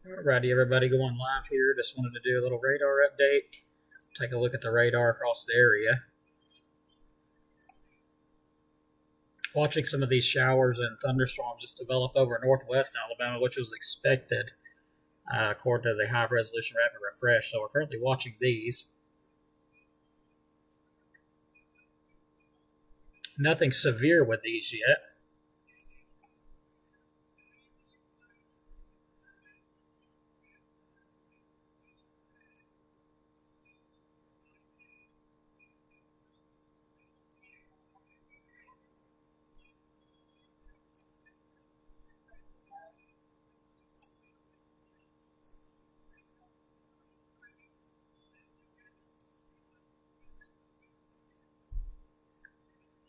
Alrighty, everybody, going live here. Just wanted to do a little radar update. Take a look at the radar across the area. Watching some of these showers and thunderstorms just develop over northwest Alabama, which was expected according to the high resolution rapid refresh. So we're currently watching these. Nothing severe with these yet.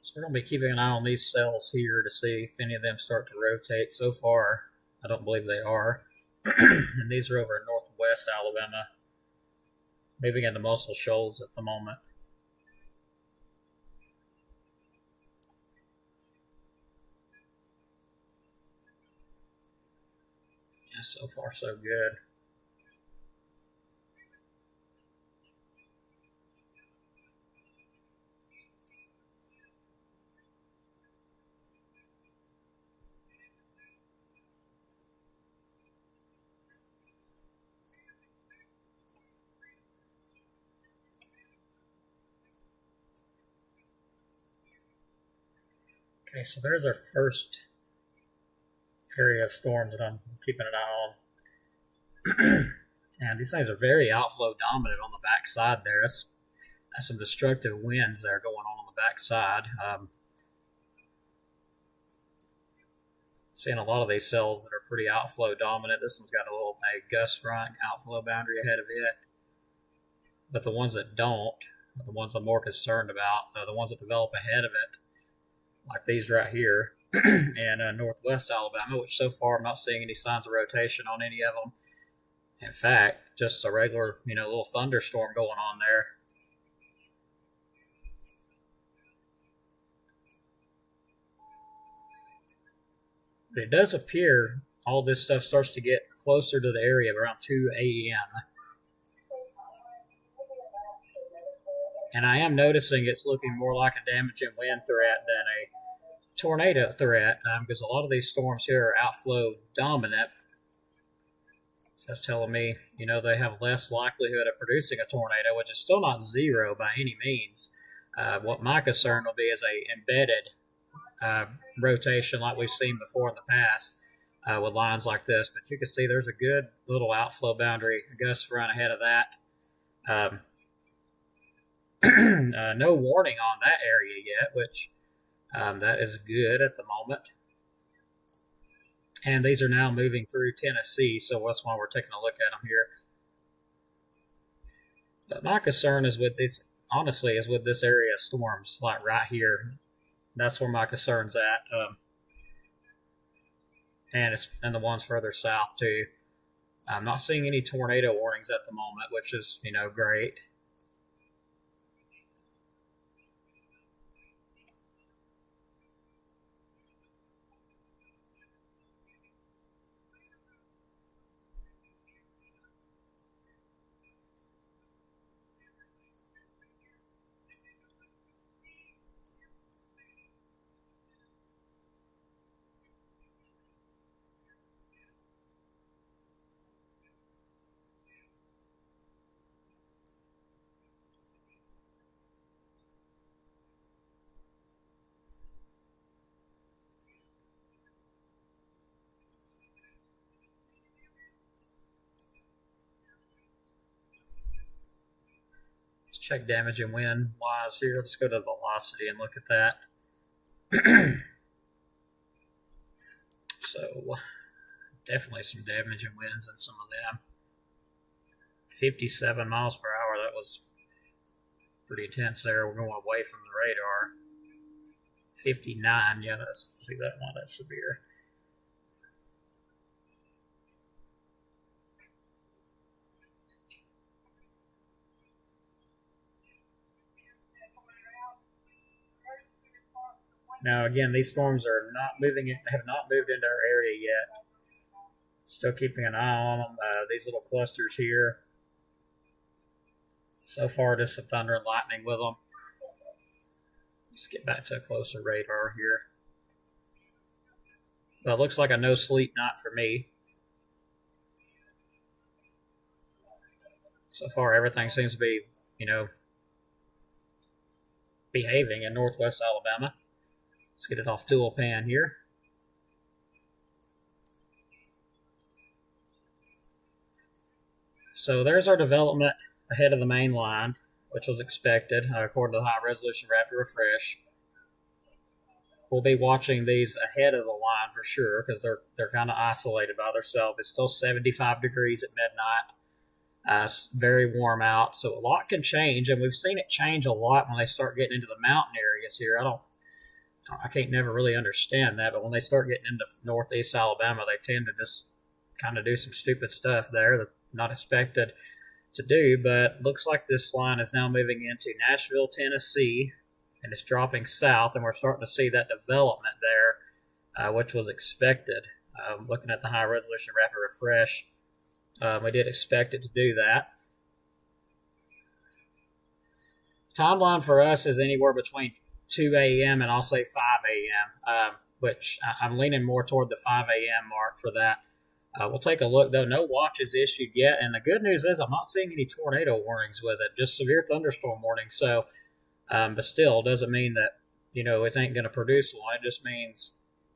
So we're going to be keeping an eye on these cells here to see if any of them start to rotate. So far, I don't believe they are. And these are over in northwest Alabama, moving into Muscle Shoals at the moment. Yeah, so far so good. Okay, so there's our first area of storms that I'm keeping an eye on. And these things are very outflow dominant on the back side there. That's some destructive winds there going on the back side. Seeing a lot of these cells that are pretty outflow dominant. This one's got a little gust front outflow boundary ahead of it. But the ones that don't, are the ones I'm more concerned about, are the ones that develop ahead of it, like these right here, and northwest Alabama, which so far I'm not seeing any signs of rotation on any of them. In fact, just a regular, little thunderstorm going on there. But it does appear all this stuff starts to get closer to the area around 2 a.m. And I am noticing it's looking more like a damaging wind threat than a tornado threat, because a lot of these storms here are outflow dominant. So that's telling me, they have less likelihood of producing a tornado, which is still not zero by any means. What my concern will be is a embedded rotation like we've seen before in the past with lines like this. But you can see there's a good little outflow boundary, gust front ahead of that. No warning on that area yet, which that is good at the moment. And these are now moving through Tennessee, so that's why we're taking a look at them here. But my concern is with this, honestly, is with this area of storms, like right here. That's where my concern's at. And the ones further south, too. I'm not seeing any tornado warnings at the moment, which is, great. Let's check damage and wind wise here. Let's go to velocity and look at that. So, definitely some damage and winds in some of them. 57 miles per hour, that was pretty intense there. We're going away from the radar. 59, yeah, see that one, that's severe. Now, again, these storms are not moving, have not moved into our area yet. Still keeping an eye on them. These little clusters here. So far, just some thunder and lightning with them. Let's get back to a closer radar here. Well, it looks like a no sleep night for me. So far, everything seems to be, behaving in northwest Alabama. Let's get it off dual pan here. So there's our development ahead of the main line, which was expected according to the high resolution rapid refresh. We'll be watching these ahead of the line for sure because they're kind of isolated by themselves. It's still 75 degrees at midnight. It's very warm out, so a lot can change, and we've seen it change a lot when they start getting into the mountain areas here. I can't never really understand that, but when they start getting into northeast Alabama, they tend to just kind of do some stupid stuff there that not expected to do. But looks like this line is now moving into Nashville, Tennessee, and it's dropping south, and we're starting to see that development there, which was expected. Looking at the high resolution rapid refresh, we did expect it to do that. Timeline for us is anywhere between 2 a.m. and I'll say 5 a.m., which I'm leaning more toward the 5 a.m. mark for that. We'll take a look, though. No watch is issued yet, and the good news is I'm not seeing any tornado warnings with it, just severe thunderstorm warnings. So, but still, doesn't mean that, it ain't going to produce one. It just means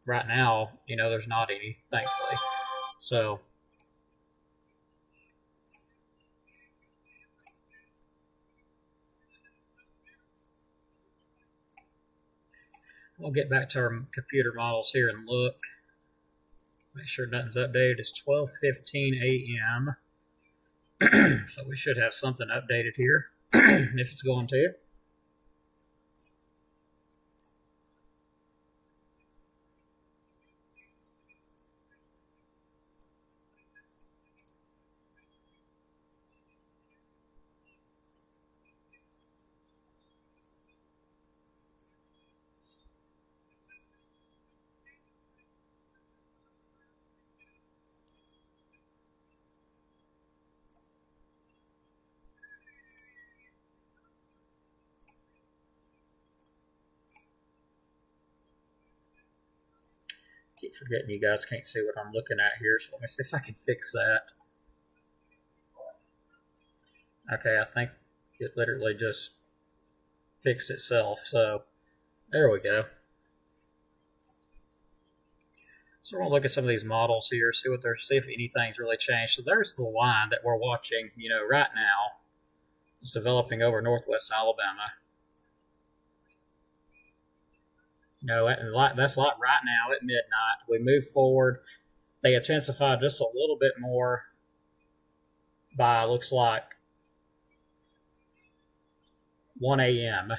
right now, there's not any, thankfully. So, we'll get back to our computer models here and look. Make sure nothing's updated. It's 12:15 a.m. So we should have something updated here if it's going to. Keep forgetting you guys can't see what I'm looking at here, so let me see if I can fix that. Okay, I think it literally just fixed itself, so there we go. So we're going to look at some of these models here, see if anything's really changed. So there's the line that we're watching, right now. It's developing over northwest Alabama. That's like right now at midnight. We move forward. They intensify just a little bit more by, looks like, 1 a.m.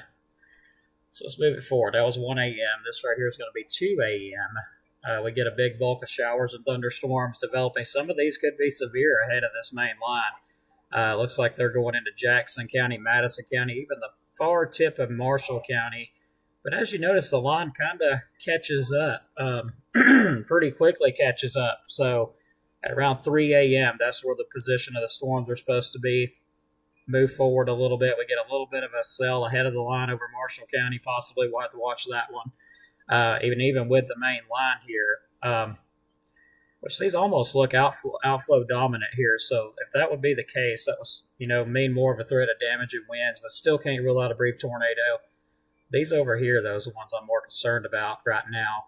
So let's move it forward. That was 1 a.m. This right here is going to be 2 a.m. We get a big bulk of showers and thunderstorms developing. Some of these could be severe ahead of this main line. Looks like they're going into Jackson County, Madison County, even the far tip of Marshall County. But as you notice, the line kind of catches up, pretty quickly catches up. So at around 3 a.m., that's where the position of the storms are supposed to be. Move forward a little bit. We get a little bit of a cell ahead of the line over Marshall County. Possibly we'll have to watch that one. Even with the main line here, which these almost look outflow dominant here. So if that would be the case, that was, mean more of a threat of damaging winds, but still can't rule out a brief tornado. These over here, those are the ones I'm more concerned about right now,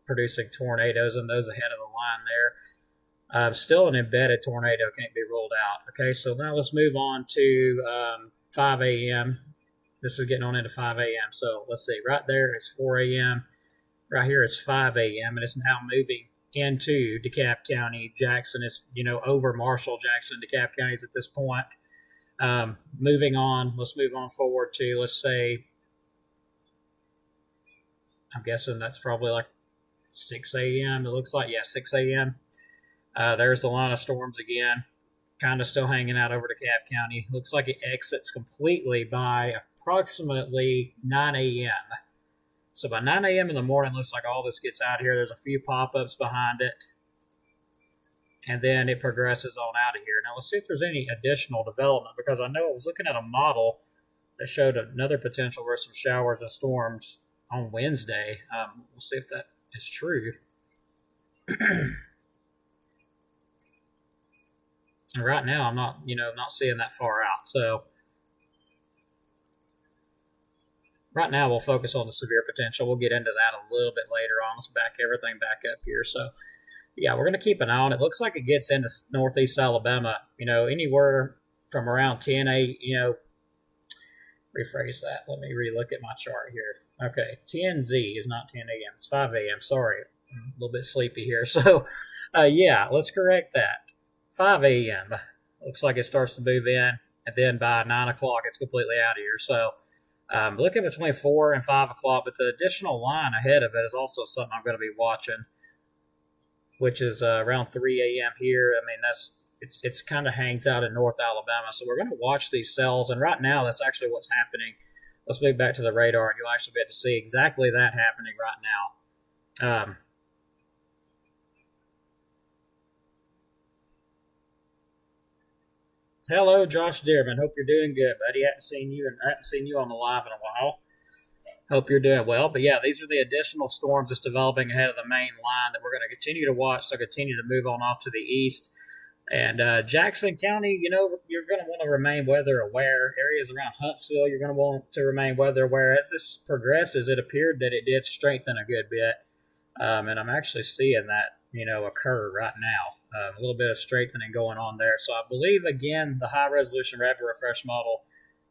producing tornadoes, and those ahead of the line there. Still an embedded tornado can't be ruled out. Okay, so now let's move on to 5 a.m. This is getting on into 5 a.m. So let's see, right there is 4 a.m. Right here is 5 a.m. and it's now moving into DeKalb County. Jackson is, over Marshall, Jackson, and DeKalb counties at this point. Moving on, let's move on forward to, let's say, I'm guessing that's probably like 6 a.m. It looks like, 6 a.m. There's the line of storms again, kind of still hanging out over DeKalb County. Looks like it exits completely by approximately 9 a.m. So by 9 a.m. in the morning, looks like all this gets out here. There's a few pop-ups behind it. and then it progresses on out of here. Now let's see if there's any additional development, because I know I was looking at a model that showed another potential for some showers and storms on Wednesday. We'll see if that is true. Right now, I'm not seeing that far out. So right now, we'll focus on the severe potential. We'll get into that a little bit later on. Let's back everything back up here. So yeah, we're going to keep an eye on it. Looks like it gets into northeast Alabama, anywhere from around 10 a, rephrase that. Let me relook at my chart here. Okay, 10Z is not 10 a.m. It's 5 a.m. Sorry, I'm a little bit sleepy here. So, yeah, let's correct that. 5 a.m. Looks like it starts to move in, and then by 9 o'clock, it's completely out of here. So, looking between 4 and 5 o'clock, but the additional line ahead of it is also something I'm going to be watching, which is around 3 a.m. here. I mean, it's kind of hangs out in North Alabama. So we're going to watch these cells, and right now that's actually what's happening. Let's move back to the radar, and you'll actually be able to see exactly that happening right now. Hello, Josh Dearman. Hope you're doing good, buddy. I haven't seen you on the live in a while. Hope you're doing well. But yeah, these are the additional storms that's developing ahead of the main line that we're going to continue to watch. So continue to move on off to the east. And Jackson County, you're going to want to remain weather aware. Areas around Huntsville, you're going to want to remain weather aware. As this progresses, it appeared that it did strengthen a good bit. And I'm actually seeing that, occur right now. A little bit of strengthening going on there. So I believe, again, the high-resolution rapid refresh model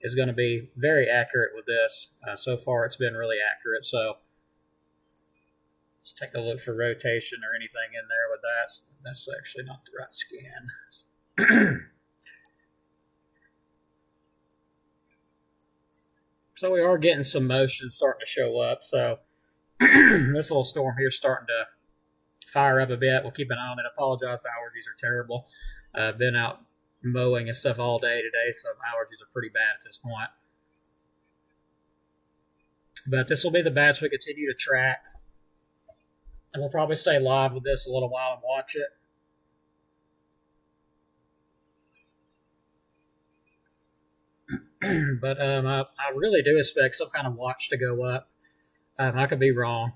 is going to be very accurate with this. So far, it's been really accurate. So let's take a look for rotation or anything in there with that. That's actually not the right scan. So we are getting some motion starting to show up. So this little storm here is starting to fire up a bit. We'll keep an eye on it. I apologize if allergies are terrible. I've been out mowing and stuff all day today, so allergies are pretty bad at this point. But this will be the batch we continue to track. And we'll probably stay live with this a little while and watch it. But I really do expect some kind of watch to go up. I could be wrong.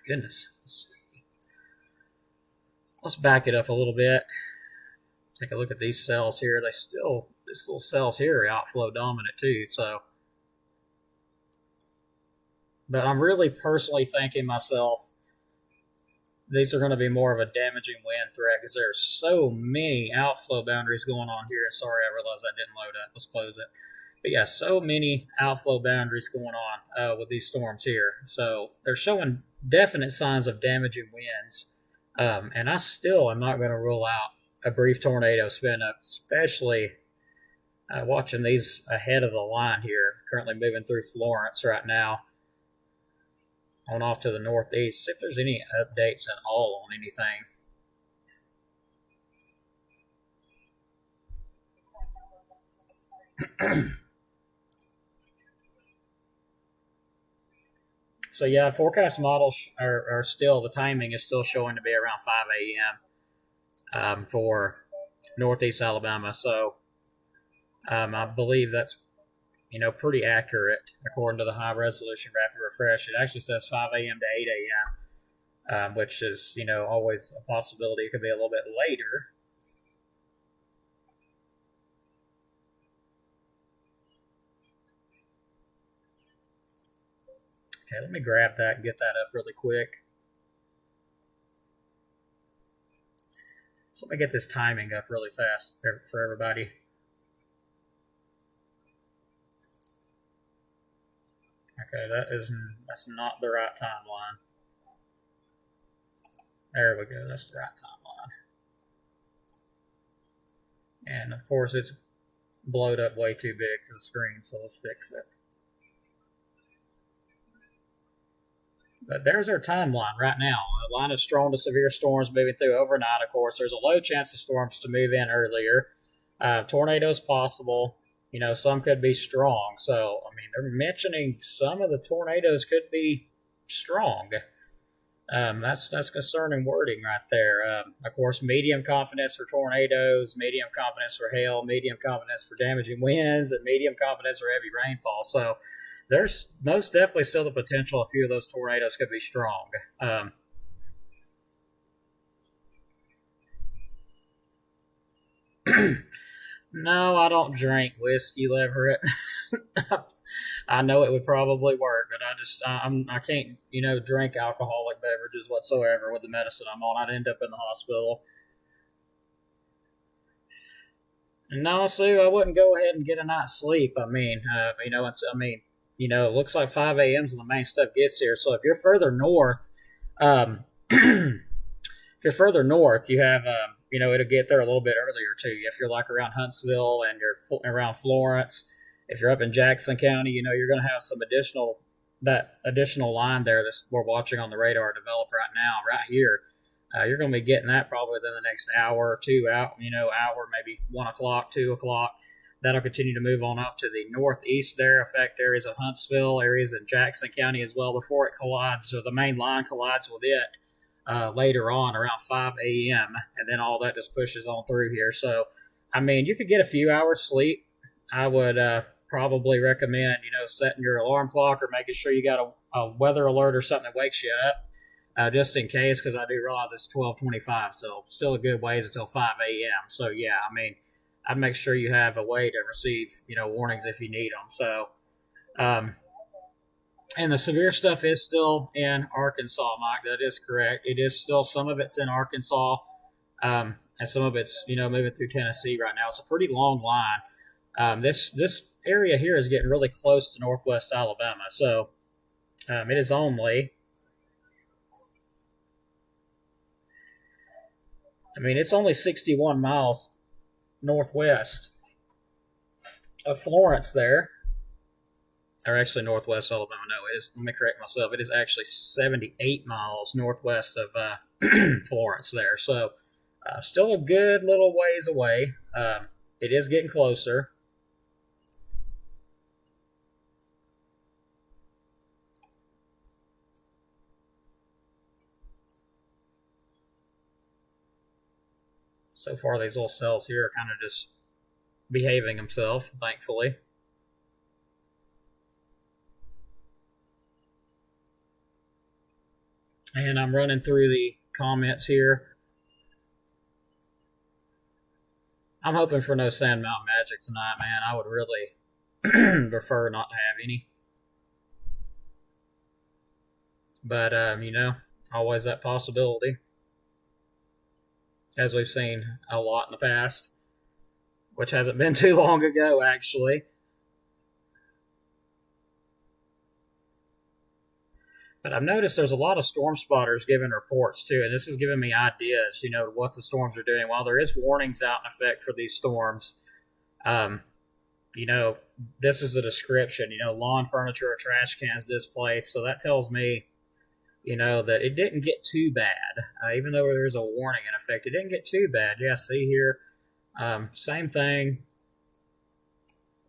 Goodness. Let's back it up a little bit. Take a look at these cells here. These little cells here are outflow dominant too. So, but I'm really personally thinking myself, these are going to be more of a damaging wind threat because there's so many outflow boundaries going on here. Sorry, I realized that didn't load up. Let's close it. But yeah, so many outflow boundaries going on with these storms here. So they're showing definite signs of damaging winds. And I still am not going to rule out a brief tornado spin up, especially watching these ahead of the line here, currently moving through Florence right now, on off to the northeast. See if there's any updates at all on anything. So yeah, forecast models are still, the timing is still showing to be around 5 a.m. For northeast Alabama. So I believe that's pretty accurate according to the high resolution rapid refresh. It actually says 5 a.m. to 8 a.m., which is always a possibility. It could be a little bit later. Okay, let me grab that and get that up really quick. So let me get this timing up really fast for everybody. Okay, that's not the right timeline. There we go, that's the right timeline. And of course it's blowed up way too big for the screen, so let's fix it. But there's our timeline right now. A line of strong to severe storms moving through overnight. Of course, there's a low chance of storms to move in earlier. Tornadoes possible. Some could be strong. So, I mean, they're mentioning some of the tornadoes could be strong. That's concerning wording right there. Of course, medium confidence for tornadoes, medium confidence for hail, medium confidence for damaging winds, and medium confidence for heavy rainfall. So there's most definitely still the potential a few of those tornadoes could be strong. No, I don't drink whiskey, Leverett. I know it would probably work, but I can't drink alcoholic beverages whatsoever with the medicine I'm on. I'd end up in the hospital. No, Sue, I wouldn't go ahead and get a night's sleep. It looks like 5 a.m. is when the main stuff gets here. So if you're further north, if you're further north, you have it'll get there a little bit earlier too. If you're like around Huntsville and you're around Florence, if you're up in Jackson County, you're going to have some additional line there that we're watching on the radar develop right now, right here. You're going to be getting that probably within the next hour or two hour, maybe 1 o'clock, 2 o'clock. That'll continue to move on up to the northeast there, affect areas of Huntsville, areas in Jackson County as well before it collides. So the main line collides with it later on around 5 a.m. And then all that just pushes on through here. So, you could get a few hours sleep. I would probably recommend, setting your alarm clock or making sure you got a weather alert or something that wakes you up, just in case, because I do realize it's 12:25, so still a good ways until 5 a.m. So, yeah, I'd make sure you have a way to receive, warnings if you need them. So, and the severe stuff is still in Arkansas, Mike. That is correct. It is still, some of it's in Arkansas, and some of it's, moving through Tennessee right now. It's a pretty long line. This area here is getting really close to northwest Alabama. So, it is only, it's only 61 miles northwest of Florence there. Or actually northwest Alabama. No, let me correct myself. It is actually 78 miles northwest of Florence there. So still a good little ways away. It is getting closer. So far, these little cells here are kind of just behaving themselves, thankfully. And I'm running through the comments here. I'm hoping for no Sand Mountain magic tonight, man. I would really prefer not to have any. But, always that possibility. As we've seen a lot in the past, which hasn't been too long ago, actually. But I've noticed there's a lot of storm spotters giving reports, too, and this is giving me ideas, what the storms are doing. While there is warnings out in effect for these storms, this is a description, lawn furniture or trash cans displaced. So that tells me, that it didn't get too bad. Even though there's a warning in effect, it didn't get too bad. Yeah, see here, same thing.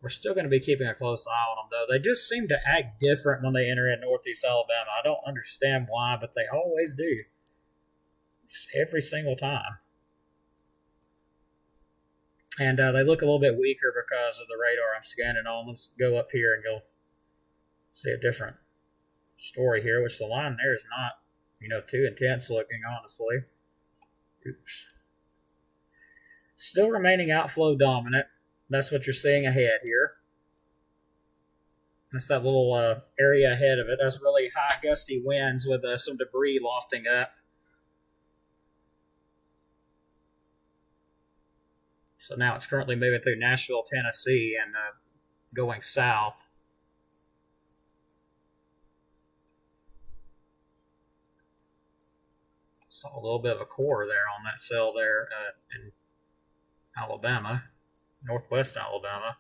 We're still going to be keeping a close eye on them, though. They just seem to act different when they enter in northeast Alabama. I don't understand why, but they always do. Just every single time. And they look a little bit weaker because of the radar I'm scanning on. Let's go up here and go see a different story here, which the line there is not, too intense looking, honestly. Oops. Still remaining outflow dominant. That's what you're seeing ahead here. That's that little area ahead of it. That's really high gusty winds with some debris lofting up. So now it's currently moving through Nashville, Tennessee, and going south. Saw a little bit of a core there on that cell there in Alabama, northwest Alabama.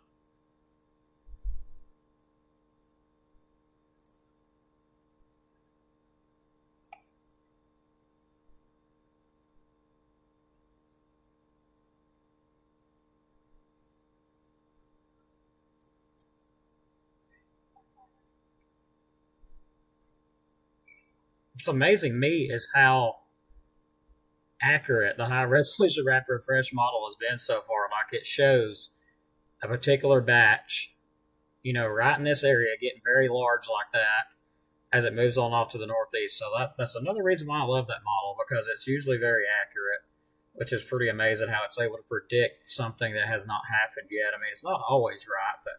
What's amazing me is how accurate the high resolution rapid refresh model has been so far. Like it shows a particular batch, right in this area getting very large like that as it moves on off to the northeast. So that's another reason why I love that model, because it's usually very accurate, which is pretty amazing how it's able to predict something that has not happened yet. I mean, it's not always right, but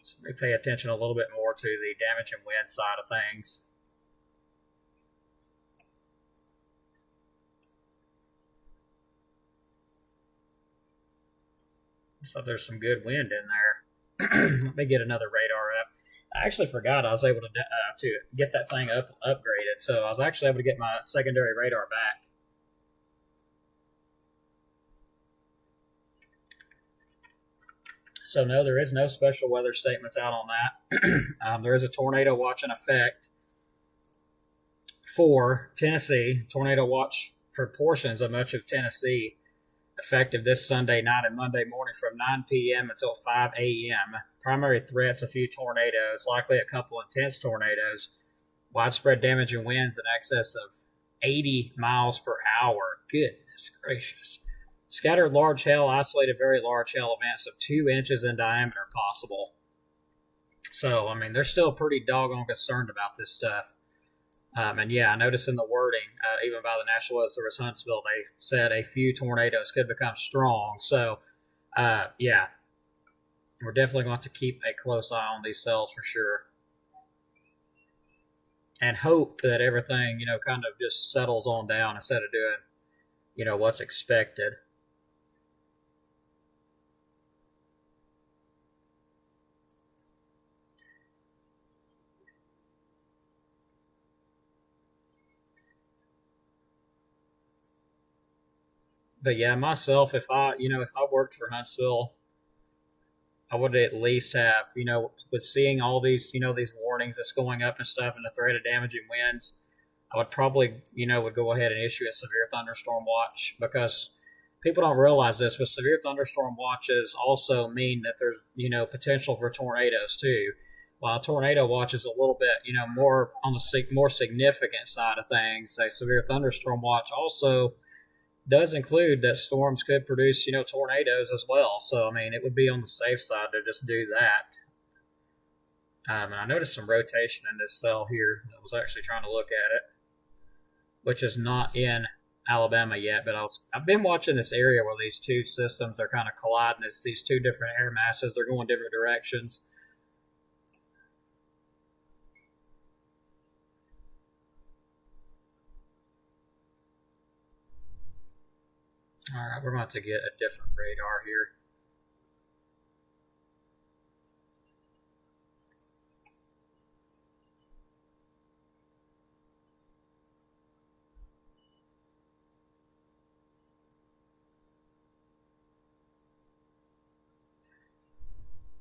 so let me pay attention a little bit more to the damage and wind side of things. So there's some good wind in there. Let me get another radar up. I actually forgot I was able to get that thing upgraded, so I was actually able to get my secondary radar back. So no, there is no special weather statements out on that. There is a tornado watch in effect for Tennessee. Tornado watch for portions of much of Tennessee, effective this Sunday night and Monday morning from 9 p.m. until 5 a.m. Primary threats: a few tornadoes, likely a couple intense tornadoes, widespread damage and winds in excess of 80 miles per hour. Goodness gracious. Scattered large hail, isolated very large hail events of 2 inches in diameter possible. So, I mean, they're still pretty doggone concerned about this stuff. And yeah, I noticed in the wording, even by the National Weather Service Huntsville, they said a few tornadoes could become strong. So, yeah, we're definitely going to keep a close eye on these cells for sure. And hope that everything, kind of just settles on down instead of doing, what's expected. But yeah, myself, if I worked for Huntsville, I would at least have, with seeing all these, these warnings that's going up and stuff and the threat of damaging winds, I would probably, would go ahead and issue a severe thunderstorm watch, because people don't realize this, but severe thunderstorm watches also mean that there's, potential for tornadoes too. While a tornado watch is a little bit, more on the more significant side of things, a severe thunderstorm watch also does include that storms could produce, tornadoes as well. So, I mean, it would be on the safe side to just do that. And I noticed some rotation in this cell here. I was actually trying to look at it, which is not in Alabama yet, but I've been watching this area where these two systems are kind of colliding. It's these two different air masses. They're going different directions. All right, we're about to get a different radar here.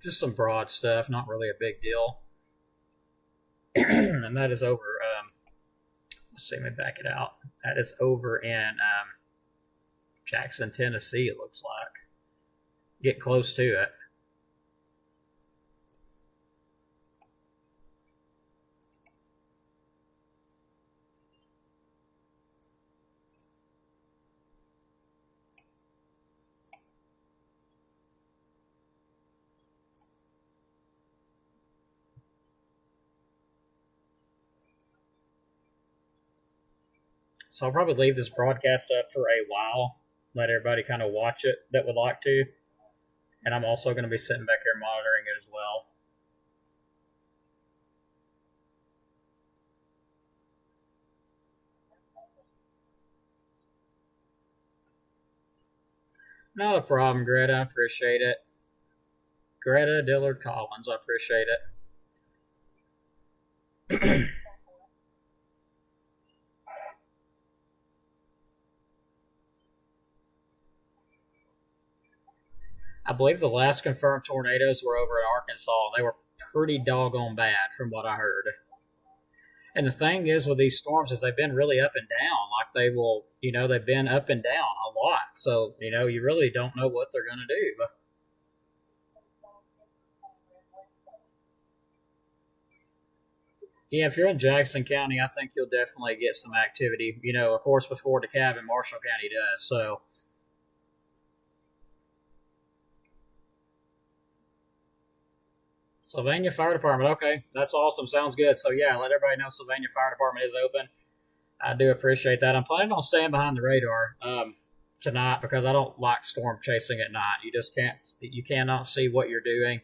Just some broad stuff, not really a big deal. And that is over. Let's see, let me back it out. That is over in Jackson, Tennessee, it looks like. Get close to it. So I'll probably leave this broadcast up for a while, let everybody kind of watch it that would like to. And I'm also going to be sitting back here monitoring it as well. Not a problem, Greta. I appreciate it. Greta Dillard Collins, I appreciate it. I believe the last confirmed tornadoes were over in Arkansas, and they were pretty doggone bad from what I heard. And the thing is with these storms is they've been really up and down. Like they will, they've been up and down a lot. So, you really don't know what they're going to do. Yeah, if you're in Jackson County, I think you'll definitely get some activity. You know, of course, before DeKalb and Marshall County does. So, Sylvania Fire Department. Okay, that's awesome. Sounds good. So, yeah, let everybody know Sylvania Fire Department is open. I do appreciate that. I'm planning on staying behind the radar tonight because I don't like storm chasing at night. You cannot see what you're doing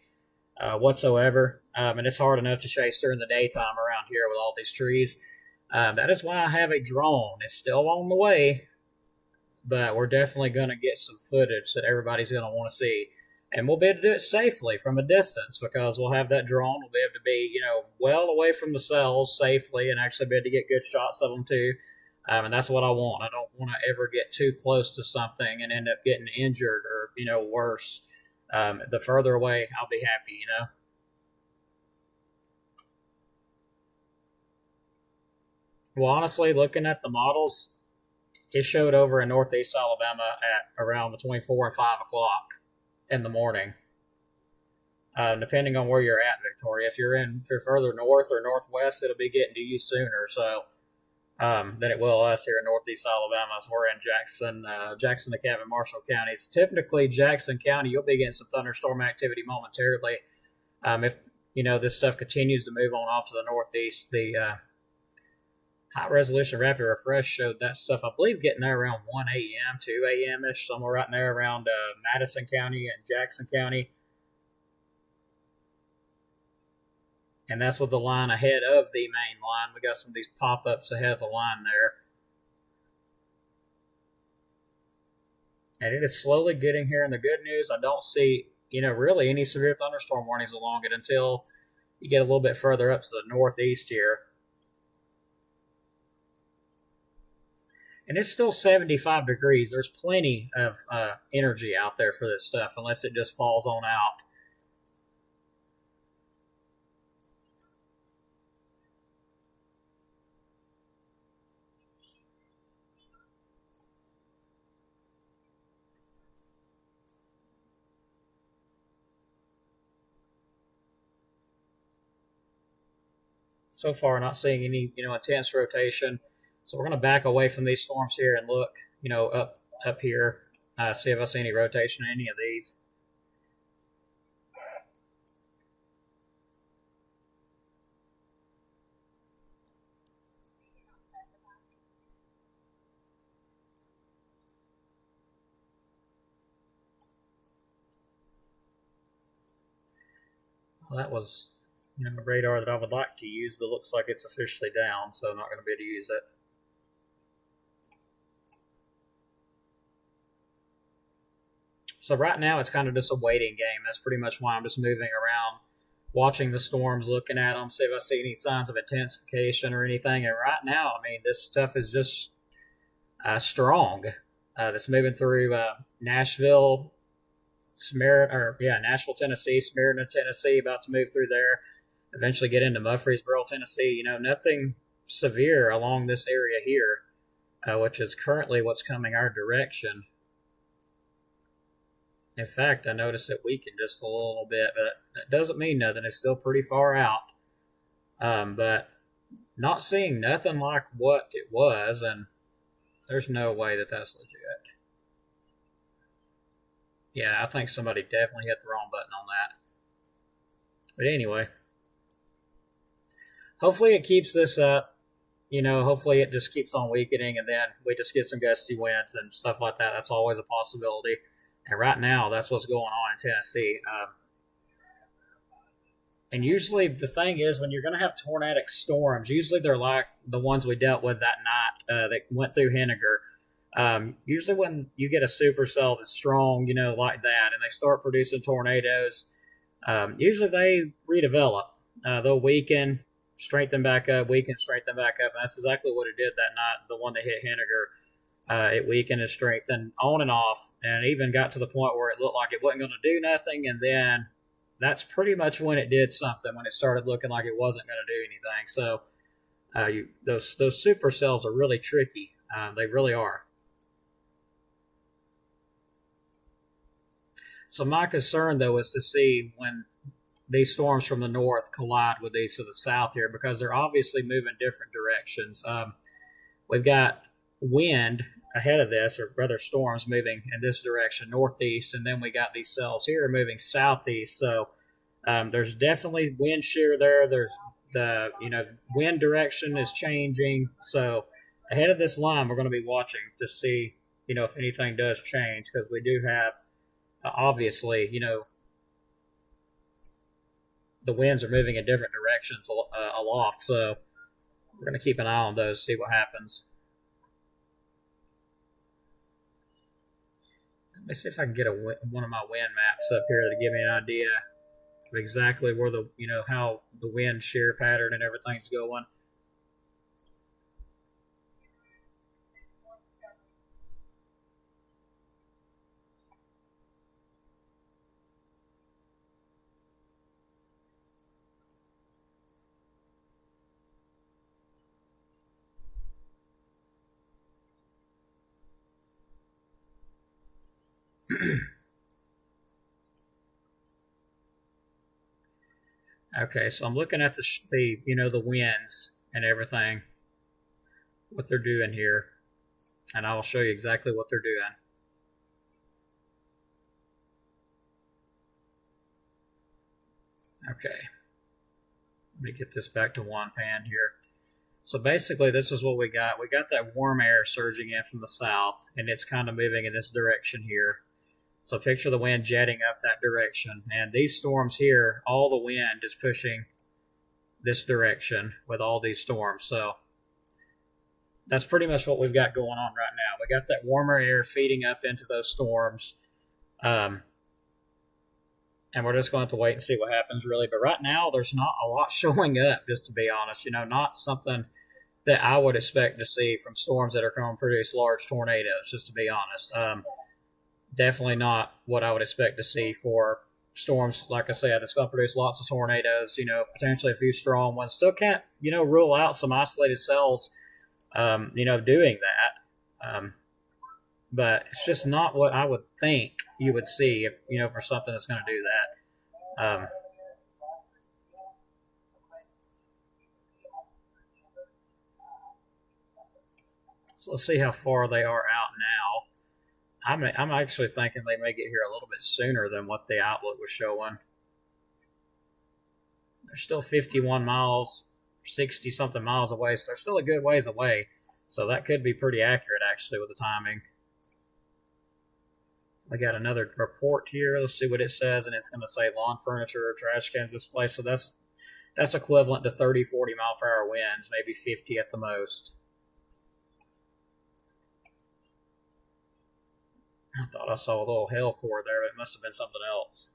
whatsoever, and it's hard enough to chase during the daytime around here with all these trees. That is why I have a drone. It's still on the way, but we're definitely going to get some footage that everybody's going to want to see. And we'll be able to do it safely from a distance because we'll have that drone. We'll be able to be, well away from the cells safely and actually be able to get good shots of them too. And that's what I want. I don't want to ever get too close to something and end up getting injured or, worse. The further away, I'll be happy. Well, honestly, looking at the models, it showed over in northeast Alabama at around between 4 and 5 o'clock in the morning, depending on where you're at, Victoria. If you're further north or northwest, it'll be getting to you sooner. So than it will us here in northeast Alabama. So we're in Jackson, DeKalb, and Marshall counties. Typically, Jackson County, you'll be getting some thunderstorm activity momentarily. If this stuff continues to move on off to the northeast, the high resolution rapid refresh showed that stuff, I believe, getting there around 1 a.m., 2 a.m. ish, somewhere right there around Madison County and Jackson County. And that's with the line ahead of the main line. We got some of these pop-ups ahead of the line there. And it is slowly getting here. And the good news, I don't see, really any severe thunderstorm warnings along it until you get a little bit further up to the northeast here. And it's still 75 degrees. There's plenty of energy out there for this stuff, unless it just falls on out. So far, not seeing any, intense rotation. So we're going to back away from these storms here and look, up here, see if I see any rotation in any of these. Well, that was, a radar that I would like to use, but it looks like it's officially down, so I'm not going to be able to use it. So right now it's kind of just a waiting game. That's pretty much why I'm just moving around, watching the storms, looking at them, see if I see any signs of intensification or anything. And right now, this stuff is just strong. That's moving through Nashville, Nashville, Tennessee, Smyrna, Tennessee, about to move through there. Eventually get into Murfreesboro, Tennessee. Nothing severe along this area here, which is currently what's coming our direction. In fact, I noticed it weakened just a little bit, but that doesn't mean nothing. It's still pretty far out. But not seeing nothing like what it was, and there's no way that that's legit. Yeah, I think somebody definitely hit the wrong button on that. But anyway, hopefully it keeps this up. Hopefully it just keeps on weakening, and then we just get some gusty winds and stuff like that. That's always a possibility. And right now, that's what's going on in Tennessee. And usually the thing is, when you're going to have tornadic storms, usually they're like the ones we dealt with that night that went through Henniger. Usually when you get a supercell that's strong, like that, and they start producing tornadoes, usually they redevelop. They'll weaken, strengthen back up, weaken, strengthen back up. And that's exactly what it did that night, the one that hit Henniger. It weakened and strengthened on and off, and even got to the point where it looked like it wasn't going to do nothing, and then that's pretty much when it did something, when it started looking like it wasn't going to do anything. So those supercells are really tricky. They really are. So my concern, though, is to see when these storms from the north collide with these to the south here because they're obviously moving different directions. We've got wind ahead of this, or rather storms moving in this direction, northeast, and then we got these cells here moving southeast. So there's definitely wind shear there. There's the wind direction is changing. So ahead of this line, we're going to be watching to see if anything does change, because we do have obviously the winds are moving in different directions aloft. So we're going to keep an eye on those, see what happens. Let me see if I can get one of my wind maps up here to give me an idea of exactly where the how the wind shear pattern and everything's going. Okay, so I'm looking at the winds and everything, what they're doing here, and I will show you exactly what they're doing. Okay, let me get this back to one pan here. So basically, this is what we got. We got that warm air surging in from the south, and it's kind of moving in this direction here. So picture the wind jetting up that direction. And these storms here, all the wind is pushing this direction with all these storms. So that's pretty much what we've got going on right now. We got that warmer air feeding up into those storms. And we're just going to have to wait and see what happens, really. But right now, there's not a lot showing up, just to be honest. Not something that I would expect to see from storms that are going to produce large tornadoes, just to be honest. Definitely not what I would expect to see for storms. Like I said, it's going to produce lots of tornadoes, potentially a few strong ones. Still can't, rule out some isolated cells, doing that. But it's just not what I would think you would see, for something that's going to do that. So let's see how far they are out now. I'm actually thinking they may get here a little bit sooner than what the outlook was showing. They're still 51 miles, 60-something miles away, so they're still a good ways away. So that could be pretty accurate, actually, with the timing. We got another report here. Let's see what it says, and it's going to say lawn furniture or trash cans displaced. So that's equivalent to 30, 40 mile per hour winds, maybe 50 at the most. I thought I saw a little hail core there, but it must have been something else.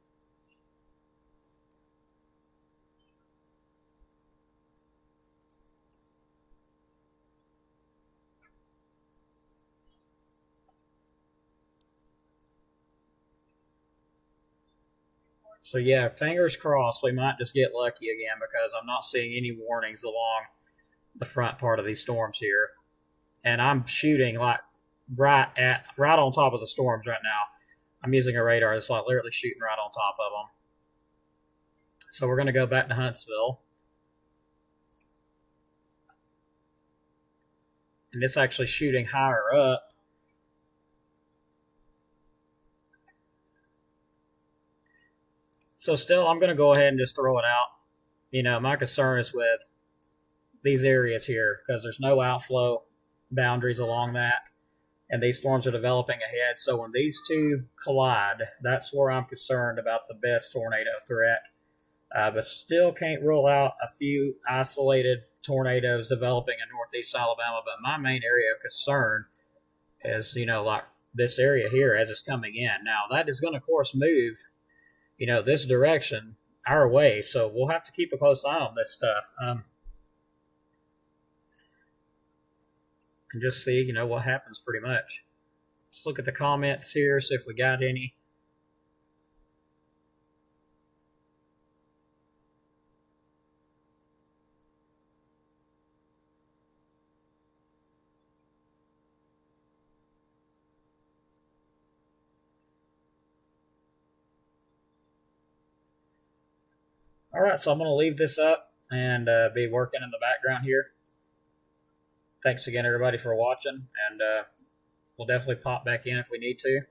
So yeah, fingers crossed we might just get lucky again, because I'm not seeing any warnings along the front part of these storms here. And I'm shooting like right on top of the storms right now. I'm using a radar that's like literally shooting right on top of them. So we're going to go back to Huntsville. And it's actually shooting higher up. So still, I'm going to go ahead and just throw it out. My concern is with these areas here, because there's no outflow boundaries along that. And these storms are developing ahead. So when these two collide, that's where I'm concerned about the best tornado threat. But still can't rule out a few isolated tornadoes developing in northeast Alabama. But my main area of concern is, like this area here as it's coming in. Now, that is going to, of course, move, this direction our way. So we'll have to keep a close eye on this stuff. And just see, what happens pretty much. Let's look at the comments here, see if we got any. All right, so I'm going to leave this up and be working in the background here. Thanks again, everybody, for watching, and we'll definitely pop back in if we need to.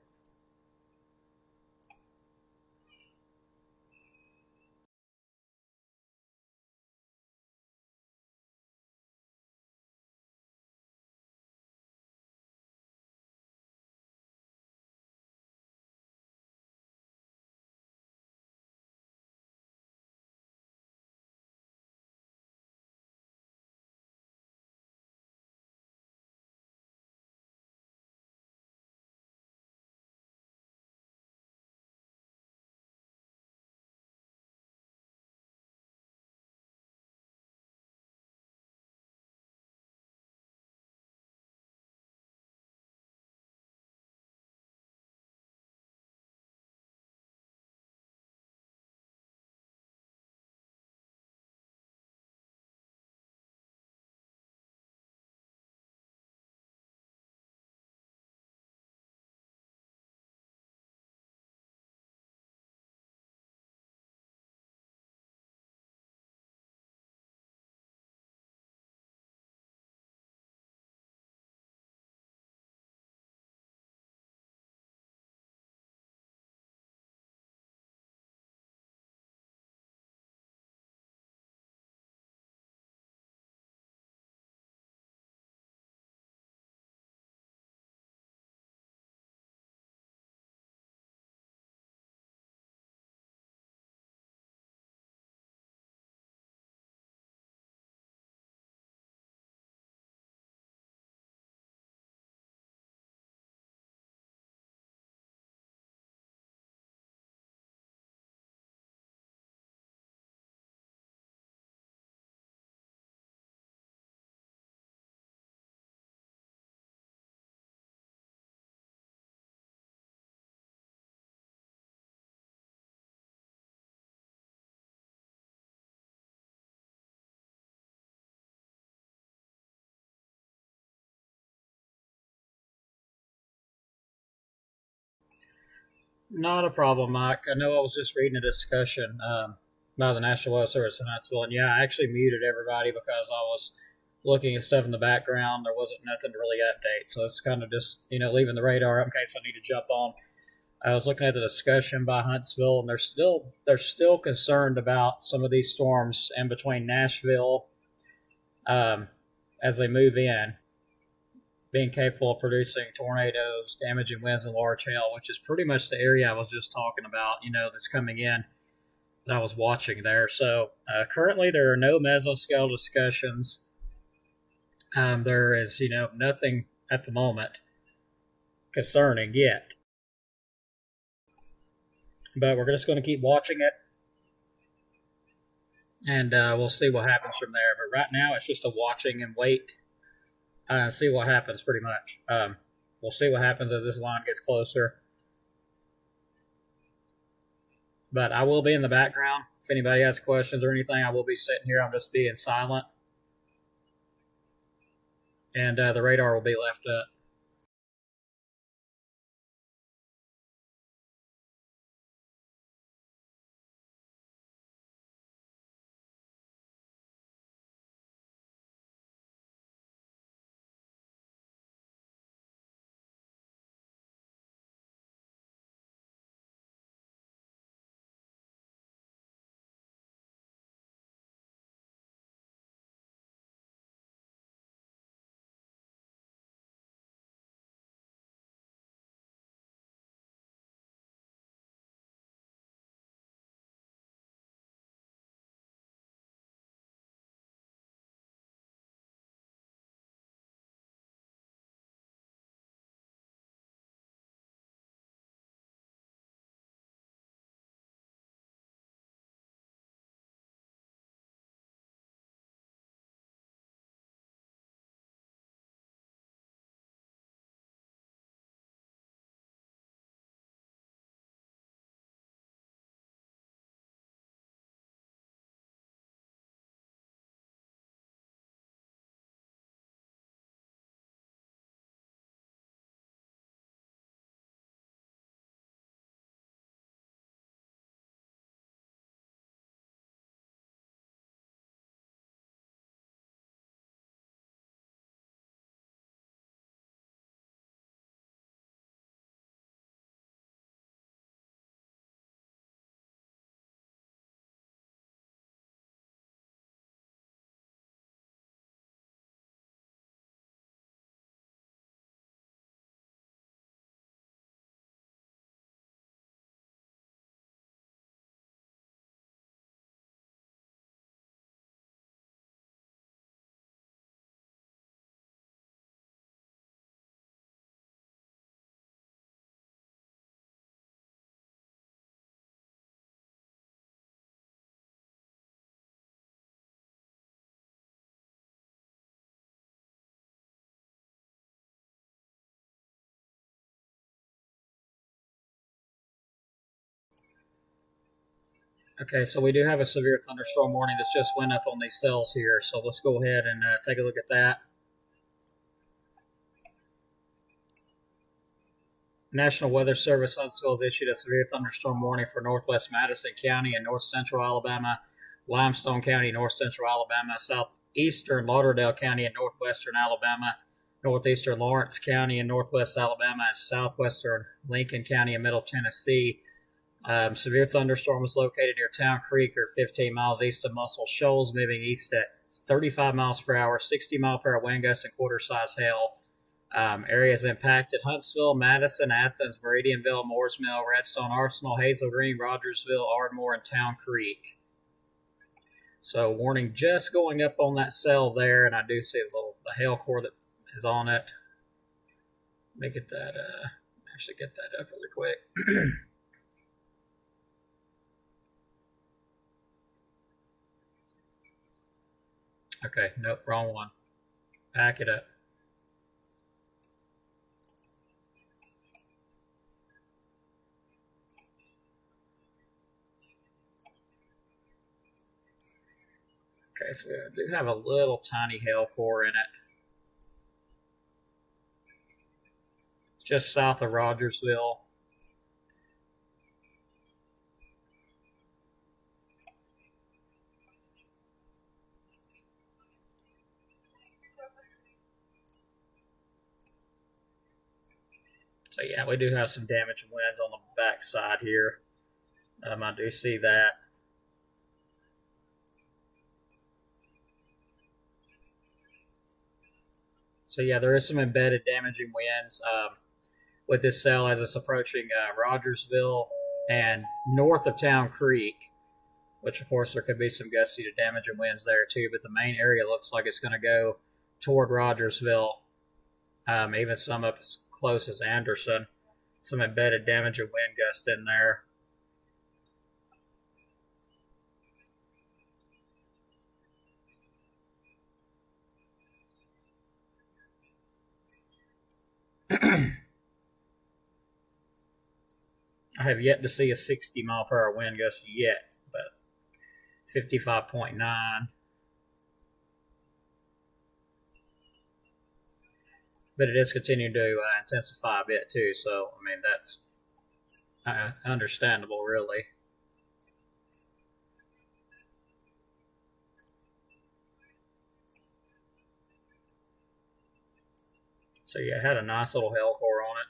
Not a problem, Mike. I know I was just reading a discussion by the National Weather Service in Huntsville, and yeah, I actually muted everybody because I was looking at stuff in the background. There wasn't nothing to really update, so it's kind of just leaving the radar up in case I need to jump on. I was looking at the discussion by Huntsville, and they're still concerned about some of these storms in between Nashville as they move in, being capable of producing tornadoes, damaging winds, and large hail, which is pretty much the area I was just talking about, that's coming in that I was watching there. So currently there are no mesoscale discussions. There is, nothing at the moment concerning yet. But we're just going to keep watching it, and we'll see what happens from there. But right now it's just a watching and wait. See what happens pretty much. We'll see what happens as this line gets closer. But I will be in the background. If anybody has questions or anything, I will be sitting here. I'm just being silent. And the radar will be left up. Okay, so we do have a severe thunderstorm warning that's just went up on these cells here. So let's go ahead and take a look at that. National Weather Service Huntsville has issued a severe thunderstorm warning for northwest Madison County and north central Alabama, Limestone County, north central Alabama, southeastern Lauderdale County and northwestern Alabama, northeastern Lawrence County and northwest Alabama, and southwestern Lincoln County and middle Tennessee. Severe thunderstorm was located near Town Creek, or 15 miles east of Muscle Shoals, moving east at 35 miles per hour, 60 mile per hour wind gusts, and quarter-size hail. Areas impacted: Huntsville, Madison, Athens, Meridianville, Moores Mill, Redstone, Arsenal, Hazel Green, Rogersville, Ardmore, and Town Creek. So warning just going up on that cell there, and I do see the hail core that is on it. Let me get that, actually get that up really quick. Okay, nope, wrong one. Back it up. Okay, so we do have a little tiny hail core in it. Just south of Rogersville. So yeah, we do have some damage and winds on the back side here. I do see that. So yeah, there is some embedded damaging winds with this cell as it's approaching Rogersville and north of Town Creek, which of course there could be some gusty to damaging winds there too, but the main area looks like it's going to go toward Rogersville, even some up as close as Anderson. Some embedded damaging wind gust in there. I have yet to see a 60 mile per hour wind gust yet, but 55.9. But it is continuing to intensify a bit too, so I mean that's understandable, really. So yeah, it had a nice little hail core on it.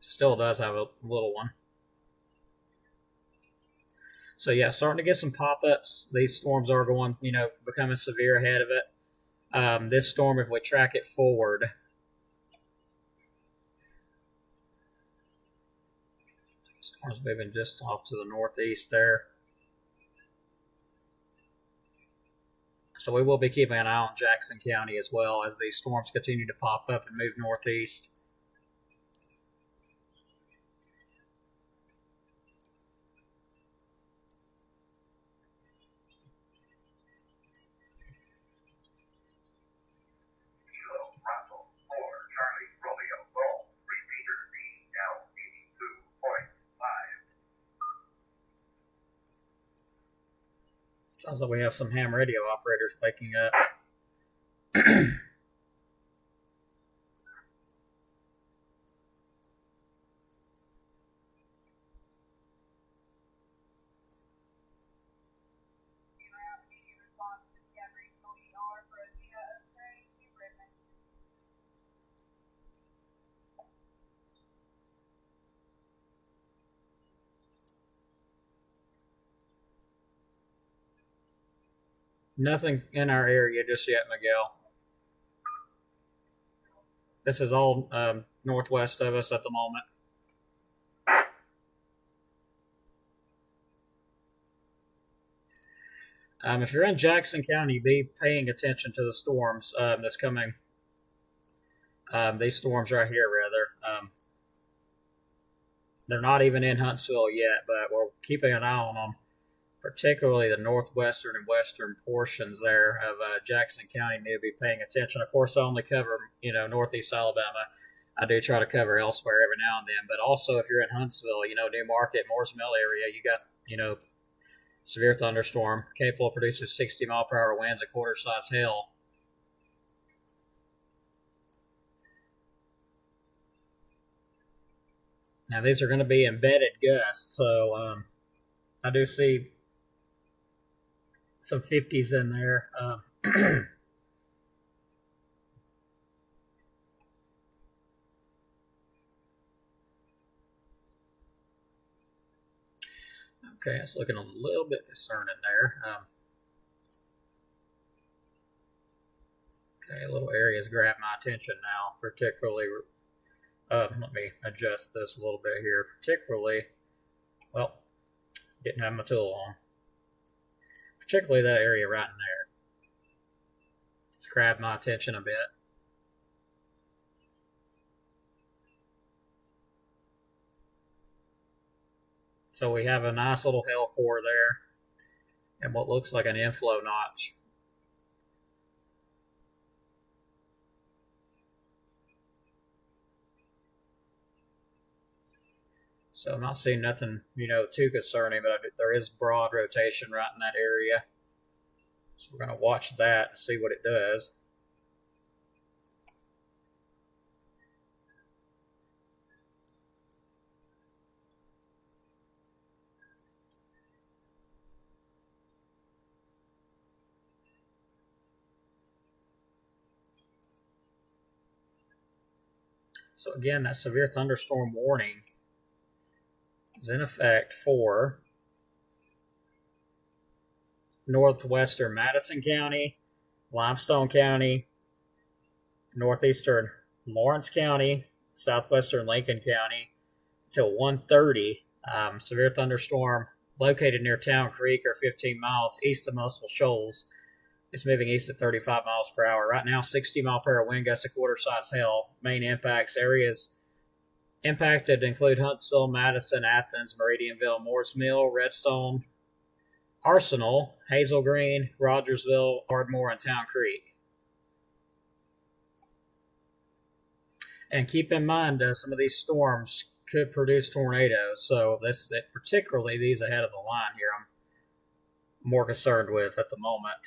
Still does have a little one. So yeah, starting to get some pop-ups. These storms are going, becoming severe ahead of it. This storm, if we track it forward, storm's moving just off to the northeast there. So we will be keeping an eye on Jackson County as well as these storms continue to pop up and move northeast. Sounds like we have some ham radio operators waking up. Nothing in our area just yet, Miguel. This is all northwest of us at the moment. If you're in Jackson County, be paying attention to the storms that's coming. These storms right here, rather. They're not even in Huntsville yet, but we're keeping an eye on them. Particularly the northwestern and western portions there of Jackson County need to be paying attention. Of course, I only cover, northeast Alabama. I do try to cover elsewhere every now and then, but also if you're in Huntsville, New Market, Moores Mill area, you got, Severe thunderstorm, capable of producing 60-mile-per-hour winds and quarter-size hail. Now these are going to be embedded gusts, so I do see some 50s in there. Okay, it's looking a little bit concerning there. Okay, little areas grab my attention now, particularly. Let me adjust this a little bit here. Particularly, well, didn't have my tool on. Particularly that area right in there. It's grabbed my attention a bit. So we have a nice little hail core there and what looks like an inflow notch. So I'm not seeing nothing, too concerning, but there is broad rotation right in that area. So we're going to watch that and see what it does. So again, that severe thunderstorm warning is in effect for northwestern Madison County, Limestone County, northeastern Lawrence County, southwestern Lincoln County until 1:30. Severe thunderstorm located near Town Creek or 15 miles east of Muscle Shoals. It's moving east at 35 miles per hour. Right now, 60-mile-per-hour wind gusts, a quarter-size hail. Main impacts areas impacted include Huntsville, Madison, Athens, Meridianville, Moores Mill, Redstone, Arsenal, Hazel Green, Rogersville, Ardmore, and Town Creek. And keep in mind, some of these storms could produce tornadoes. So particularly these ahead of the line here, I'm more concerned with at the moment.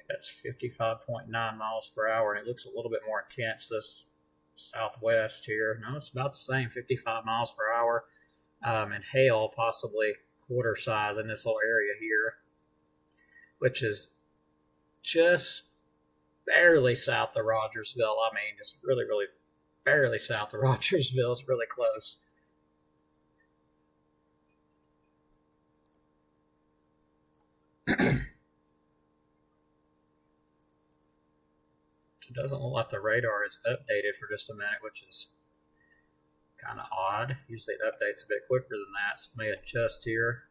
That's 55.9 miles per hour, and it looks a little bit more intense this southwest here. No, it's about the same, 55 miles per hour, and hail possibly quarter size in this little area here, which is just barely south of Rogersville. I mean, just really, really barely south of Rogersville. It's really close. It doesn't look like the radar is updated for just a minute, which is kind of odd. Usually it updates a bit quicker than that, so I may adjust here.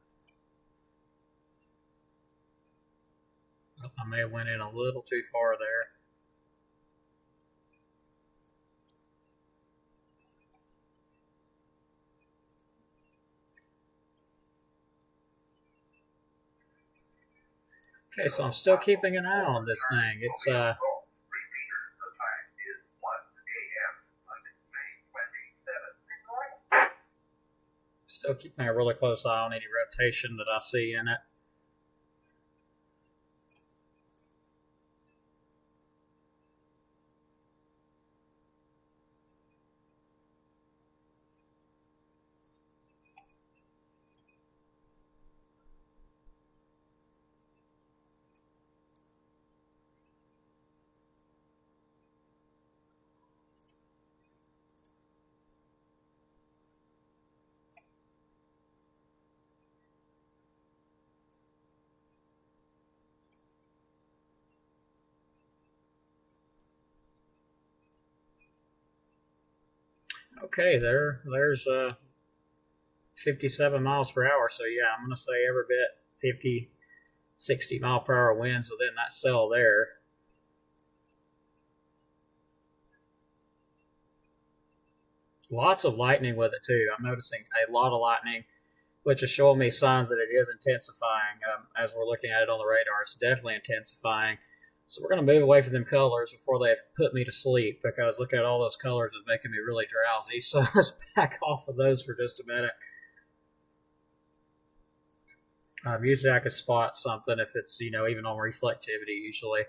I may have went in a little too far there. Okay, so I'm still keeping an eye on this thing. It's still keeping a really close eye on any rotation that I see in it. Okay, there's 57 miles per hour. So yeah, I'm gonna say every bit 50 60-mile-per-hour winds within that cell there. Lots of lightning with it too. I'm noticing a lot of lightning, which is showing me signs that it is intensifying. As we're looking at it on the radar, it's definitely intensifying. So we're going to move away from them colors before they put me to sleep, because looking at all those colors is making me really drowsy. So let's back off of those for just a minute. Usually I can spot something if it's, even on reflectivity usually.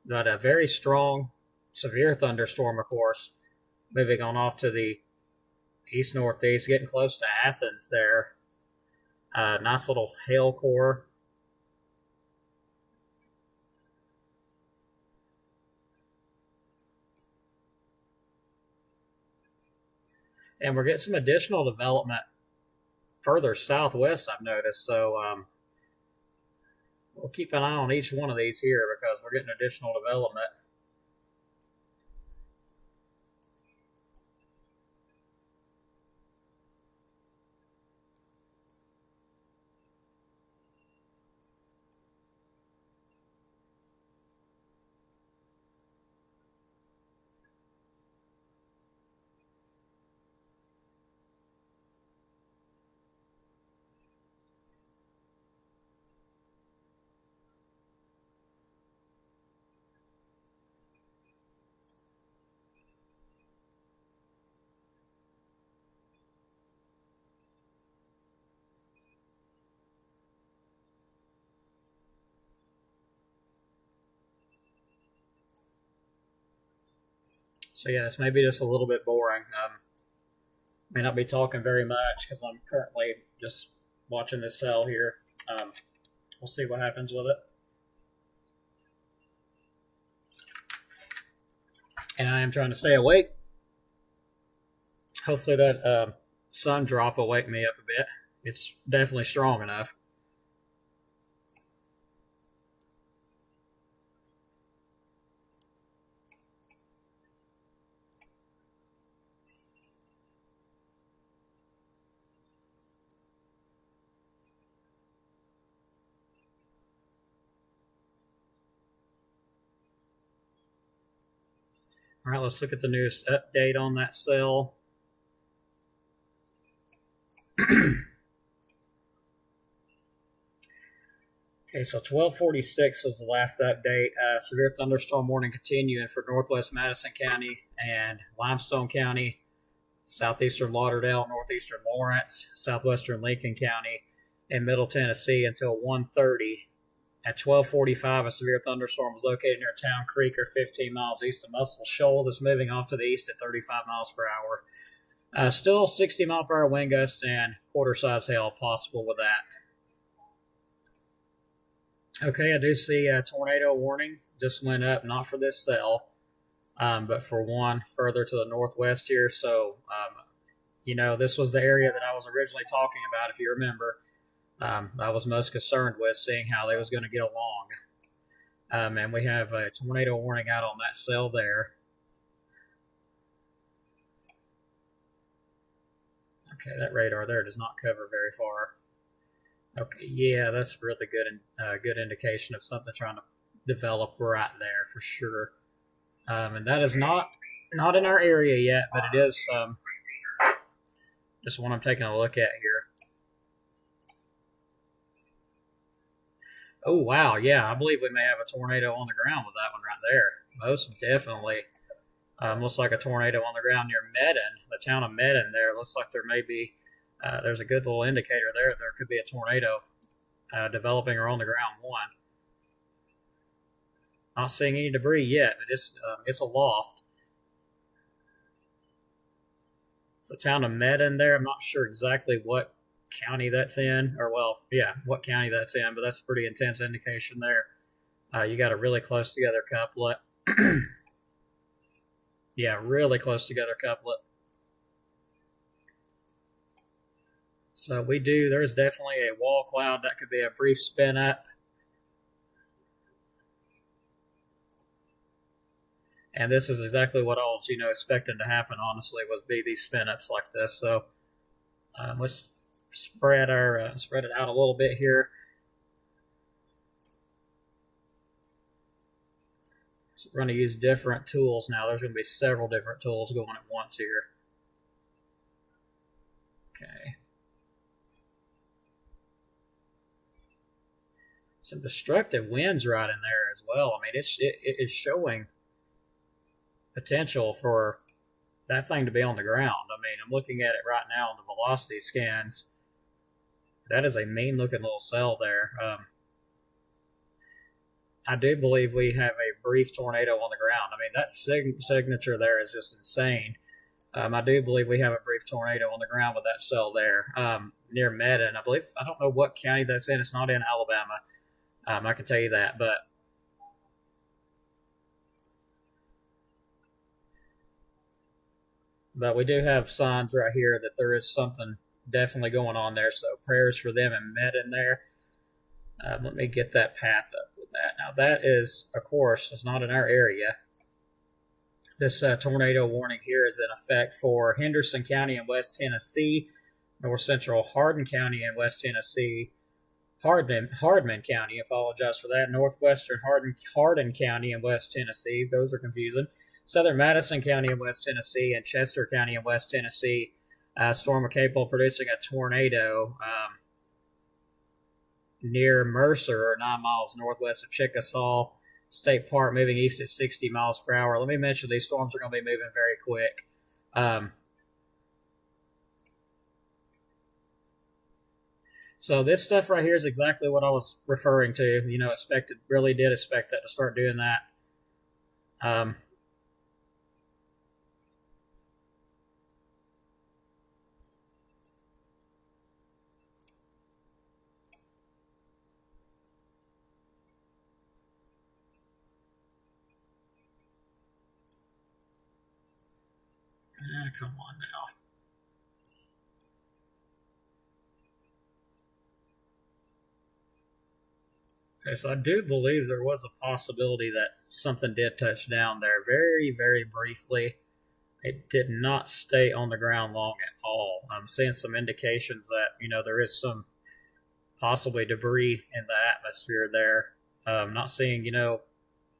But a very strong, severe thunderstorm, of course, moving on off to the east-northeast, getting close to Athens there. Nice little hail core. And we're getting some additional development further southwest, I've noticed. So we'll keep an eye on each one of these here, because we're getting additional development. So yeah, this may be just a little bit boring. May not be talking very much because I'm currently just watching this cell here. We'll see what happens with it. And I am trying to stay awake. Hopefully that sun drop will wake me up a bit. It's definitely strong enough. All right, let's look at the newest update on that cell. Okay, so 1246 was the last update. Severe thunderstorm warning continuing for northwest Madison County and Limestone County, southeastern Lauderdale, northeastern Lawrence, southwestern Lincoln County, and Middle Tennessee until 1:30. At 12:45, a severe thunderstorm was located near Town Creek, or 15 miles east of Muscle Shoals. It's moving off to the east at 35 miles per hour. Still 60-mile-per-hour wind gusts and quarter-size hail possible with that. Okay, I do see a tornado warning. Just went up, not for this cell, but for one further to the northwest here. So, this was the area that I was originally talking about, if you remember. I was most concerned with seeing how they was going to get along. And we have a tornado warning out on that cell there. Okay, that radar there does not cover very far. Okay, yeah, that's really good indication of something trying to develop right there for sure. And that is not in our area yet, but it is just one I'm taking a look at here. Oh, wow, yeah, I believe we may have a tornado on the ground with that one right there. Most definitely. Looks like a tornado on the ground near Medon, the town of Medon there. Looks like there may be, there's a good little indicator there. There could be a tornado developing or on the ground. One. Not seeing any debris yet, but it's aloft. It's the town of Medon there. I'm not sure exactly what county that's in, or what county that's in, but that's a pretty intense indication there. You got a really close together couplet. Yeah, really close together couplet. So there's definitely a wall cloud. That could be a brief spin up. And this is exactly what I was, expecting to happen, honestly, was be these spin ups like this. So let's spread it out a little bit here. So we're going to use different tools now. There's going to be several different tools going at once here. Okay. Some destructive winds right in there as well. I mean, it is showing potential for that thing to be on the ground. I mean, I'm looking at it right now on the velocity scans. That is a mean-looking little cell there. I do believe we have a brief tornado on the ground. I mean, that signature there is just insane. I do believe we have a brief tornado on the ground with that cell there near Medon. I don't know what county that's in. It's not in Alabama. I can tell you that, but we do have signs right here that there is something definitely going on there. So prayers for them and Medon there. Let me get that path up with that. Now that is, of course, it's not in our area. This tornado warning here is in effect for Henderson County in West Tennessee, North Central Hardin County in West Tennessee, Hardman County, apologize for that, Northwestern Hardin County in West Tennessee, those are confusing, Southern Madison County in West Tennessee, and Chester County in West Tennessee. Storm are capable of producing a tornado near Mercer, or 9 miles northwest of Chickasaw State Park, moving east at 60 miles per hour. Let me mention these storms are going to be moving very quick. So this stuff right here is exactly what I was referring to. You know, really did expect that to start doing that. Come on now. Okay, so I do believe there was a possibility that something did touch down there very, very briefly. It did not stay on the ground long at all. I'm seeing some indications that, you know, there is some possibly debris in the atmosphere there. I'm not seeing, you know,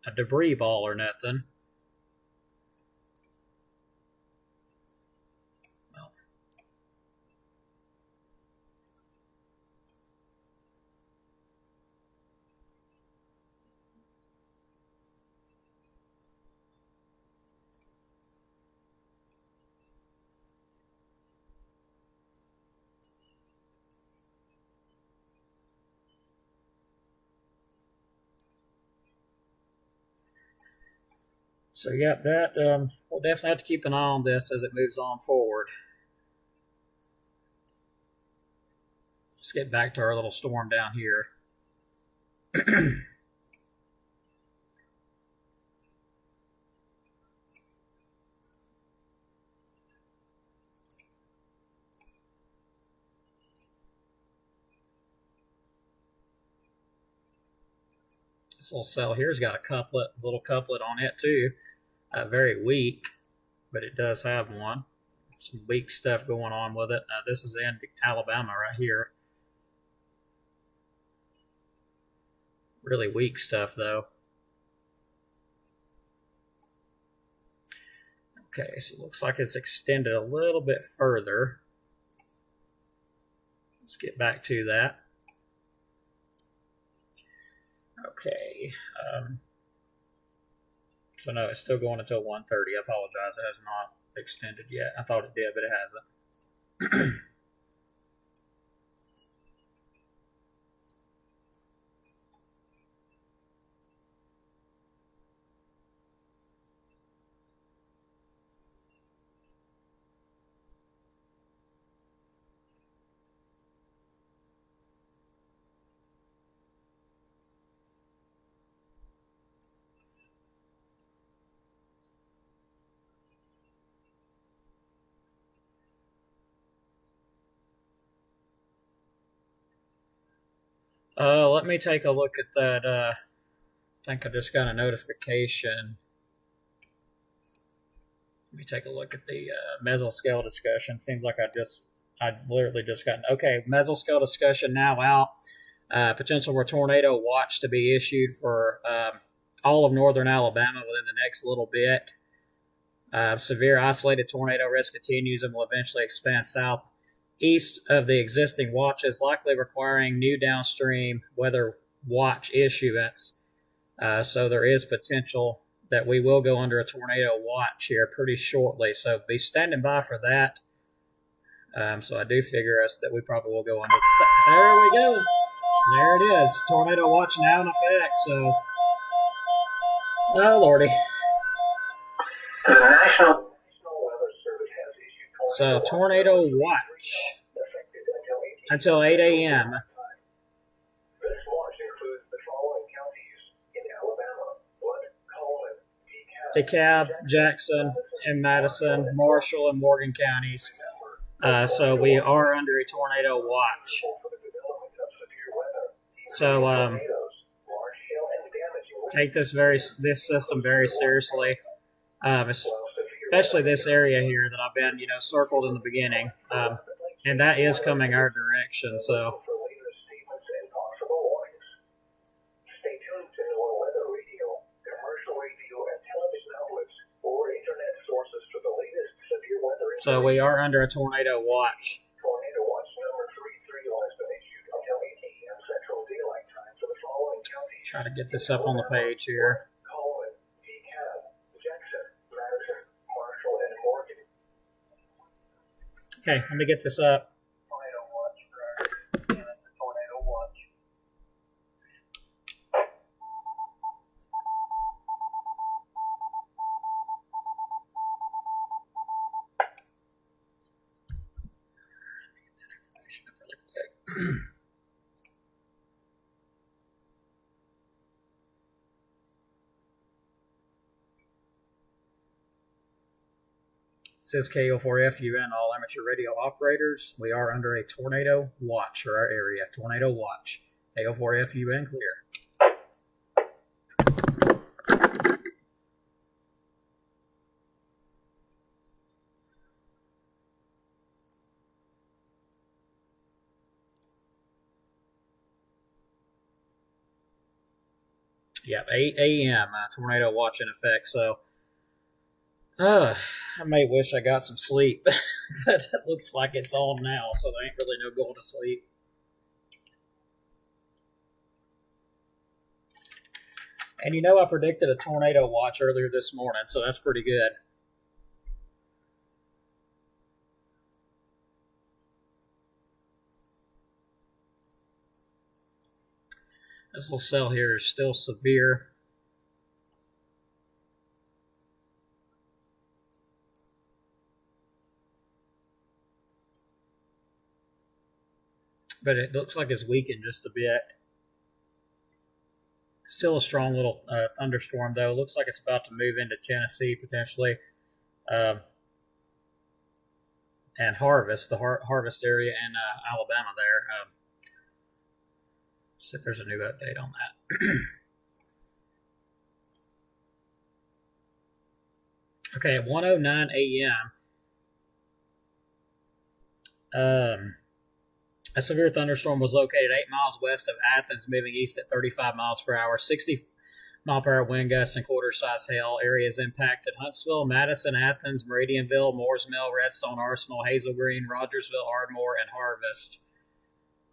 a debris ball or nothing. So, yeah, that we'll definitely have to keep an eye on this as it moves on forward. Let's get back to our little storm down here. This little cell here's got a little couplet on it too. Very weak, but it does have one. Some weak stuff going on with it. This is in Alabama right here. Really weak stuff though. Okay, so it looks like it's extended a little bit further. Let's get back to that. Okay. So no, it's still going until 1:30. I apologize. It has not extended yet. I thought it did, but it hasn't. Let me take a look at that. I think I just got a notification. Let me take a look at the mesoscale discussion. Seems like I literally just got. Okay, mesoscale discussion now out. Potential for tornado watch to be issued for all of northern Alabama within the next little bit. Severe isolated tornado risk continues and will eventually expand southeast of the existing watches, likely requiring new downstream weather watch issuance. So there is potential that we will go under a tornado watch here pretty shortly. So be standing by for that. So I do figure that we probably will go under. There we go. There it is. Tornado watch now in effect. So, oh lordy. The National Weather Service has issued So tornado watch until 8 a.m. This watch includes the following counties in Alabama: Wood, Coleman, DeKalb, Jackson, and Madison, Marshall, and Morgan counties. So we are under a tornado watch. So take this system very seriously, especially this area here that I've been, circled in the beginning, and that is coming our direction. So. So we are under a tornado watch. Tornado watch number 33 has been issued until 8 a.m. Central Daylight Time for the following counties. Try to get this up on the page here. Coleman, DeKalb, Jackson, Madison, Marshall, and Morgan. Okay, let me get this up. Tornado watch, the tornado watch. Says KO4FUN, all amateur radio operators. We are under a tornado watch for our area. Tornado watch. KO4FUN clear. Yep, 8 a.m. Tornado watch in effect. So, I may wish I got some sleep, but it looks like it's on now, so there ain't really no going to sleep. And I predicted a tornado watch earlier this morning, so that's pretty good. This little cell here is still severe. But it looks like it's weakened just a bit. Still a strong little thunderstorm, though. Looks like it's about to move into Tennessee, potentially. And harvest, the harvest area in Alabama there. See if there's a new update on that. Okay, at 1:09 a.m., a severe thunderstorm was located 8 miles west of Athens, moving east at 35 miles per hour, 60-mile-per-hour wind gusts and quarter-size hail. Areas impacted Huntsville, Madison, Athens, Meridianville, Moores Mill, Redstone, Arsenal, Hazel Green, Rogersville, Ardmore, and Harvest.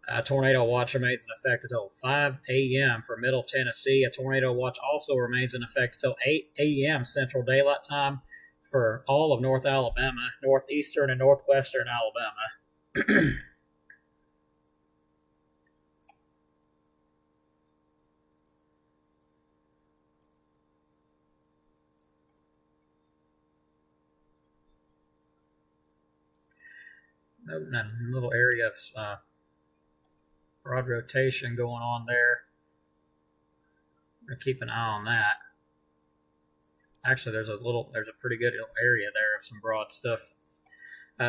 A tornado watch remains in effect until 5 a.m. for Middle Tennessee. A tornado watch also remains in effect until 8 a.m. Central Daylight Time for all of North Alabama, northeastern and northwestern Alabama. Noting a little area of broad rotation going on there. I'm gonna keep an eye on that. Actually, there's a pretty good area there of some broad stuff.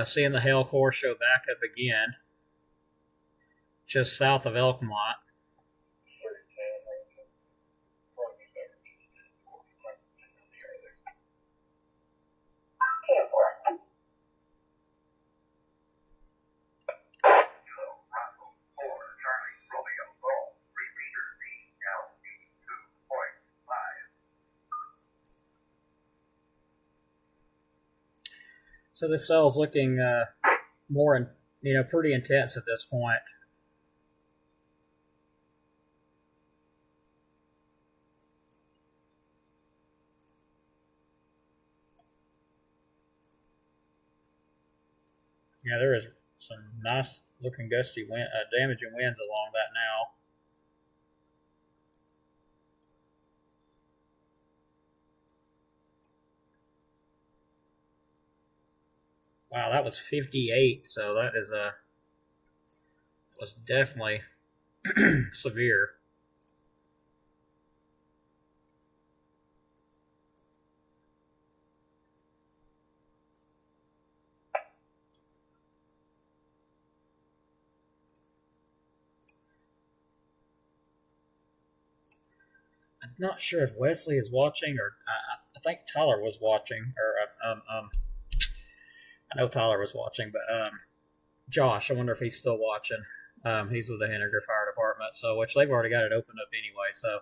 Seeing the hail core show back up again, just south of Elkmont. So this cell is looking more, pretty intense at this point. Yeah, there is some nice looking gusty wind, damaging winds along that now. Wow, that was 58. So that is was definitely severe. I'm not sure if Wesley is watching, or I think Tyler was watching, or I know Tyler was watching, but Josh, I wonder if he's still watching. He's with the Henniger Fire Department, so which they've already got it opened up anyway. So,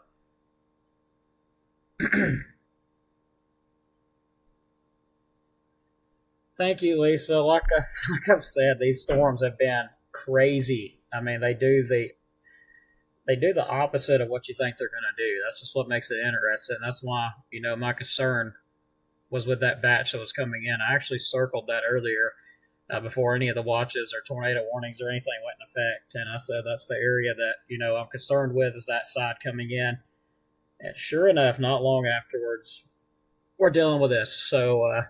thank you, Lisa. Like I've said, these storms have been crazy. I mean, they do the opposite of what you think they're going to do. That's just what makes it interesting. That's why my concern was with that batch that was coming in. I actually circled that earlier before any of the watches or tornado warnings or anything went in effect, and I said that's the area that I'm concerned with, is that side coming in. And sure enough, not long afterwards, we're dealing with this. So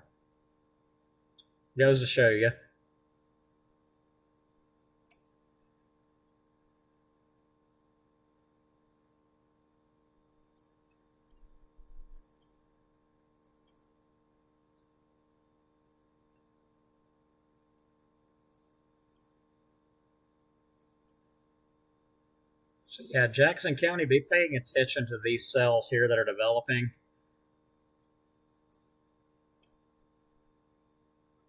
goes to show you. So yeah, Jackson County, be paying attention to these cells here that are developing.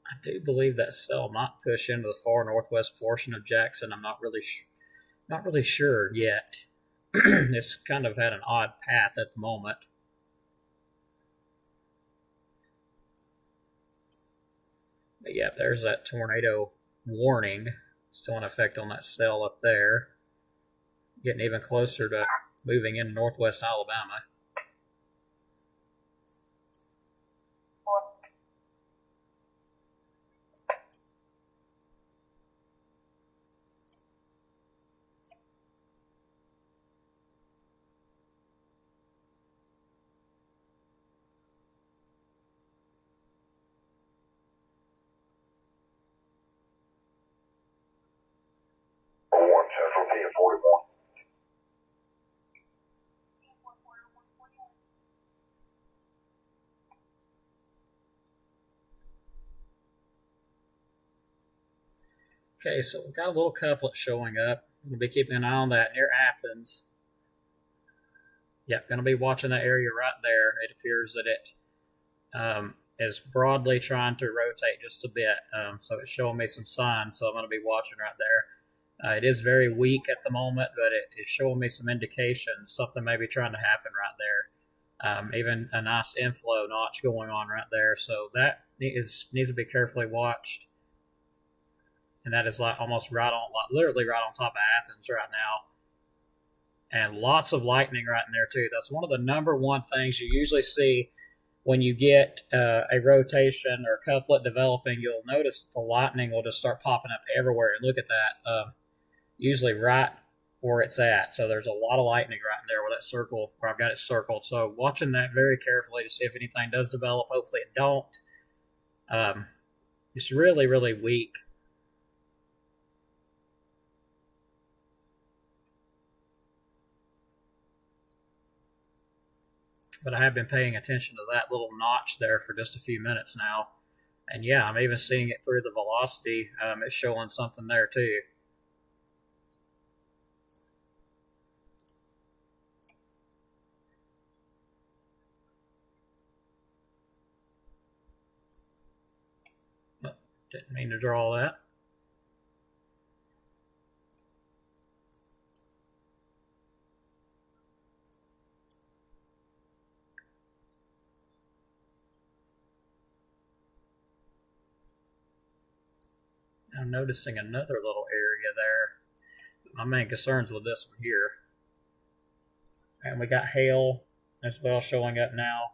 I do believe that cell might push into the far northwest portion of Jackson. I'm not really sure yet. It's kind of had an odd path at the moment. But yeah, there's that tornado warning still in effect on that cell up there. Getting even closer to moving into northwest Alabama. Okay, so we've got a little couplet showing up. We'll be keeping an eye on that near Athens. Yep, going to be watching that area right there. It appears that it is broadly trying to rotate just a bit. So it's showing me some signs, so I'm going to be watching right there. It is very weak at the moment, but it is showing me some indications. Something may be trying to happen right there. Even a nice inflow notch going on right there. So that needs to be carefully watched. And that is almost literally right on top of Athens right now. And lots of lightning right in there too. That's one of the number one things you usually see when you get a rotation or a couplet developing. You'll notice the lightning will just start popping up everywhere. And look at that, usually right where it's at. So there's a lot of lightning right in there where I've got it circled. So watching that very carefully to see if anything does develop. Hopefully it don't. It's really, really weak. But I have been paying attention to that little notch there for just a few minutes now. And yeah, I'm even seeing it through the velocity. It's showing something there too. Didn't mean to draw that. I'm noticing another little area there. My main concern's with this one here. And we got hail as well showing up now.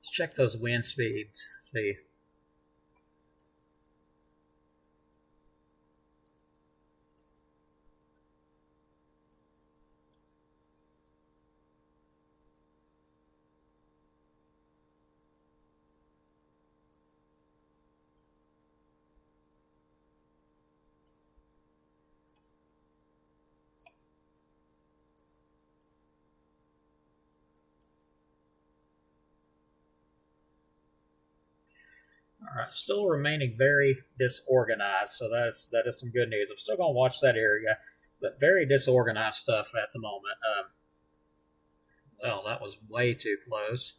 Let's check those wind speeds. See. All right, still remaining very disorganized, so that is some good news. I'm still going to watch that area, but very disorganized stuff at the moment. Well, that was way too close.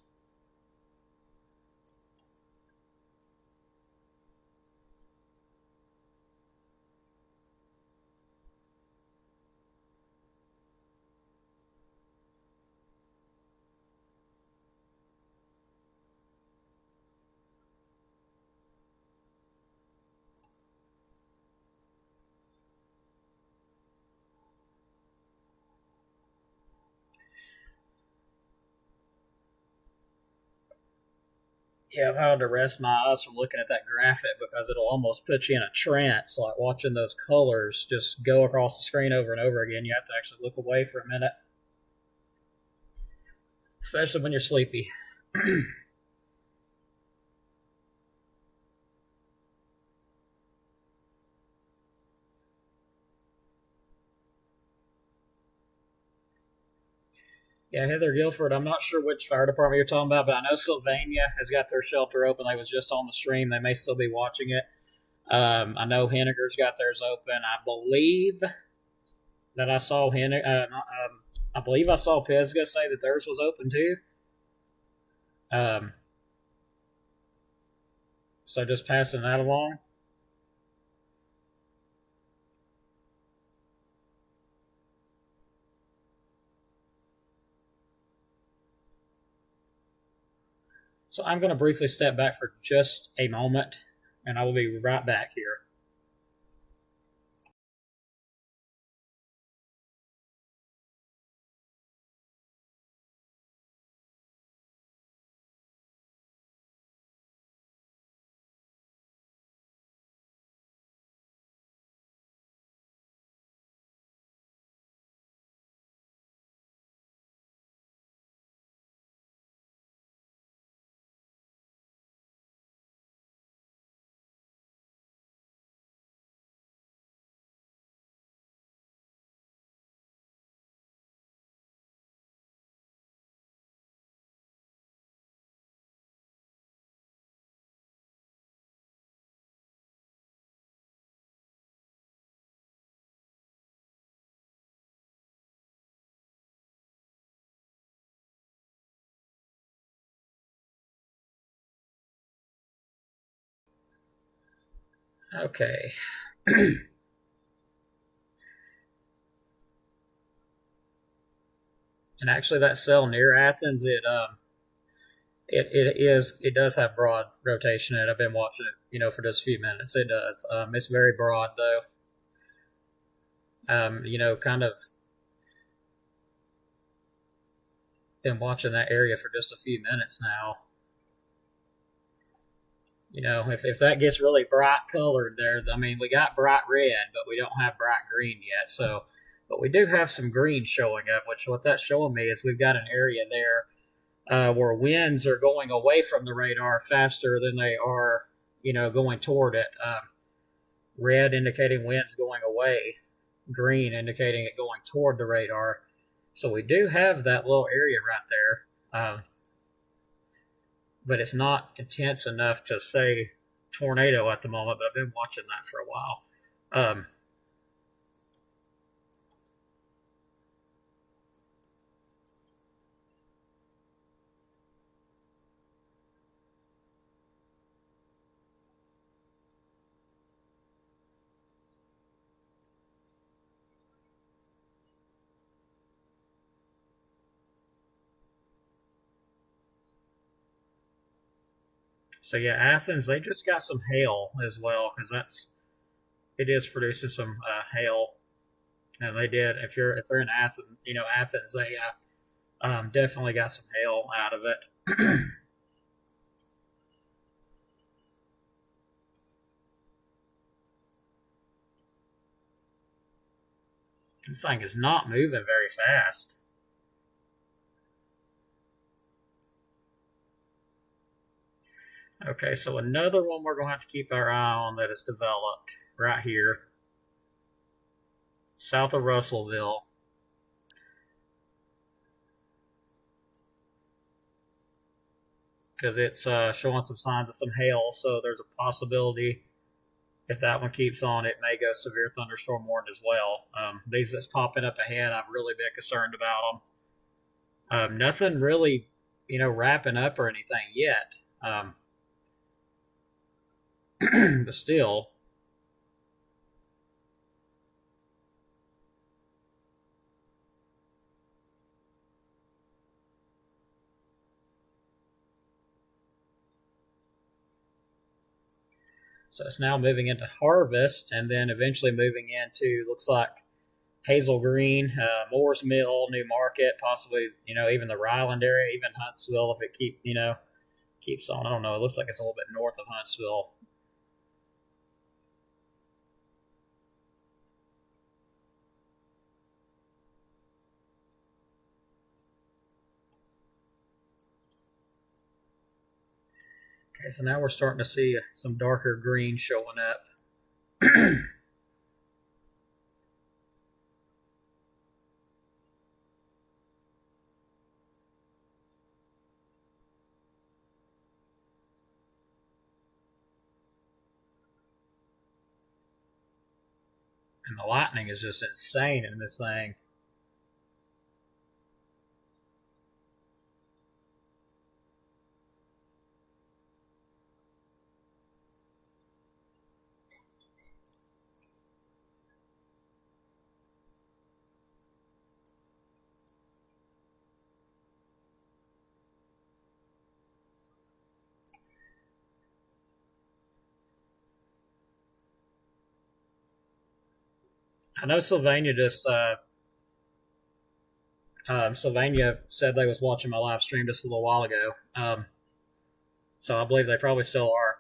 Yeah, I've had to rest my eyes from looking at that graphic because it'll almost put you in a trance, like watching those colors just go across the screen over and over again. You have to actually look away for a minute, especially when you're sleepy. Yeah, Heather Guilford, I'm not sure which fire department you're talking about, but I know Sylvania has got their shelter open. They was just on the stream. They may still be watching it. I know Henniger's got theirs open. I believe that I saw I believe I saw Pisgah say that theirs was open too. So just passing that along. So I'm going to briefly step back for just a moment, and I will be right back here. Okay. And actually, that cell near Athens, it does have broad rotation in it. I've been watching it, for just a few minutes. It does. It's very broad though. Kind of been watching that area for just a few minutes now. If that gets really bright colored there, I mean, we got bright red, but we don't have bright green yet. So, but we do have some green showing up, which what that's showing me is we've got an area there where winds are going away from the radar faster than they are, going toward it. Red indicating winds going away, green indicating it going toward the radar. So we do have that little area right there. But it's not intense enough to say tornado at the moment, but I've been watching that for a while. So yeah, Athens, they just got some hail as well, because it is producing some hail, and they did. If they're in Athens, Athens, they definitely got some hail out of it. This thing is not moving very fast. Okay, so another one we're going to have to keep our eye on that is developed right here, south of Russellville. Because it's showing some signs of some hail, so there's a possibility if that one keeps on, it may go severe thunderstorm warning as well. These that's popping up ahead, I've really been concerned about them. Nothing really, wrapping up or anything yet. But still. So it's now moving into harvest, and then eventually moving into, looks like, Hazel Green, Moore's Mill, New Market, possibly, even the Ryland area, even Huntsville if it keeps on. I don't know. It looks like it's a little bit north of Huntsville. Okay, so now we're starting to see some darker green showing up. And the lightning is just insane in this thing. I know Sylvania Sylvania said they was watching my live stream just a little while ago. So I believe they probably still are.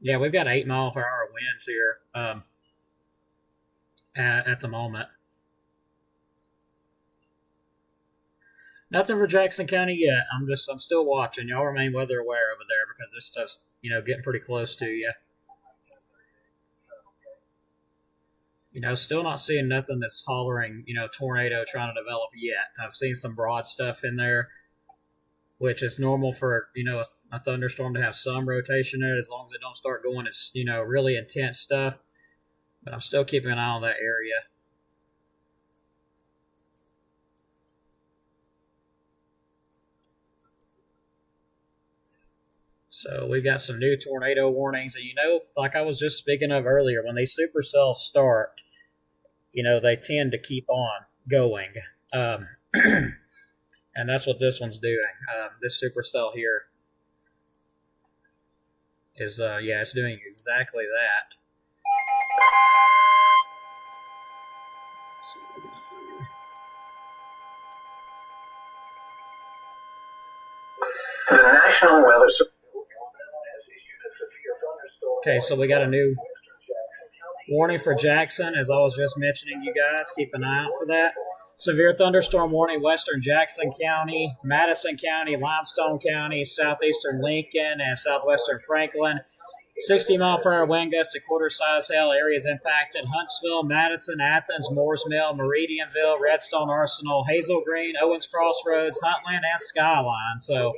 Yeah, we've got 8-mile-per-hour winds here at the moment. Nothing for Jackson County yet. I'm still watching. Y'all remain weather aware over there because this stuff's getting pretty close to you. Still not seeing nothing that's hollering, tornado trying to develop yet. I've seen some broad stuff in there, which is normal for, a thunderstorm to have some rotation in it as long as it don't start going as, really intense stuff. But I'm still keeping an eye on that area. So we've got some new tornado warnings. And, like I was just speaking of earlier, when these supercells start, they tend to keep on going. And that's what this one's doing. This supercell here is, it's doing exactly that. The National Weather Service. Okay, so we got a new warning for Jackson, as I was just mentioning, you guys. Keep an eye out for that. Severe thunderstorm warning, western Jackson County, Madison County, Limestone County, southeastern Lincoln, and southwestern Franklin. 60-mile-per-hour wind gusts to quarter-size hail areas impacted. Huntsville, Madison, Athens, Moore's Mill, Meridianville, Redstone Arsenal, Hazel Green, Owens Crossroads, Huntland, and Skyline. So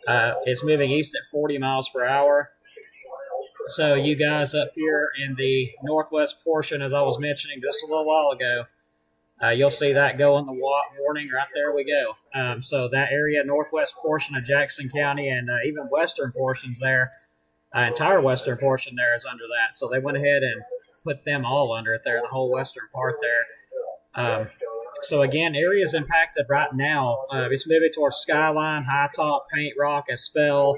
it's moving east at 40 miles per hour. So you guys up here in the northwest portion, as I was mentioning just a little while ago, you'll see that go in the warning. Right there we go. So that area, northwest portion of Jackson County, and even western portions there, entire western portion there is under that. So they went ahead and put them all under it there, the whole western part there. So again, areas impacted right now. It's moving towards Skyline, High Top, Paint Rock, Espel,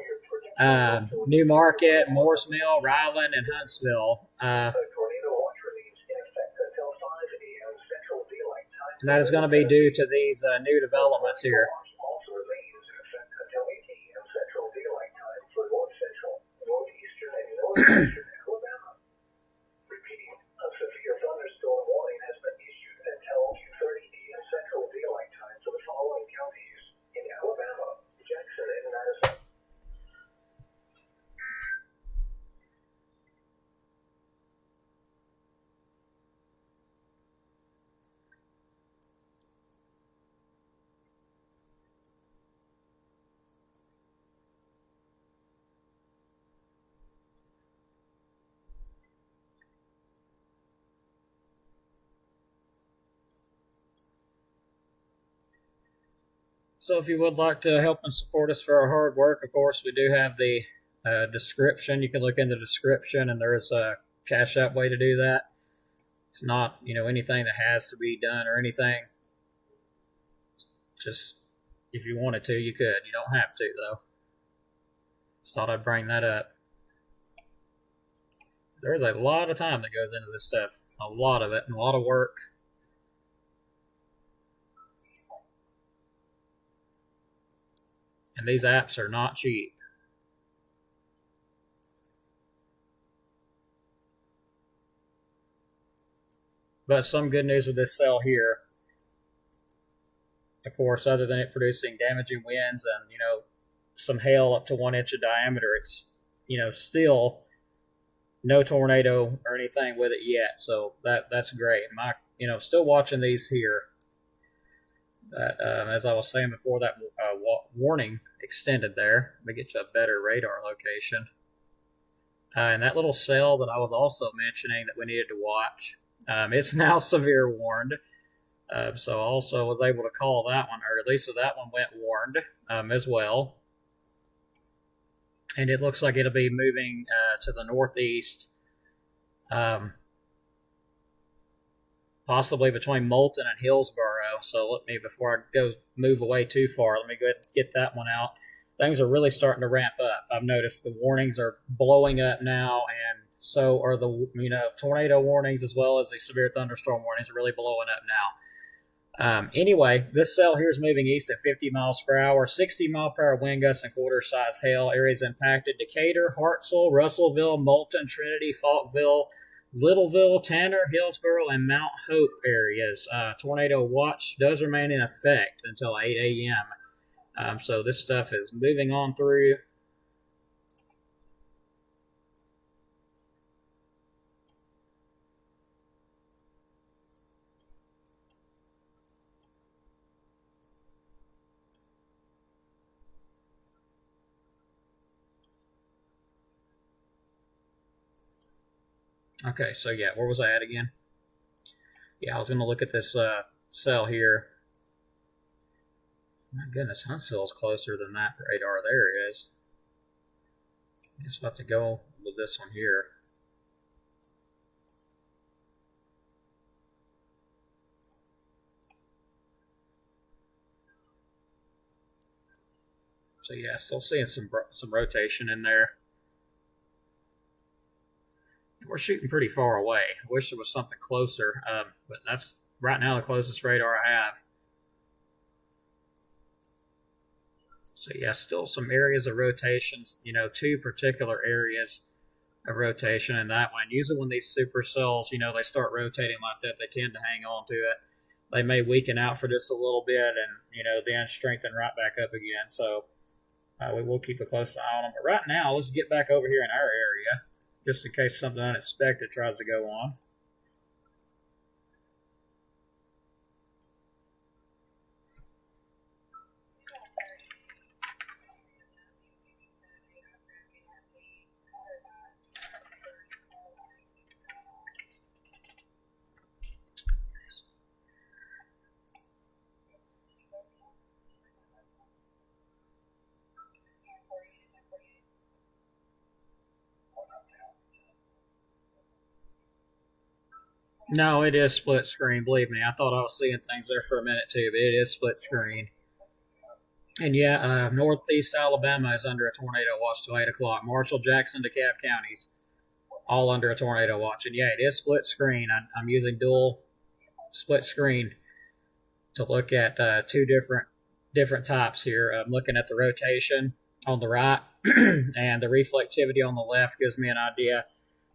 New Market, Morris Mill, Ryland, and Huntsville. And that is going to be due to these new developments here. So if you would like to help and support us for our hard work, of course, we do have the description. You can look in the description, and there is a Cash App way to do that. It's not, anything that has to be done or anything. Just, if you wanted to, you could. You don't have to, though. Just thought I'd bring that up. There's a lot of time that goes into this stuff. A lot of it, and a lot of work. And these apps are not cheap. But some good news with this cell here. Of course, other than it producing damaging winds and, some hail up to 1 inch of diameter, it's, still no tornado or anything with it yet. So that's great. Still watching these here. That, as I was saying before, that warning extended there. Let me get you a better radar location. And that little cell that I was also mentioning that we needed to watch, it's now severe warned. So I also was able to call that one early, so that one went warned as well. And it looks like it'll be moving to the northeast, possibly between Moulton and Hillsboro. So before I move away too far, let me go ahead and get that one out. Things are really starting to ramp up. I've noticed the warnings are blowing up now, and so are the tornado warnings as well as the severe thunderstorm warnings are really blowing up now. Anyway, this cell here is moving east at 50 miles per hour, 60 mile per hour wind gusts and quarter size hail. Areas impacted: Decatur, Hartselle, Russellville, Moulton, Trinity, Falkville, Littleville, Tanner, Hillsboro, and Mount Hope areas. Tornado watch does remain in effect until 8 a.m. So this stuff is moving on through. Okay, so yeah, where was I at again? Yeah, I was going to look at this cell here. My goodness, Huntsville's closer than that radar. There it is. I'm just about to go with this one here. So yeah, still seeing some rotation in there. We're shooting pretty far away. I wish there was something closer, but that's right now the closest radar I have. So yeah, still some areas of rotations, two particular areas of rotation in that one. Usually when these supercells, they start rotating like that, they tend to hang on to it. They may weaken out for just a little bit and, then strengthen right back up again. So we will keep a close eye on them. But right now, let's get back over here in our area, just in case something unexpected tries to go on. No, it is split screen. Believe me, I thought I was seeing things there for a minute too, but it is split screen. And yeah, northeast Alabama is under a tornado watch till 8 o'clock. Marshall, Jackson, DeKalb counties, all under a tornado watch. And yeah, it is split screen. I'm using dual split screen to look at two different types here. I'm looking at the rotation on the right and the reflectivity on the left gives me an idea.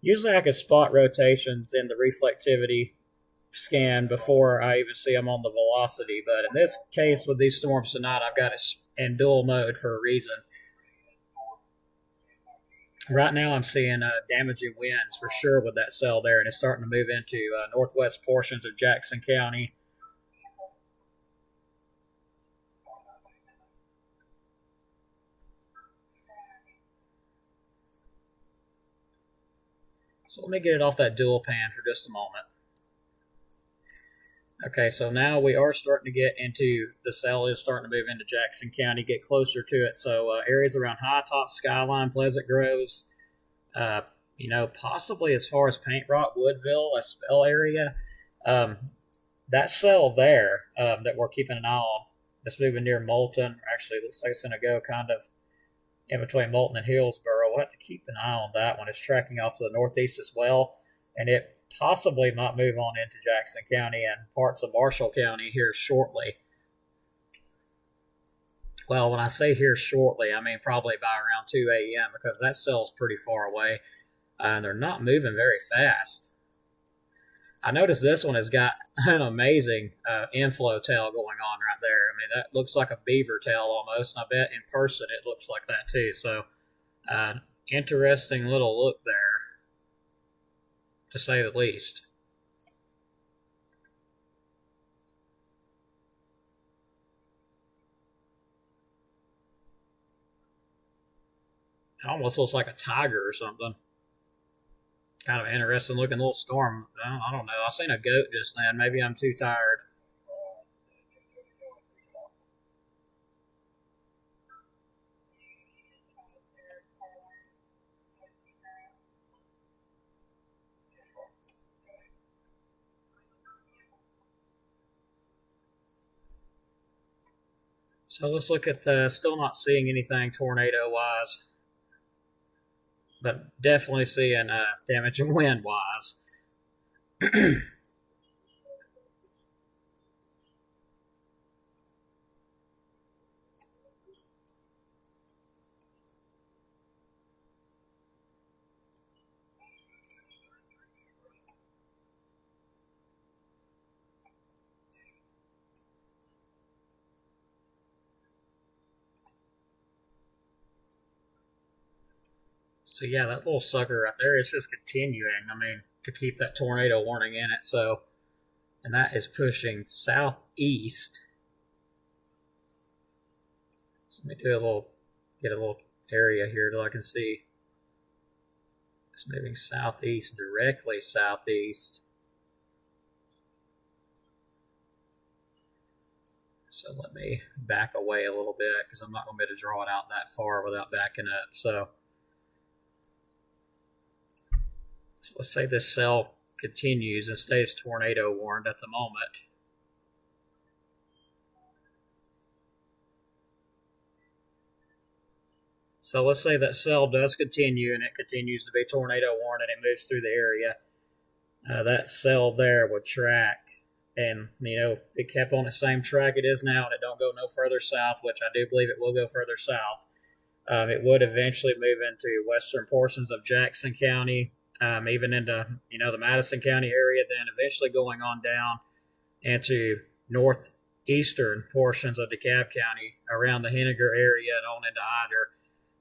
Usually I can spot rotations in the reflectivity scan before I even see them on the velocity, but in this case with these storms tonight, I've got it in dual mode for a reason. Right now I'm seeing damaging winds for sure with that cell there, and it's starting to move into northwest portions of Jackson County. So let me get it off that dual pan for just a moment. Okay, so now we are starting to get into, the cell is starting to move into Jackson County, get closer to it. So areas around High Top, Skyline, Pleasant Groves, possibly as far as Paint Rock, Woodville, a spell area. That cell there that we're keeping an eye on, that's moving near Moulton, actually looks like it's going to go kind of in between Moulton and Hillsboro. We'll have to keep an eye on that one. It's tracking off to the northeast as well, and it possibly might move on into Jackson County and parts of Marshall County here shortly. Well, when I say here shortly, I mean probably by around 2 a.m. because that cell's pretty far away, and they're not moving very fast. I noticed this one has got an amazing inflow tail going on right there. I mean, that looks like a beaver tail almost, and I bet in person it looks like that too. So, interesting little look there, to say the least. It almost looks like a tiger or something. Kind of interesting looking little storm. I don't know. I seen a goat just then. Maybe I'm too tired. So let's look at the, still not seeing anything tornado wise, but definitely seeing damage and wind wise. So yeah, that little sucker right there is just continuing. I mean, to keep that tornado warning in it. So, and that is pushing southeast. So let me do get a little area here till I can see. It's moving southeast, directly southeast. So let me back away a little bit because I'm not going to be able to draw it out that far without backing up. So let's say this cell continues and stays tornado warned at the moment. So let's say that cell does continue and it continues to be tornado warned and it moves through the area. That cell there would track, and it kept on the same track it is now and it don't go no further south, which I do believe it will go further south. It would eventually move into western portions of Jackson County, even into the Madison County area, then eventually going on down into northeastern portions of DeKalb County around the Henniger area and on into Ider.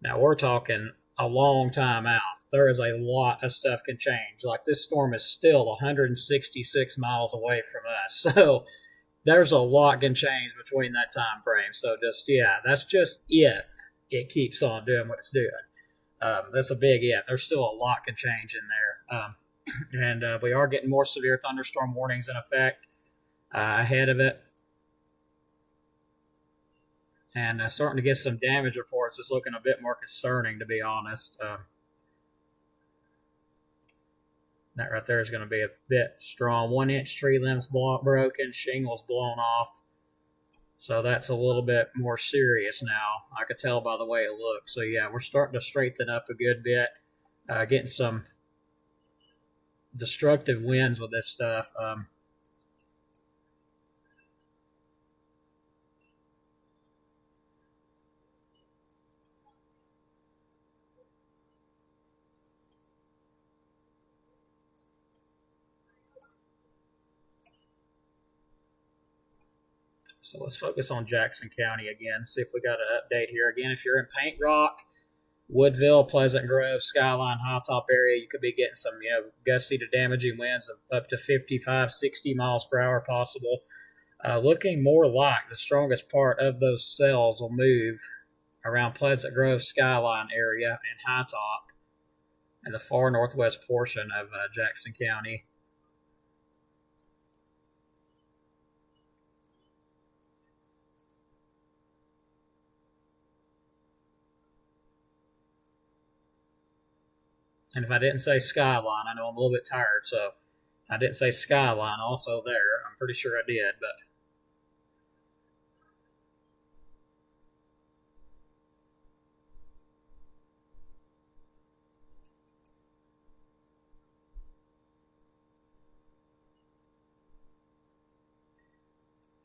Now we're talking a long time out. There is a lot of stuff can change. Like this storm is still 166 miles away from us, so there's a lot can change between that time frame. So that's just if it keeps on doing what it's doing. That's a big if. There's still a lot can change in there. And we are getting more severe thunderstorm warnings in effect ahead of it. And starting to get some damage reports. It's looking a bit more concerning, to be honest. That right there is going to be a bit strong. 1 inch tree limbs broken, shingles blown off. So that's a little bit more serious now. I could tell by the way it looks. So yeah, we're starting to strengthen up a good bit. Getting some destructive winds with this stuff. So let's focus on Jackson County again, see if we got an update here. Again, if you're in Paint Rock, Woodville, Pleasant Grove, Skyline, High Top area, you could be getting some, gusty to damaging winds of up to 55, 60 miles per hour possible. Looking more like the strongest part of those cells will move around Pleasant Grove, Skyline area, and High Top, and the far northwest portion of Jackson County. And if I didn't say Skyline, I know I'm a little bit tired, so if I didn't say Skyline also there, I'm pretty sure I did, but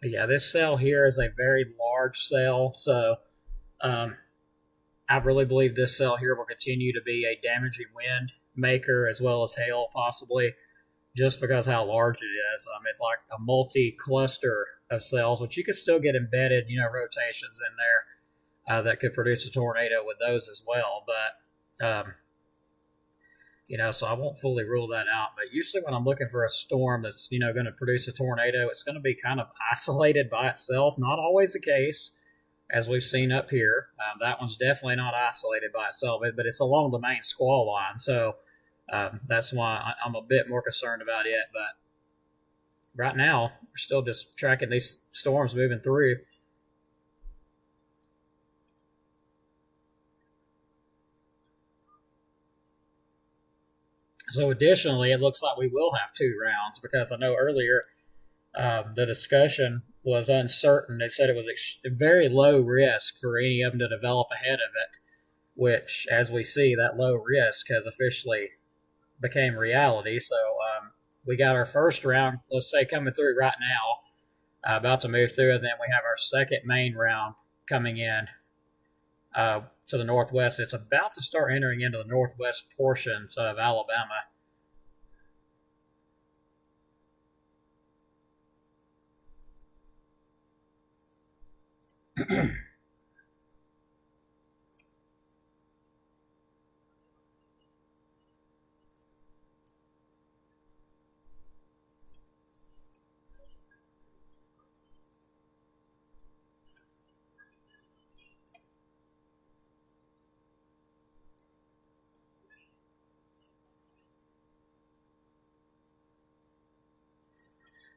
yeah, this cell here is a very large cell, so I really believe this cell here will continue to be a damaging wind maker as well as hail, possibly, just because how large it is. It's like a multi-cluster of cells, which you could still get embedded, rotations in there that could produce a tornado with those as well. But, so I won't fully rule that out. But usually when I'm looking for a storm that's, going to produce a tornado, it's going to be kind of isolated by itself. Not always the case, as we've seen up here. That one's definitely not isolated by itself, but it's along the main squall line. So that's why I'm a bit more concerned about it. But right now, we're still just tracking these storms moving through. So additionally, it looks like we will have 2 rounds, because I know earlier the discussion was uncertain. They said it was very low risk for any of them to develop ahead of it, which, as we see, that low risk has officially became reality. So we got our first round, let's say, coming through right now, about to move through, and then we have our second main round coming in to the northwest. It's about to start entering into the northwest portions of Alabama.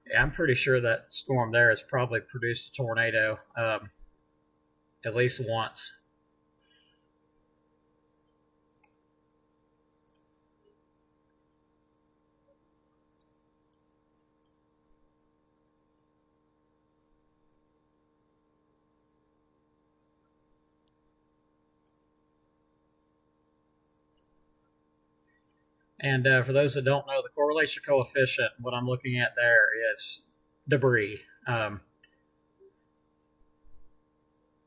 Yeah, I'm pretty sure that storm there has probably produced a tornado at least once. And for those that don't know, the correlation coefficient, what I'm looking at there is debris.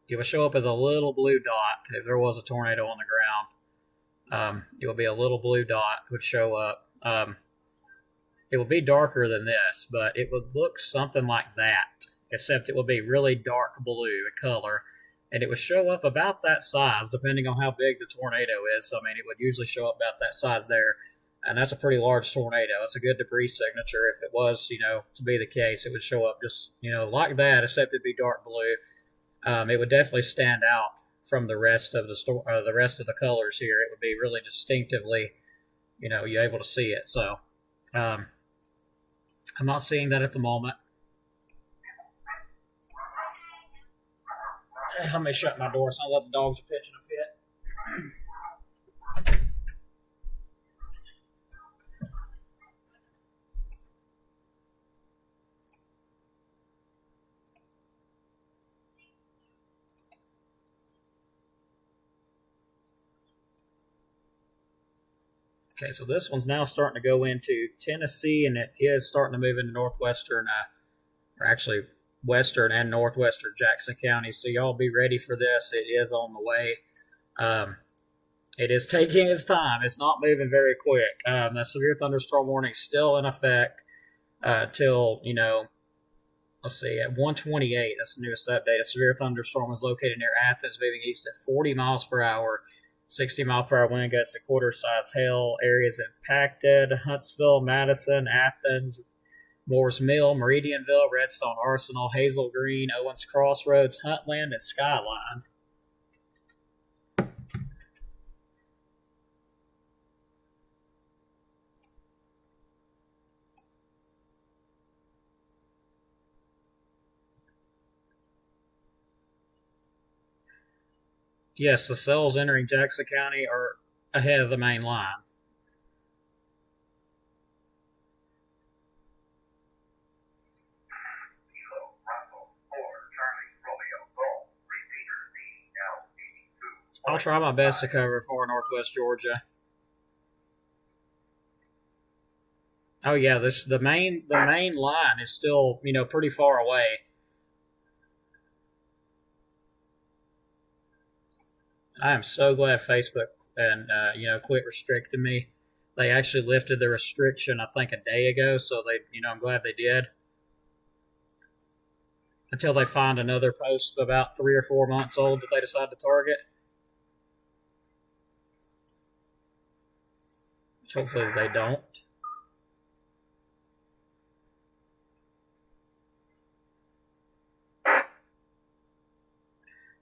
It will show up as a little blue dot if there was a tornado on the ground. It will be a little blue dot would show up. It will be darker than this, but it would look something like that, except it will be really dark blue in color, and it would show up about that size, depending on how big the tornado is. So, it would usually show up about that size there, and that's a pretty large tornado. It's a good debris signature. If it was, to be the case, it would show up just, like that, except it'd be dark blue. It would definitely stand out from the rest of the rest of the colors here. It would be really distinctively, you're able to see it. So, I'm not seeing that at the moment. Let me shut my door so I let the dogs are pitching a fit. Okay, so this one's now starting to go into Tennessee, and it is starting to move into northwestern, or actually western and northwestern Jackson County. So y'all be ready for this. It is on the way. It is taking its time. It's not moving very quick. The severe thunderstorm warning is still in effect till, let's see, at 1:28. That's the newest update. A severe thunderstorm was located near Athens, moving east at 40 miles per hour. 60-mile-per-hour wind gusts and quarter-size hail. Areas impacted: Huntsville, Madison, Athens, Moores Mill, Meridianville, Redstone Arsenal, Hazel Green, Owens Crossroads, Huntland, and Skyline. Yes, the cells entering Jackson County are ahead of the main line. I'll try my best to cover for Northwest Georgia. Oh yeah, the main line is still pretty far away. I am so glad Facebook and quit restricting me. They actually lifted the restriction I think a day ago, so I'm glad they did. Until they find another post about 3 or 4 months old that they decide to target. Which hopefully they don't.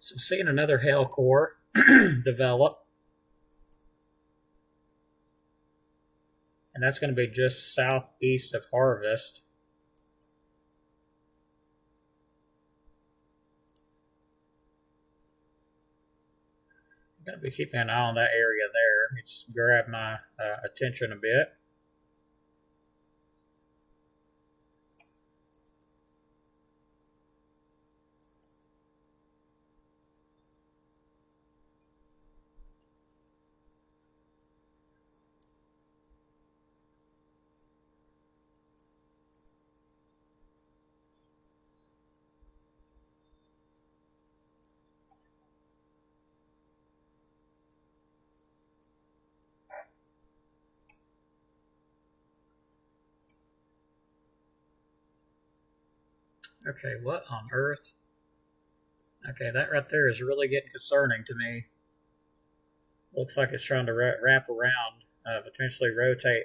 So I'm seeing another hail core develop. And that's going to be just southeast of Harvest. I'm going to be keeping an eye on that area there. It's grabbed my attention a bit. Okay, what on earth? Okay, that right there is really getting concerning to me. Looks like it's trying to wrap around, potentially rotate.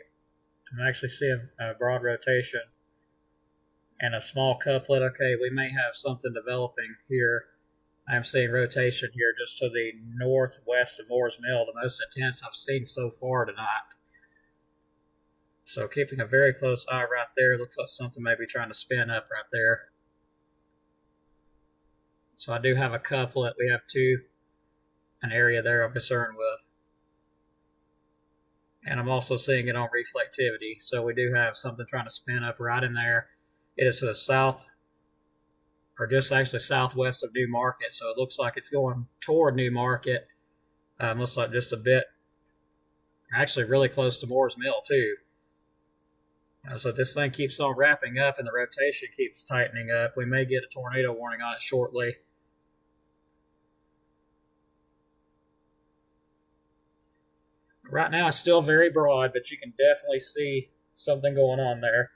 I'm actually seeing a broad rotation and a small couplet. Okay, we may have something developing here. I'm seeing rotation here just to the northwest of Moores Mill, the most intense I've seen so far tonight. So keeping a very close eye right there. Looks like something may be trying to spin up right there. So I do have a couplet. We have an area there I'm concerned with. And I'm also seeing it on reflectivity. So we do have something trying to spin up right in there. It is to the south, or just actually southwest of New Market. So it looks like it's going toward New Market. Looks like just a bit, actually really close to Moores Mill too. So this thing keeps on wrapping up and the rotation keeps tightening up. We may get a tornado warning on it shortly. Right now it's still very broad, but you can definitely see something going on there.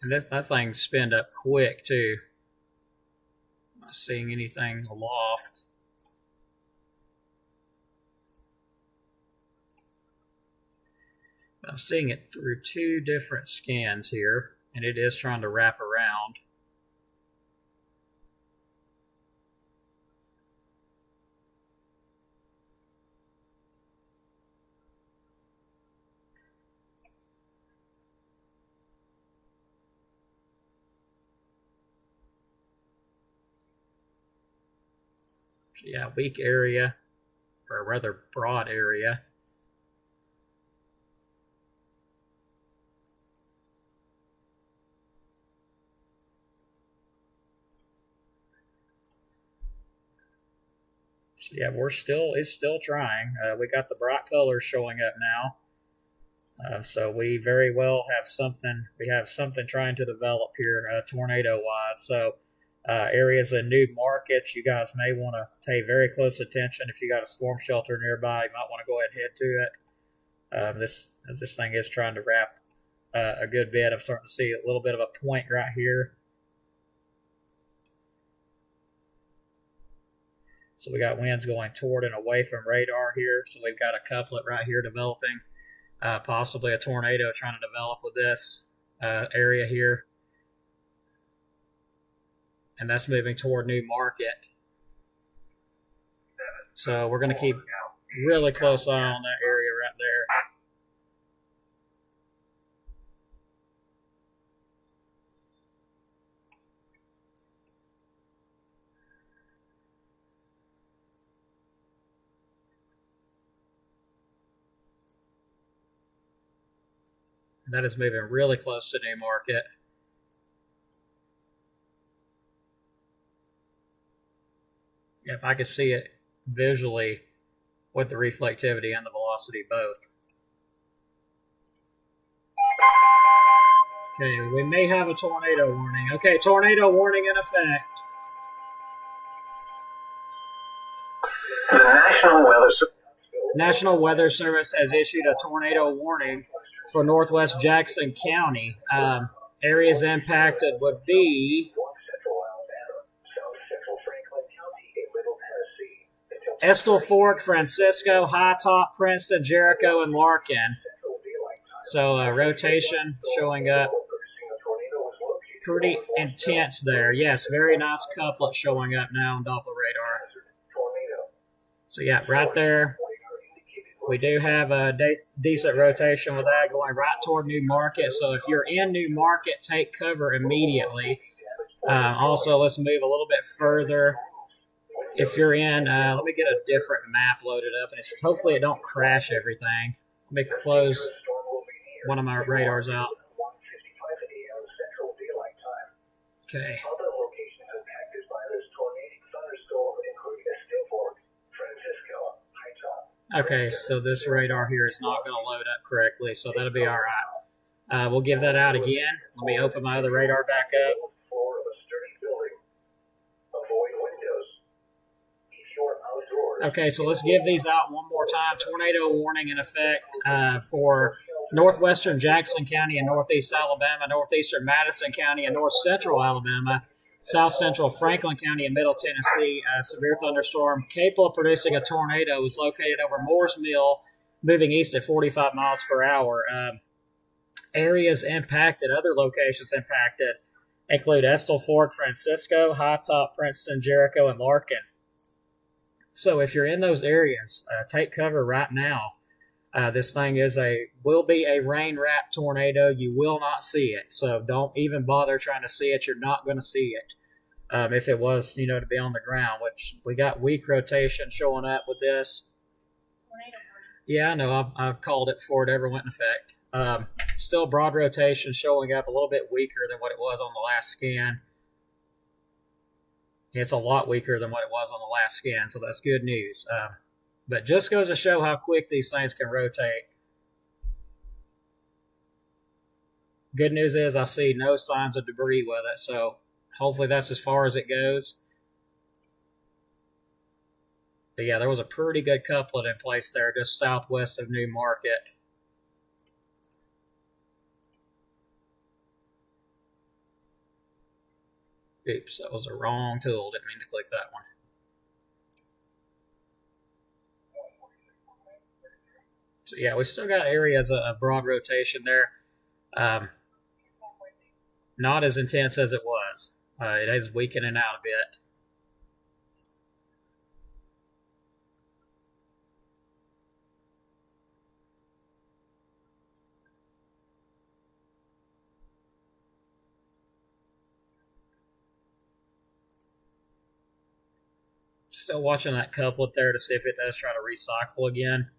And that thing spinned up quick too. I'm not seeing anything aloft. I'm seeing it through 2 different scans here, and it is trying to wrap around. So yeah, weak area. or a rather broad area. So yeah, it's still trying. We got the bright colors showing up now. So we very well have something. We have something trying to develop here, tornado-wise. So areas in new markets, you guys may want to pay very close attention. If you got a storm shelter nearby, you might want to go ahead and head to it. This thing is trying to wrap a good bit. I'm starting to see a little bit of a point right here. So we got winds going toward and away from radar here. So we've got a couplet right here developing, possibly a tornado trying to develop with this area here. And that's moving toward New Market. So we're going to keep really close eye on that area right there. That is moving really close to New Market. Yep, I can see it visually with the reflectivity and the velocity both. Okay, we may have a tornado warning. Okay, tornado warning in effect. The National Weather Service has issued a tornado warning for northwest Jackson County. Areas impacted would be Estill Fork, Francisco, High Top, Princeton, Jericho, and Larkin. So rotation showing up pretty intense there. Yes, very nice couplet showing up now on Doppler radar. So yeah, right there. We do have a decent rotation with that going right toward New Market. So if you're in New Market, take cover immediately. Also, let's move a little bit further. If you're in, let me get a different map loaded up, and hopefully it don't crash everything. Let me close one of my radars out. Okay. Okay, so this radar here is not going to load up correctly, so that'll be all right. We'll give that out again. Let me open my other radar back up. Okay, so let's give these out one more time. Tornado warning in effect for northwestern Jackson County and northeast Alabama, northeastern Madison County and north central Alabama, south central Franklin County and middle Tennessee. Severe thunderstorm capable of producing a tornado is located over Moore's Mill, moving east at 45 miles per hour. Areas impacted, other locations impacted, include Estill Fork, Francisco, High Top, Princeton, Jericho, and Larkin. So if you're in those areas, take cover right now. This thing will be a rain-wrapped tornado. You will not see it, so don't even bother trying to see it. You're not going to see it. If it was, to be on the ground, which we got weak rotation showing up with this. Yeah, I know. I've called it before it ever went in effect. Still broad rotation showing up a little bit weaker than what it was on the last scan. It's a lot weaker than what it was on the last scan, so that's good news. But just goes to show how quick these things can rotate. Good news is I see no signs of debris with it, so hopefully that's as far as it goes. But yeah, there was a pretty good couplet in place there just southwest of New Market. Oops, that was the wrong tool. Didn't mean to click that one. So yeah, we still got areas of broad rotation there. Not as intense as it was. It is weakening out a bit. Still watching that couplet there to see if it does try to recycle again.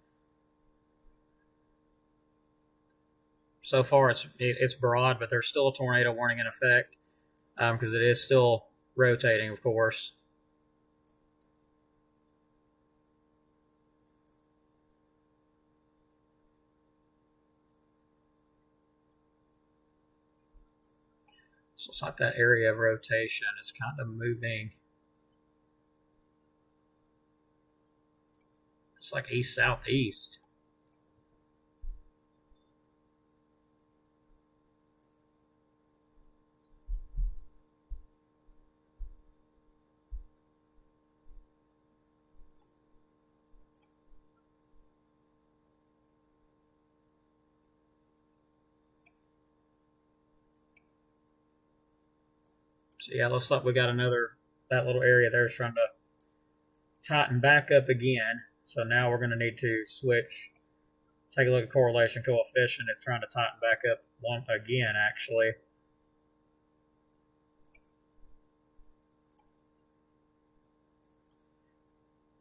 So far, it's broad, but there's still a tornado warning in effect because it is still rotating, of course. So it's like that area of rotation is kind of moving. It's like east-southeast. So yeah, looks like we got that little area there is trying to tighten back up again. So now we're going to need to switch, take a look at correlation coefficient. It's trying to tighten back up again, actually.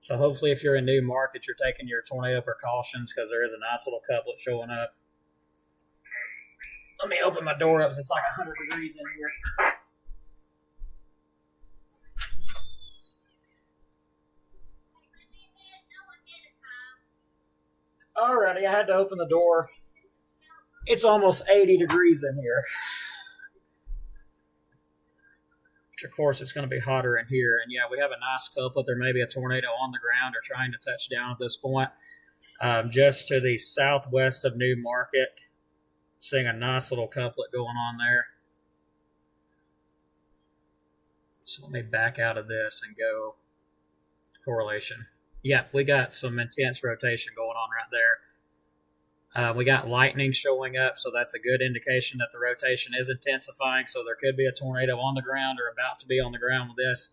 So hopefully if you're in new market, you're taking your tornado precautions because there is a nice little couplet showing up. Let me open my door up because it's like 100 degrees in here. Alrighty, I had to open the door. It's almost 80 degrees in here. Which of course it's going to be hotter in here. And yeah, we have a nice couplet. There may be a tornado on the ground or trying to touch down at this point. Just to the southwest of New Market. Seeing a nice little couplet going on there. So let me back out of this and go correlation. Yeah, we got some intense rotation going on right there. We got lightning showing up, so that's a good indication that the rotation is intensifying. So there could be a tornado on the ground or about to be on the ground with this.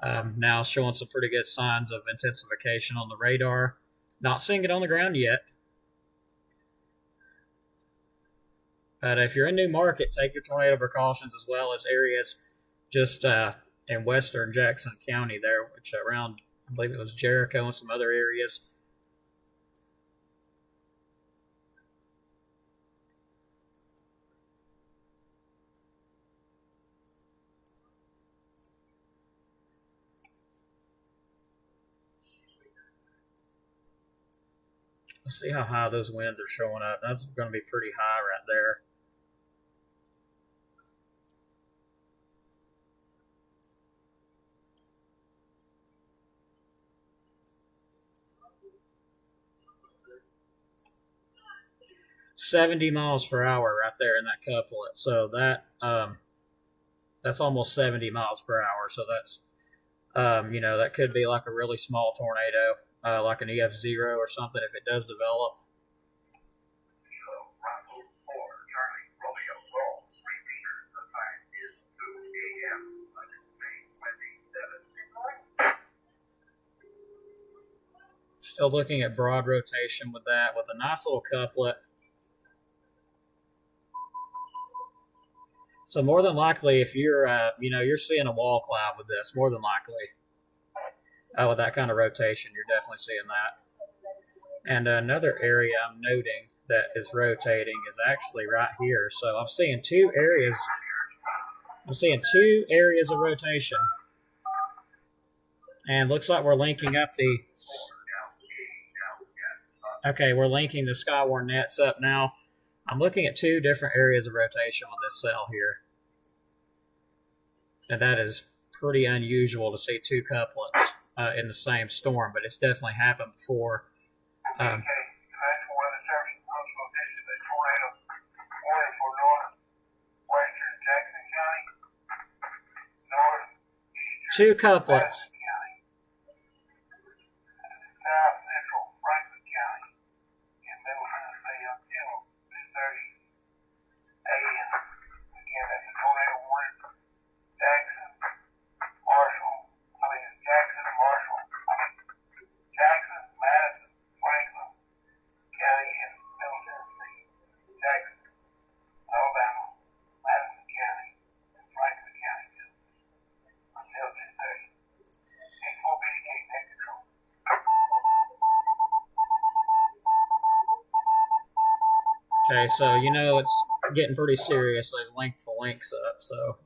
Now showing some pretty good signs of intensification on the radar. Not seeing it on the ground yet. But if you're in New Market, take your tornado precautions as well as areas just in western Jackson County there, which around, I believe it was Jericho and some other areas. Let's see how high those winds are showing up. That's going to be pretty high right there. $70 miles per hour right there in that couplet. So that's almost 70 miles per hour. So that's that could be like a really small tornado, like an EF0 or something if it does develop. Still looking at broad rotation with that, with a nice little couplet. So more than likely, if you're, you're seeing a wall cloud with this, more than likely, with that kind of rotation, you're definitely seeing that. And another area I'm noting that is rotating is actually right here. So I'm seeing two areas of rotation. And looks like we're linking up we're linking the Skywarn nets up now. I'm looking at two different areas of rotation with this cell here. And that is pretty unusual to see two couplets in the same storm, but it's definitely happened before. Two couplets. Okay, so you know it's getting pretty serious. They've linked the links up, so.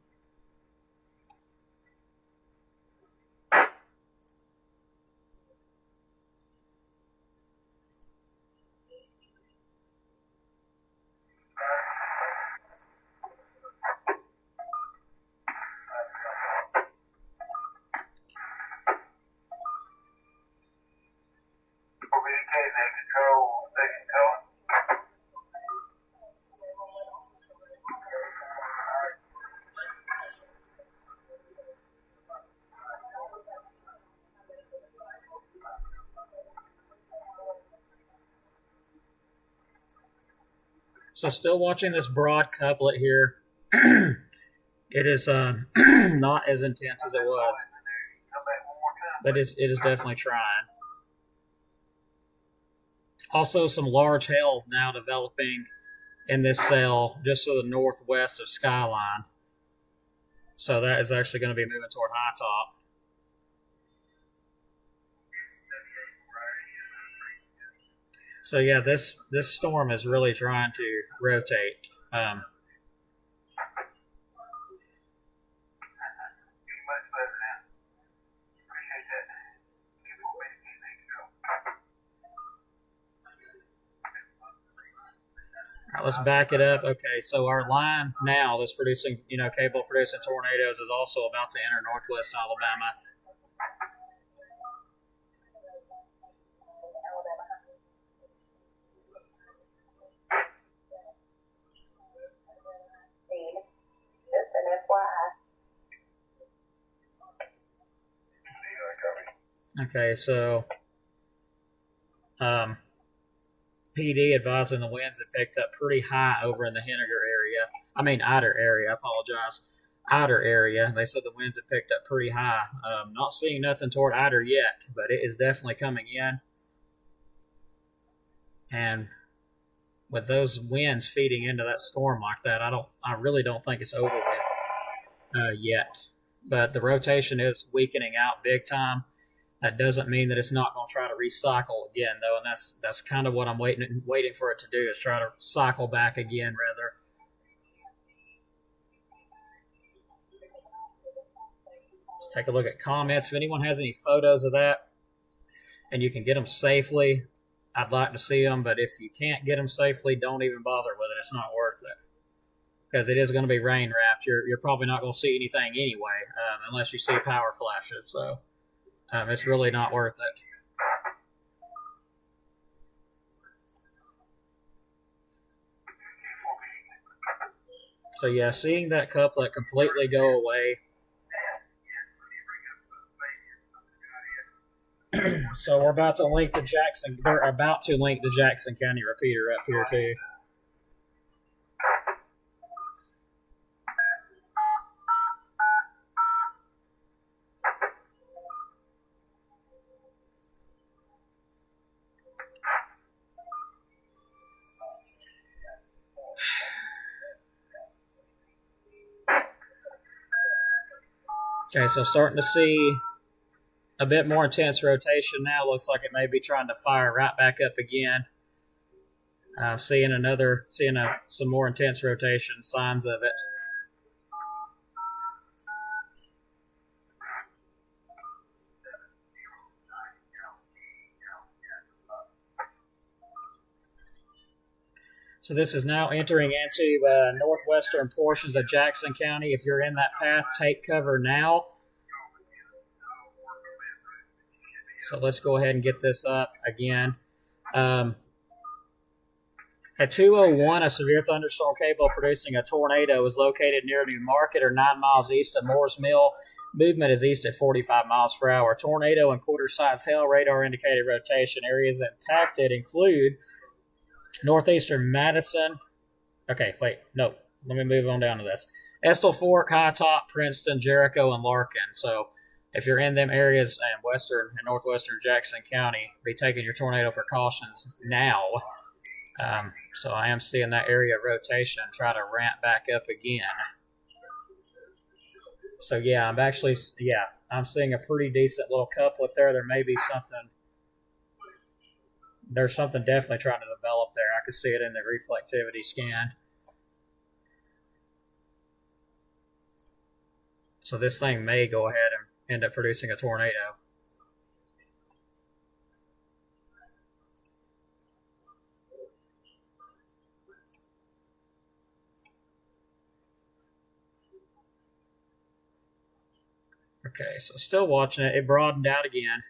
So still watching this broad couplet here. It is not as intense as it was, but it is definitely trying. Also, some large hail now developing in this cell just to the northwest of Skyline. So that is actually going to be moving toward high top. So yeah, this storm is really trying to rotate. All right, let's back it up. Okay, so our line now that's producing, cable producing tornadoes is also about to enter northwest Alabama. Okay, so PD advising the winds have picked up pretty high over in the Ider area. I apologize. Ider area. They said the winds have picked up pretty high. Not seeing nothing toward Ider yet, but it is definitely coming in. And with those winds feeding into that storm like that, I really don't think it's over with yet. But the rotation is weakening out big time. That doesn't mean that it's not going to try to recycle again, though, and that's kind of what I'm waiting for it to do, is try to cycle back again, rather. Let's take a look at comments. If anyone has any photos of that and you can get them safely, I'd like to see them, but if you can't get them safely, don't even bother with it. It's not worth it, because it is going to be rain wrapped. You're probably not going to see anything anyway, unless you see power flashes, so... it's really not worth it. So yeah, seeing that couplet completely go away. So we're about to link the Jackson County repeater up here too. Okay, so starting to see a bit more intense rotation now. Looks like it may be trying to fire right back up again. Seeing some more intense rotation, signs of it. So this is now entering into northwestern portions of Jackson County. If you're in that path, take cover now. So let's go ahead and get this up again. At 2:01, a severe thunderstorm cable producing a tornado is located near New Market, or 9 miles east of Moore's Mill. Movement is east at 45 miles per hour. Tornado and quarter-size hail radar indicated rotation. Areas impacted include northeastern Madison. Okay, wait, no. Let me move on down to this. Estill Fork, High Top, Princeton, Jericho, and Larkin. So if you're in them areas in western and northwestern Jackson County, be taking your tornado precautions now. So I am seeing that area rotation try to ramp back up again. So yeah, I'm seeing a pretty decent little couplet there. There may be something. There's something definitely trying to develop there. I I could see it in the reflectivity scan. So this thing may go ahead and end up producing a tornado. Okay, so still watching it. It broadened out again.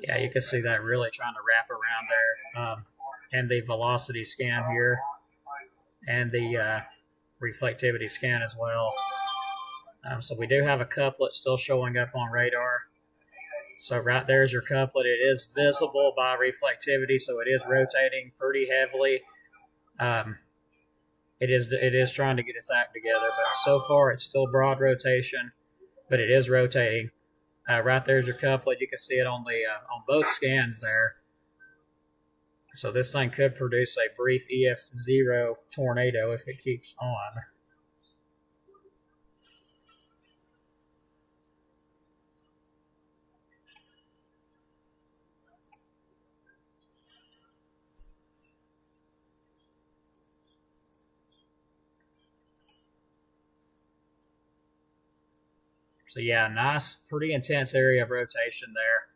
Yeah, you can see that really trying to wrap around there. And the velocity scan here, and the reflectivity scan as well. So we do have a couplet still showing up on radar. So right there's your couplet. It is visible by reflectivity, so it is rotating pretty heavily. It is trying to get its act together, but so far it's still broad rotation, but it is rotating. Right there's your couplet. You can see it on the on both scans there. So this thing could produce a brief EF0 tornado if it keeps on. So yeah, nice, pretty intense area of rotation there.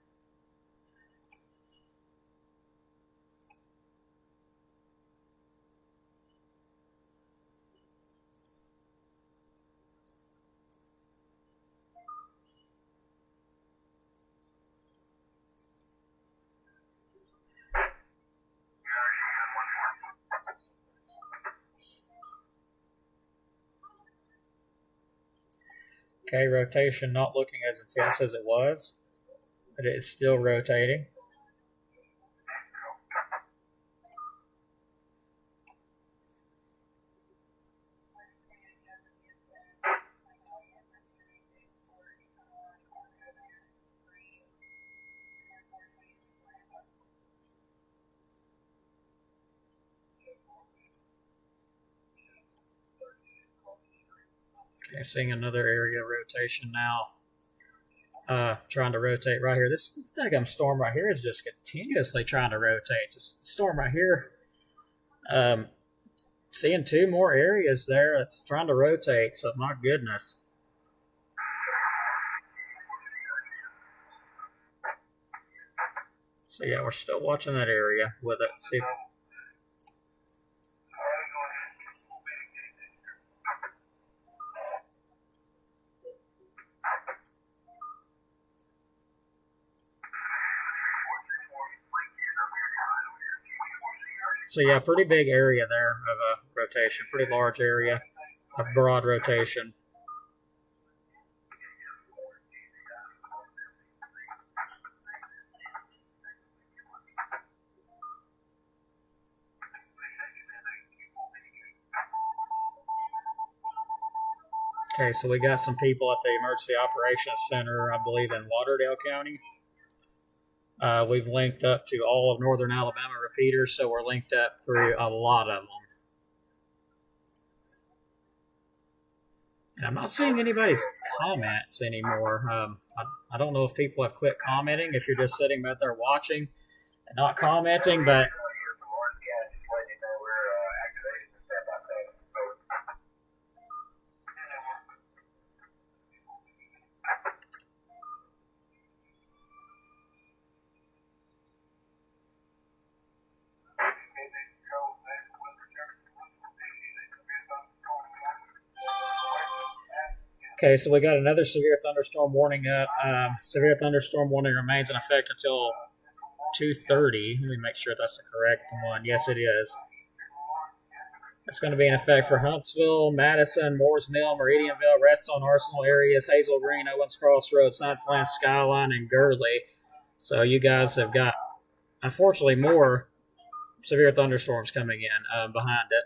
Okay, rotation not looking as intense as it was, but it's still rotating. Okay, seeing another area of rotation now. Trying to rotate right here. This daggum storm right here is just continuously trying to rotate. This storm right here. Seeing two more areas there. It's trying to rotate. So my goodness. So yeah, we're still watching that area with it. See if So yeah, pretty big area there of rotation, pretty large area of broad rotation. Okay, so we got some people at the Emergency Operations Center, I believe in Lauderdale County. We've linked up to all of Northern Alabama repeaters, so we're linked up through a lot of them. And I'm not seeing anybody's comments anymore. I don't know if people have quit commenting, if you're just sitting back there watching and not commenting, but okay, so we got another severe thunderstorm warning up. Severe thunderstorm warning remains in effect until 2:30. Let me make sure that's the correct one. Yes, it is. It's going to be in effect for Huntsville, Madison, Moores Mill, Meridianville, Redstone, Arsenal areas, Hazel Green, Owens Crossroads, Huntsland, Skyline, and Gurley. So you guys have got, unfortunately, more severe thunderstorms coming in behind it.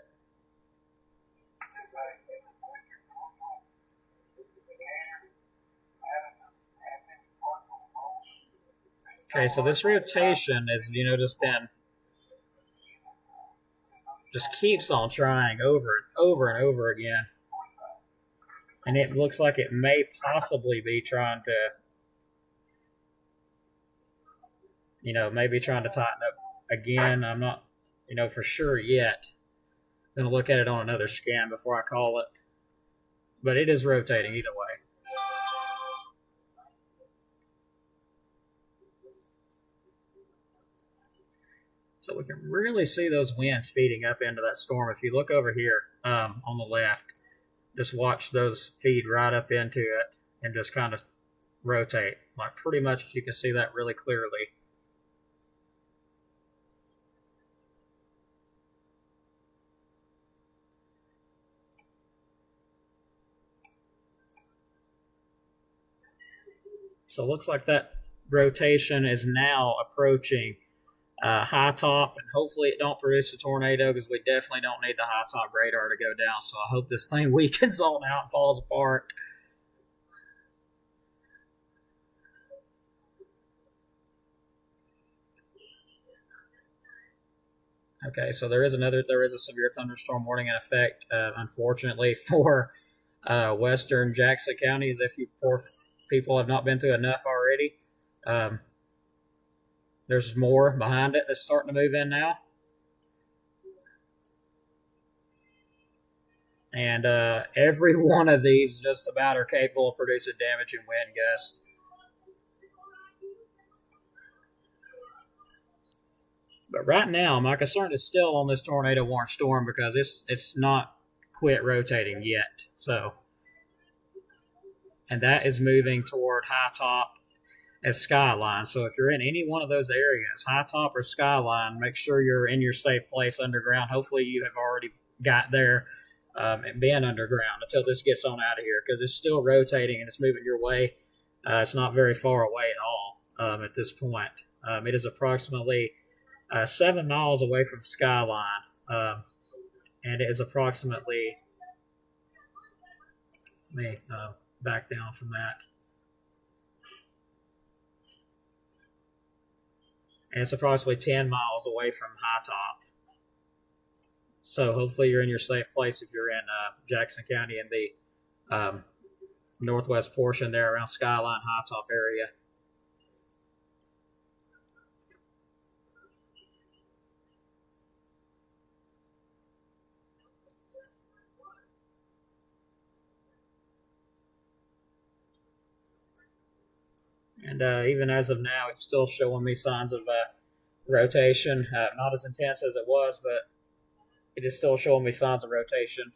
Okay, so this rotation is, just keeps on trying over and over and over again. And it looks like it may possibly be trying to, maybe trying to tighten up again. I'm not, for sure yet. I'm going to look at it on another scan before I call it. But it is rotating either way. So we can really see those winds feeding up into that storm. If you look over here on the left, just watch those feed right up into it and just kind of rotate. Like pretty much you can see that really clearly. So it looks like that rotation is now approaching high top, and hopefully it don't produce a tornado because we definitely don't need the high top radar to go down. So I hope this thing weakens on out and falls apart. Okay, so there is a severe thunderstorm warning in effect, unfortunately, for western Jackson County, as if you poor people have not been through enough already. There's more behind it that's starting to move in now. And every one of these just about are capable of producing damaging wind gusts. But right now, my concern is still on this tornado warning storm because it's not quit rotating yet. So, and that is moving toward high top and skyline. So if you're in any one of those areas, high top or skyline, make sure you're in your safe place underground. Hopefully you have already got there and been underground until this gets on out of here because it's still rotating and it's moving your way. It's not very far away at all at this point. It is approximately 7 miles away from skyline, and it is approximately, let me back down from that. And it's approximately 10 miles away from high top. So hopefully you're in your safe place if you're in Jackson County in the northwest portion there around Skyline, high top area. And even as of now, it's still showing me signs of rotation. Not as intense as it was, but it is still showing me signs of rotation.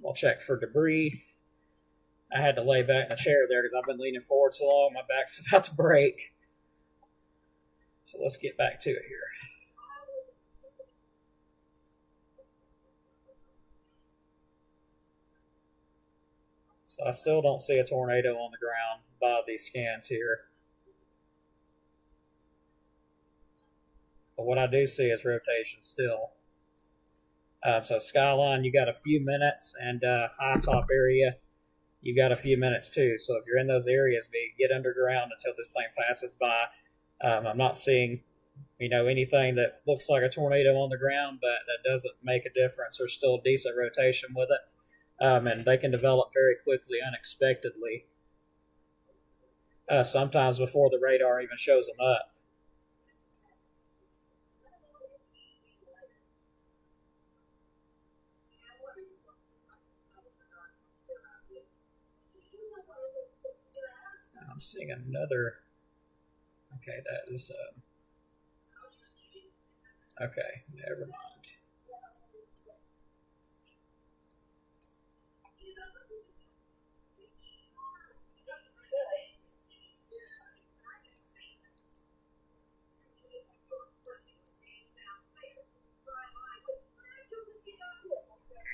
I'll check for debris. I had to lay back in the chair there because I've been leaning forward so long, my back's about to break. So let's get back to it here. So I still don't see a tornado on the ground by these scans here. But what I do see is rotation still. So Skyline, you got a few minutes, and high top area, you got a few minutes too. So if you're in those areas, get underground until this thing passes by. I'm not seeing, anything that looks like a tornado on the ground, but that doesn't make a difference. There's still decent rotation with it. And they can develop very quickly, unexpectedly. Sometimes before the radar even shows them up. I'm seeing another. Okay, that is. Okay, never mind.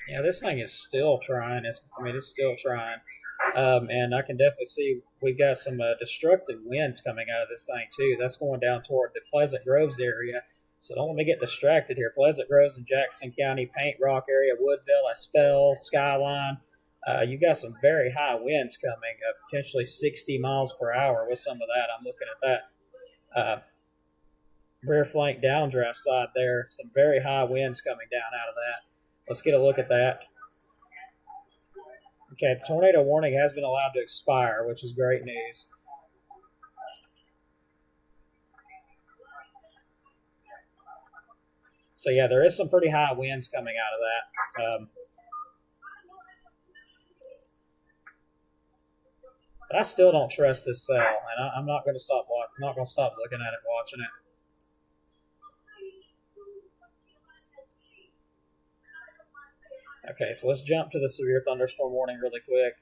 Yeah, this thing is still trying. It's still trying. And I can definitely see we've got some destructive winds coming out of this thing too. That's going down toward the Pleasant Groves area. So don't let me get distracted here. Pleasant Groves in Jackson County, Paint Rock area, Woodville, Espell, Skyline. You got some very high winds coming, potentially 60 miles per hour with some of that. I'm looking at that rear flank downdraft side there. Some very high winds coming down out of that. Let's get a look at that. Okay, the tornado warning has been allowed to expire, which is great news. So yeah, there is some pretty high winds coming out of that. But I still don't trust this cell, and I'm not going to stop. I'm not going to stop looking at it, watching it. Okay, so let's jump to the severe thunderstorm warning really quick.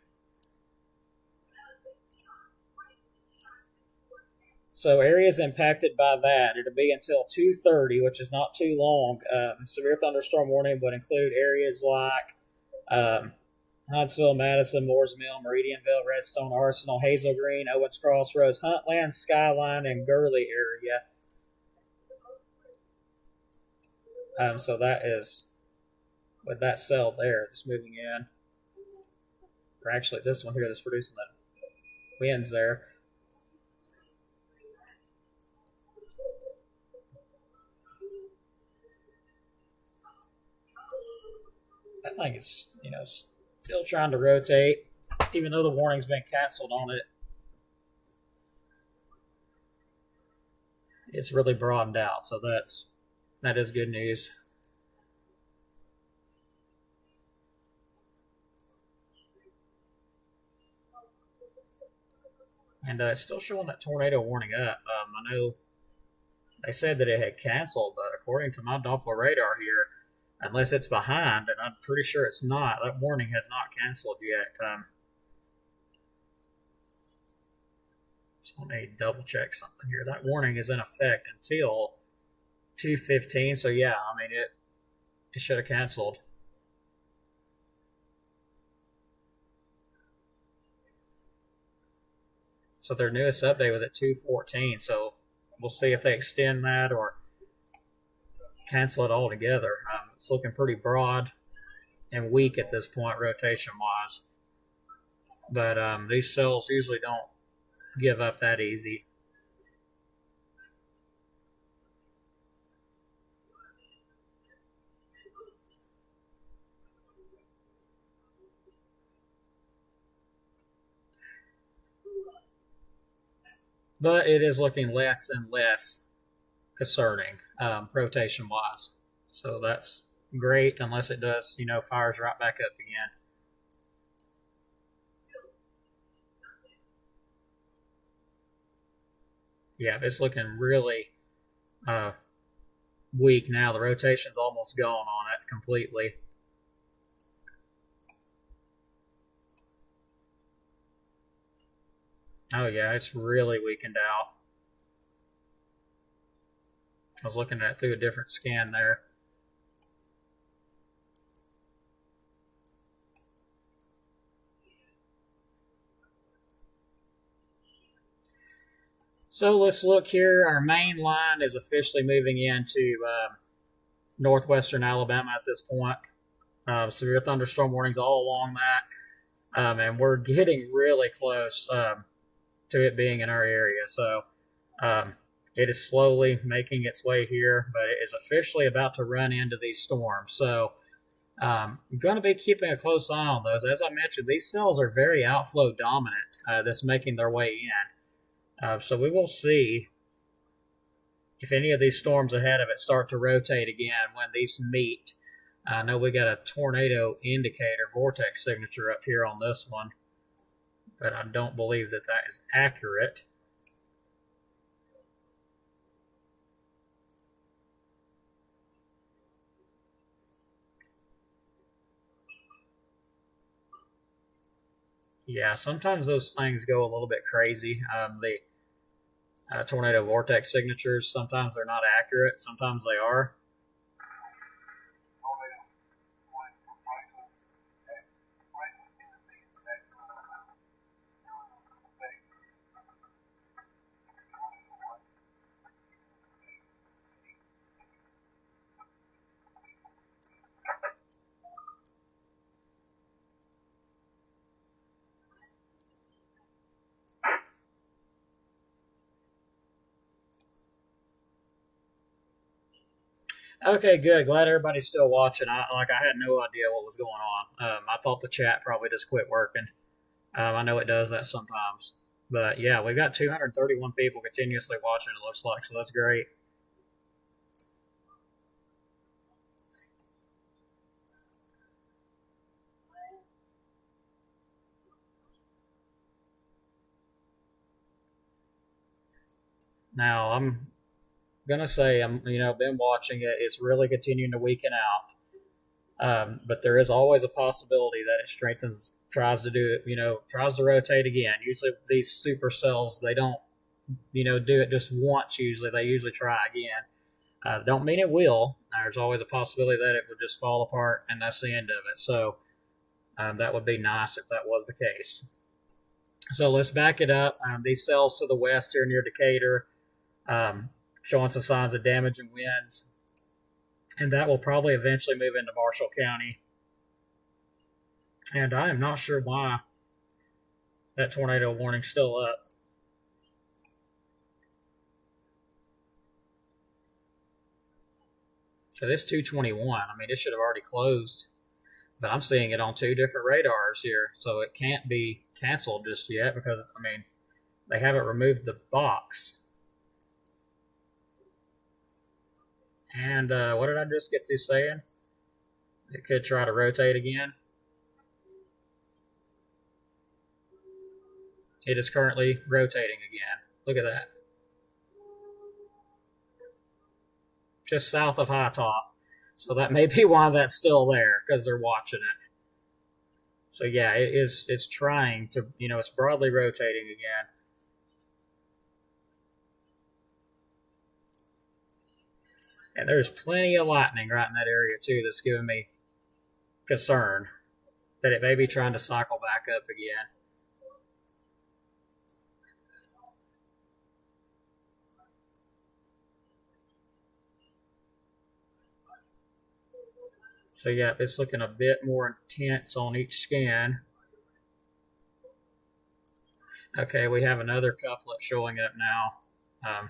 So areas impacted by that, it'll be until 2:30, which is not too long. Severe thunderstorm warning would include areas like Huntsville, Madison, Moores Mill, Meridianville, Redstone, Arsenal, Hazel Green, Owens Crossroads, Huntland, Skyline, and Gurley area. So that is with that cell there, just moving in. Or actually, this one here that's producing the winds there. That thing is, still trying to rotate, even though the warning's been canceled on it. It's really broadened out, so that is good news. And it's still showing that tornado warning up. I know they said that it had canceled, but according to my Doppler radar here, unless it's behind, and I'm pretty sure it's not, that warning has not canceled yet. So let me double check something here. That warning is in effect until 2:15. So yeah, I mean it should have canceled. So their newest update was at 2:14. So we'll see if they extend that or cancel it altogether. It's looking pretty broad and weak at this point, rotation-wise. But these cells usually don't give up that easy. But it is looking less and less concerning, rotation-wise. So that's great, unless it does, fires right back up again. Yeah, it's looking really weak now. The rotation's almost gone on it completely. Oh yeah, it's really weakened out. I was looking at it through a different scan there. So let's look here. Our main line is officially moving into northwestern Alabama at this point. Severe thunderstorm warnings all along that. And we're getting really close to it being in our area. So it is slowly making its way here, but it is officially about to run into these storms. So I'm going to be keeping a close eye on those. As I mentioned, these cells are very outflow dominant that's making their way in. So we will see if any of these storms ahead of it start to rotate again when these meet. I know we got a tornado indicator vortex signature up here on this one, but I don't believe that is accurate. Yeah, sometimes those things go a little bit crazy. The tornado vortex signatures, sometimes they're not accurate, sometimes they are. Okay, good. Glad everybody's still watching. I had no idea what was going on. I thought the chat probably just quit working. I know it does that sometimes, but yeah, we've got 231 people continuously watching. It looks like, so that's great. Now I'm gonna say been watching it. It's really continuing to weaken out, but there is always a possibility that it strengthens, tries to do it, tries to rotate again. Usually these supercells, they don't do it just once. Usually they usually try again. Don't mean it will. There's always a possibility that it would just fall apart and that's the end of it. So that would be nice if that was the case. So let's back it up. These cells to the west here near Decatur, showing some signs of damage and winds. And that will probably eventually move into Marshall County. And I am not sure why that tornado warning's still up. So this 221, I mean, it should have already closed. But I'm seeing it on two different radars here. So it can't be canceled just yet because, I mean, they haven't removed the box. And what did I just get through saying? It could try to rotate again. It is currently rotating again. Look at that. Just south of High Top. So that may be why that's still there, because they're watching it. So yeah, it's trying to, it's broadly rotating again. And there's plenty of lightning right in that area too that's giving me concern that it may be trying to cycle back up again. So yeah, it's looking a bit more intense on each scan. Okay, we have another couplet showing up now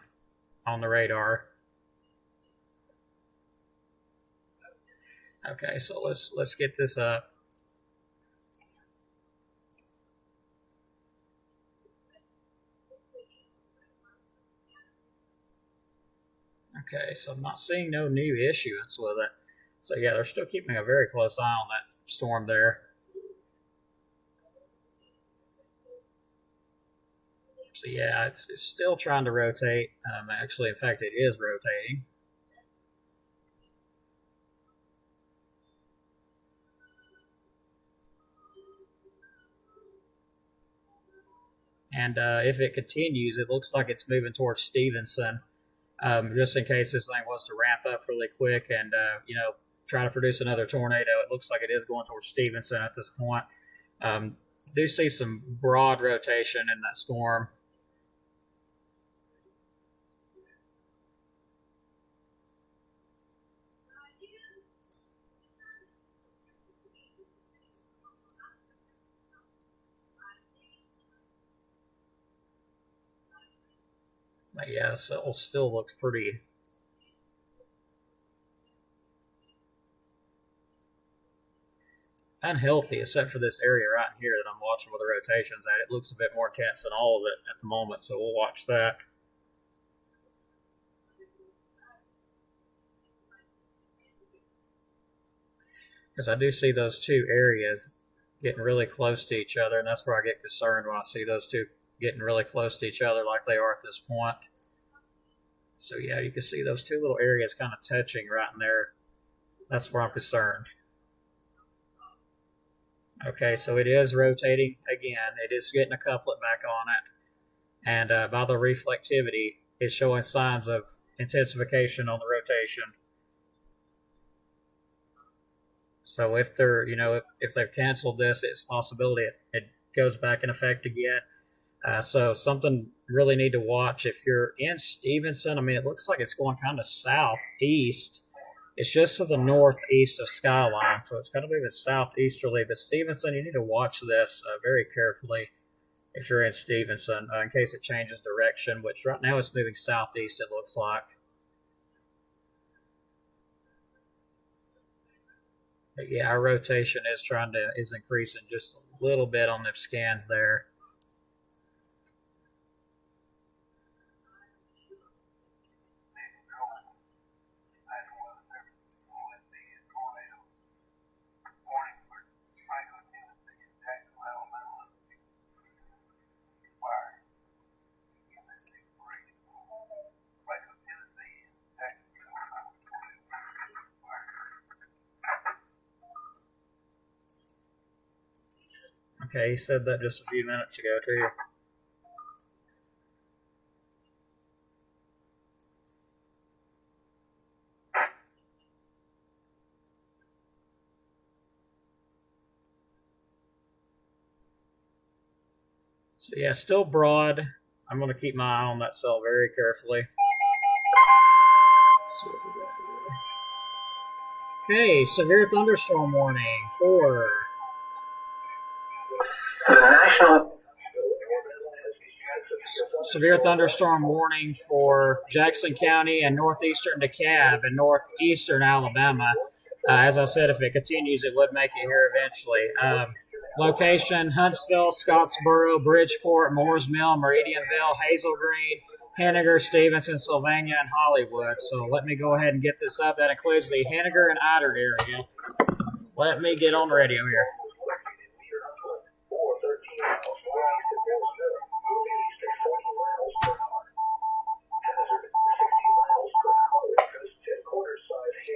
on the radar. Okay, so let's get this up. Okay, so I'm not seeing no new issuance with it. So yeah, they're still keeping a very close eye on that storm there. So yeah, it's still trying to rotate. Actually, in fact, it is rotating. And if it continues, it looks like it's moving towards Stevenson. Just in case this thing was to ramp up really quick and try to produce another tornado, it looks like it is going towards Stevenson at this point. Do see some broad rotation in that storm. But yeah, so it still looks pretty unhealthy, except for this area right here that I'm watching where the rotation's at. It looks a bit more intense than all of it at the moment, so we'll watch that. Because I do see those two areas getting really close to each other, and that's where I get concerned when I see those two getting really close to each other like they are at this point. So yeah, you can see those two little areas kind of touching right in there. That's where I'm concerned. Okay, so it is rotating again. It is getting a couplet back on it. And by the reflectivity, it's showing signs of intensification on the rotation. So if they're, if they've canceled this, it's a possibility it goes back in effect again. So something really need to watch if you're in Stevenson. I mean, it looks like it's going kind of southeast. It's just to the northeast of Skyline, so it's kind of moving southeasterly. But Stevenson, you need to watch this very carefully if you're in Stevenson, in case it changes direction, which right now it's moving southeast, it looks like. But yeah, our rotation is increasing just a little bit on the scans there. Okay, he said that just a few minutes ago, too. So yeah, still broad. I'm going to keep my eye on that cell very carefully. Okay, severe thunderstorm warning for severe thunderstorm warning for Jackson County and northeastern DeKalb and northeastern Alabama. As I said, if it continues, it would make it here eventually. Location: Huntsville, Scottsboro, Bridgeport, Moores Mill, Meridianville, Hazel Green, Henniger, Stevenson, Sylvania, and Hollywood. So let me go ahead and get this up. That includes the Henniger and Ider area. Let me get on the radio here.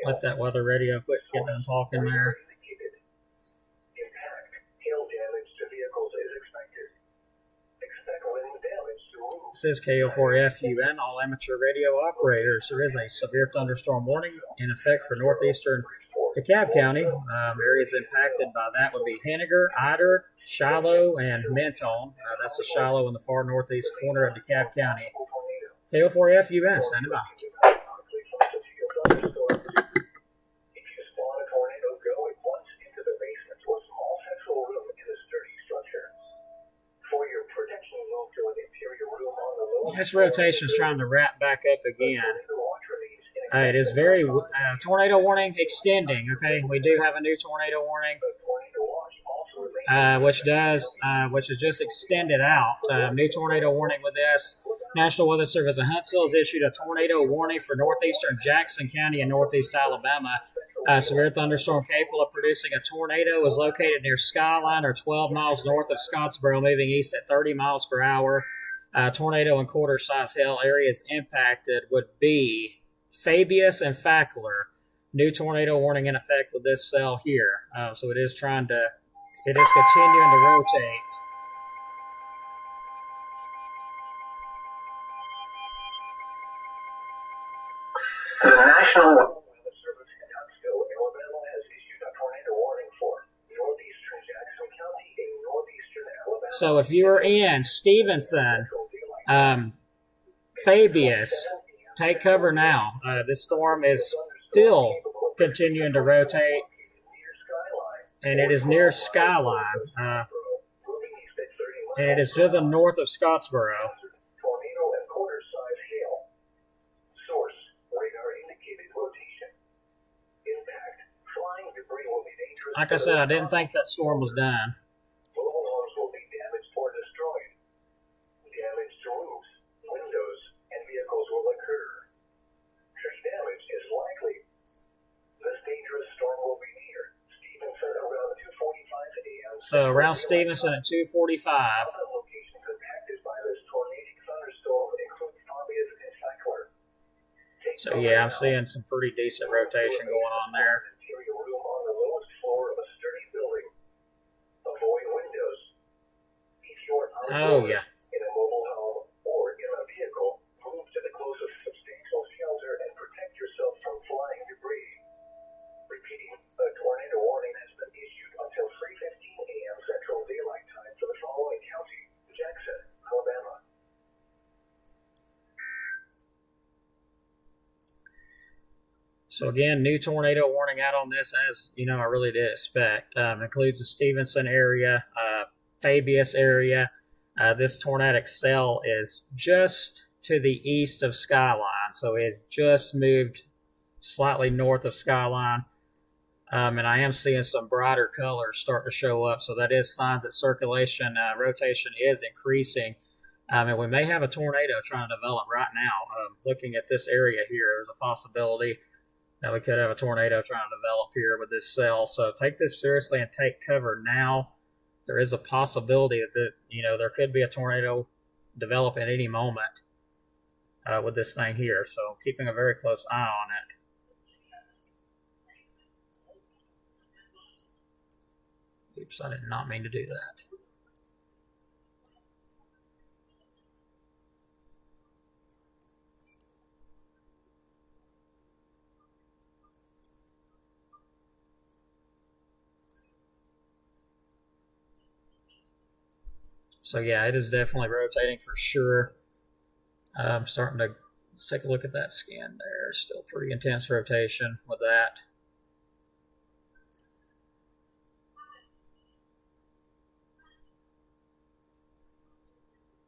Let that weather radio quit get done talking there. This is KO4FUN, all amateur radio operators. There is a severe thunderstorm warning in effect for northeastern DeKalb County. Areas impacted by that would be Henniger, Ider, Shiloh, and Mentone. That's the Shiloh in the far northeast corner of DeKalb County. KO4FUN, standing by. This rotation is trying to wrap back up again. It is very tornado warning extending. Okay, we do have a new tornado warning, which is just extended out. New tornado warning with this. National Weather Service in Huntsville has issued a tornado warning for northeastern Jackson County and northeast Alabama. Severe thunderstorm capable of producing a tornado is located near Skyline or 12 miles north of Scottsboro, moving east at 30 miles per hour. Tornado and quarter-size hail areas impacted would be Fabius and Fackler. New tornado warning in effect with this cell here. So it is continuing to rotate. The National Weather Service in Huntsville, Alabama has issued a tornado warning for northeastern Jackson County and northeastern Alabama. So if you're in Stevenson, Fabius, take cover now. This storm is still continuing to rotate, and it is near Skyline, and it is to the north of Scottsboro. Like I said, I didn't think that storm was done. Homes will be damaged or destroyed. Damage to roofs, windows, and vehicles will occur. Tree damage is likely. This dangerous storm will be near Stevenson around 2:45 a.m. So around Stevenson at 2:45. Other locations impacted by this tornadic thunderstorm include Fabius and Fackler. So yeah, I'm seeing some pretty decent rotation going on there. Interior room on the lowest floor of a sturdy building. Avoid windows. If you're Oh yeah. in a mobile home or in a vehicle, move to the closest substantial shelter and protect yourself from flying debris. Repeating, a tornado warning has been issued until 3:15 a.m. Central Daylight Time for the following county: Jackson, Alabama. So again, new tornado warning out on this, as you know, I really did expect. Includes the Stevenson area, Fabius area. This tornadic cell is just to the east of Skyline, so it just moved slightly north of Skyline. And I am seeing some brighter colors start to show up, so that is signs that circulation rotation is increasing. And we may have a tornado trying to develop right now. Looking at this area here, there's a possibility that we could have a tornado trying to develop here with this cell. So take this seriously and take cover now. There is a possibility that there could be a tornado develop at any moment with this thing here. So keeping a very close eye on it. Oops, I did not mean to do that. So yeah, it is definitely rotating for sure. I'm starting to let's take a look at that scan there. Still pretty intense rotation with that.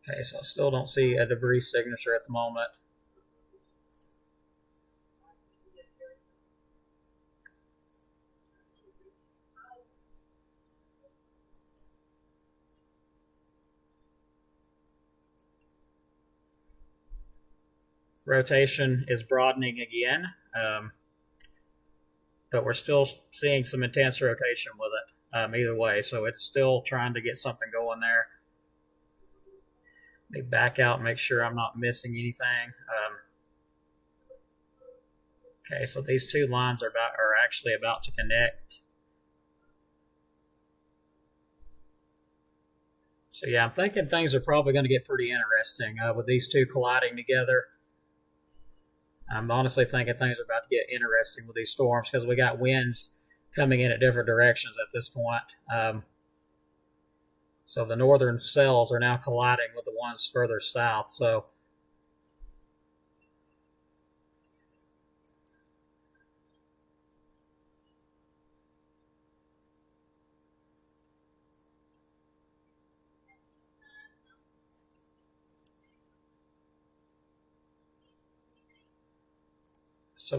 Okay, so I still don't see a debris signature at the moment. Rotation is broadening again, but we're still seeing some intense rotation with it either way, so it's still trying to get something going there. Let me back out and make sure I'm not missing anything. Okay, so these two lines are actually about to connect. So yeah, I'm thinking things are probably going to get pretty interesting with these two colliding together. I'm honestly thinking things are about to get interesting with these storms because we got winds coming in at different directions at this point. So the northern cells are now colliding with the ones further south. So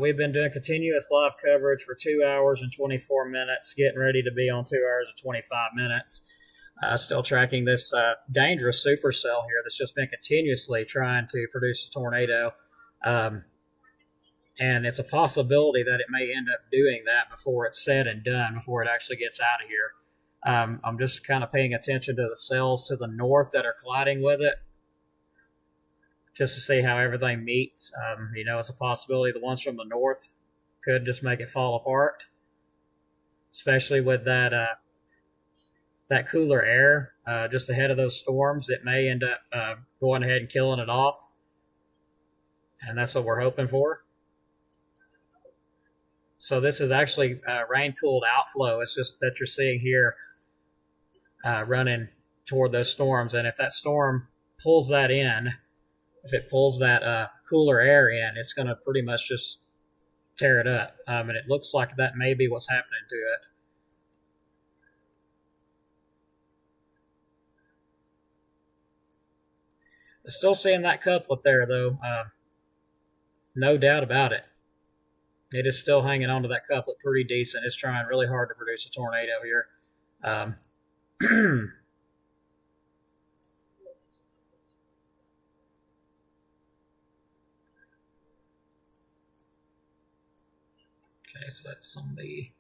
we've been doing continuous live coverage for 2 hours and 24 minutes, getting ready to be on 2 hours and 25 minutes. Still tracking this dangerous supercell here that's just been continuously trying to produce a tornado. And it's a possibility that it may end up doing that before it's said and done, before it actually gets out of here. I'm just kind of paying attention to the cells to the north that are colliding with it, just to see how everything meets. It's a possibility the ones from the north could just make it fall apart, especially with that cooler air just ahead of those storms. It may end up going ahead and killing it off, and that's what we're hoping for. So this is actually rain-cooled outflow. It's just that you're seeing here running toward those storms, and if that storm pulls that in, if it pulls that cooler air in, it's going to pretty much just tear it up. And it looks like that may be what's happening to it. Still seeing that couplet there, though. No doubt about it. It is still hanging on to that couplet pretty decent. It's trying really hard to produce a tornado here. Okay, so that's on the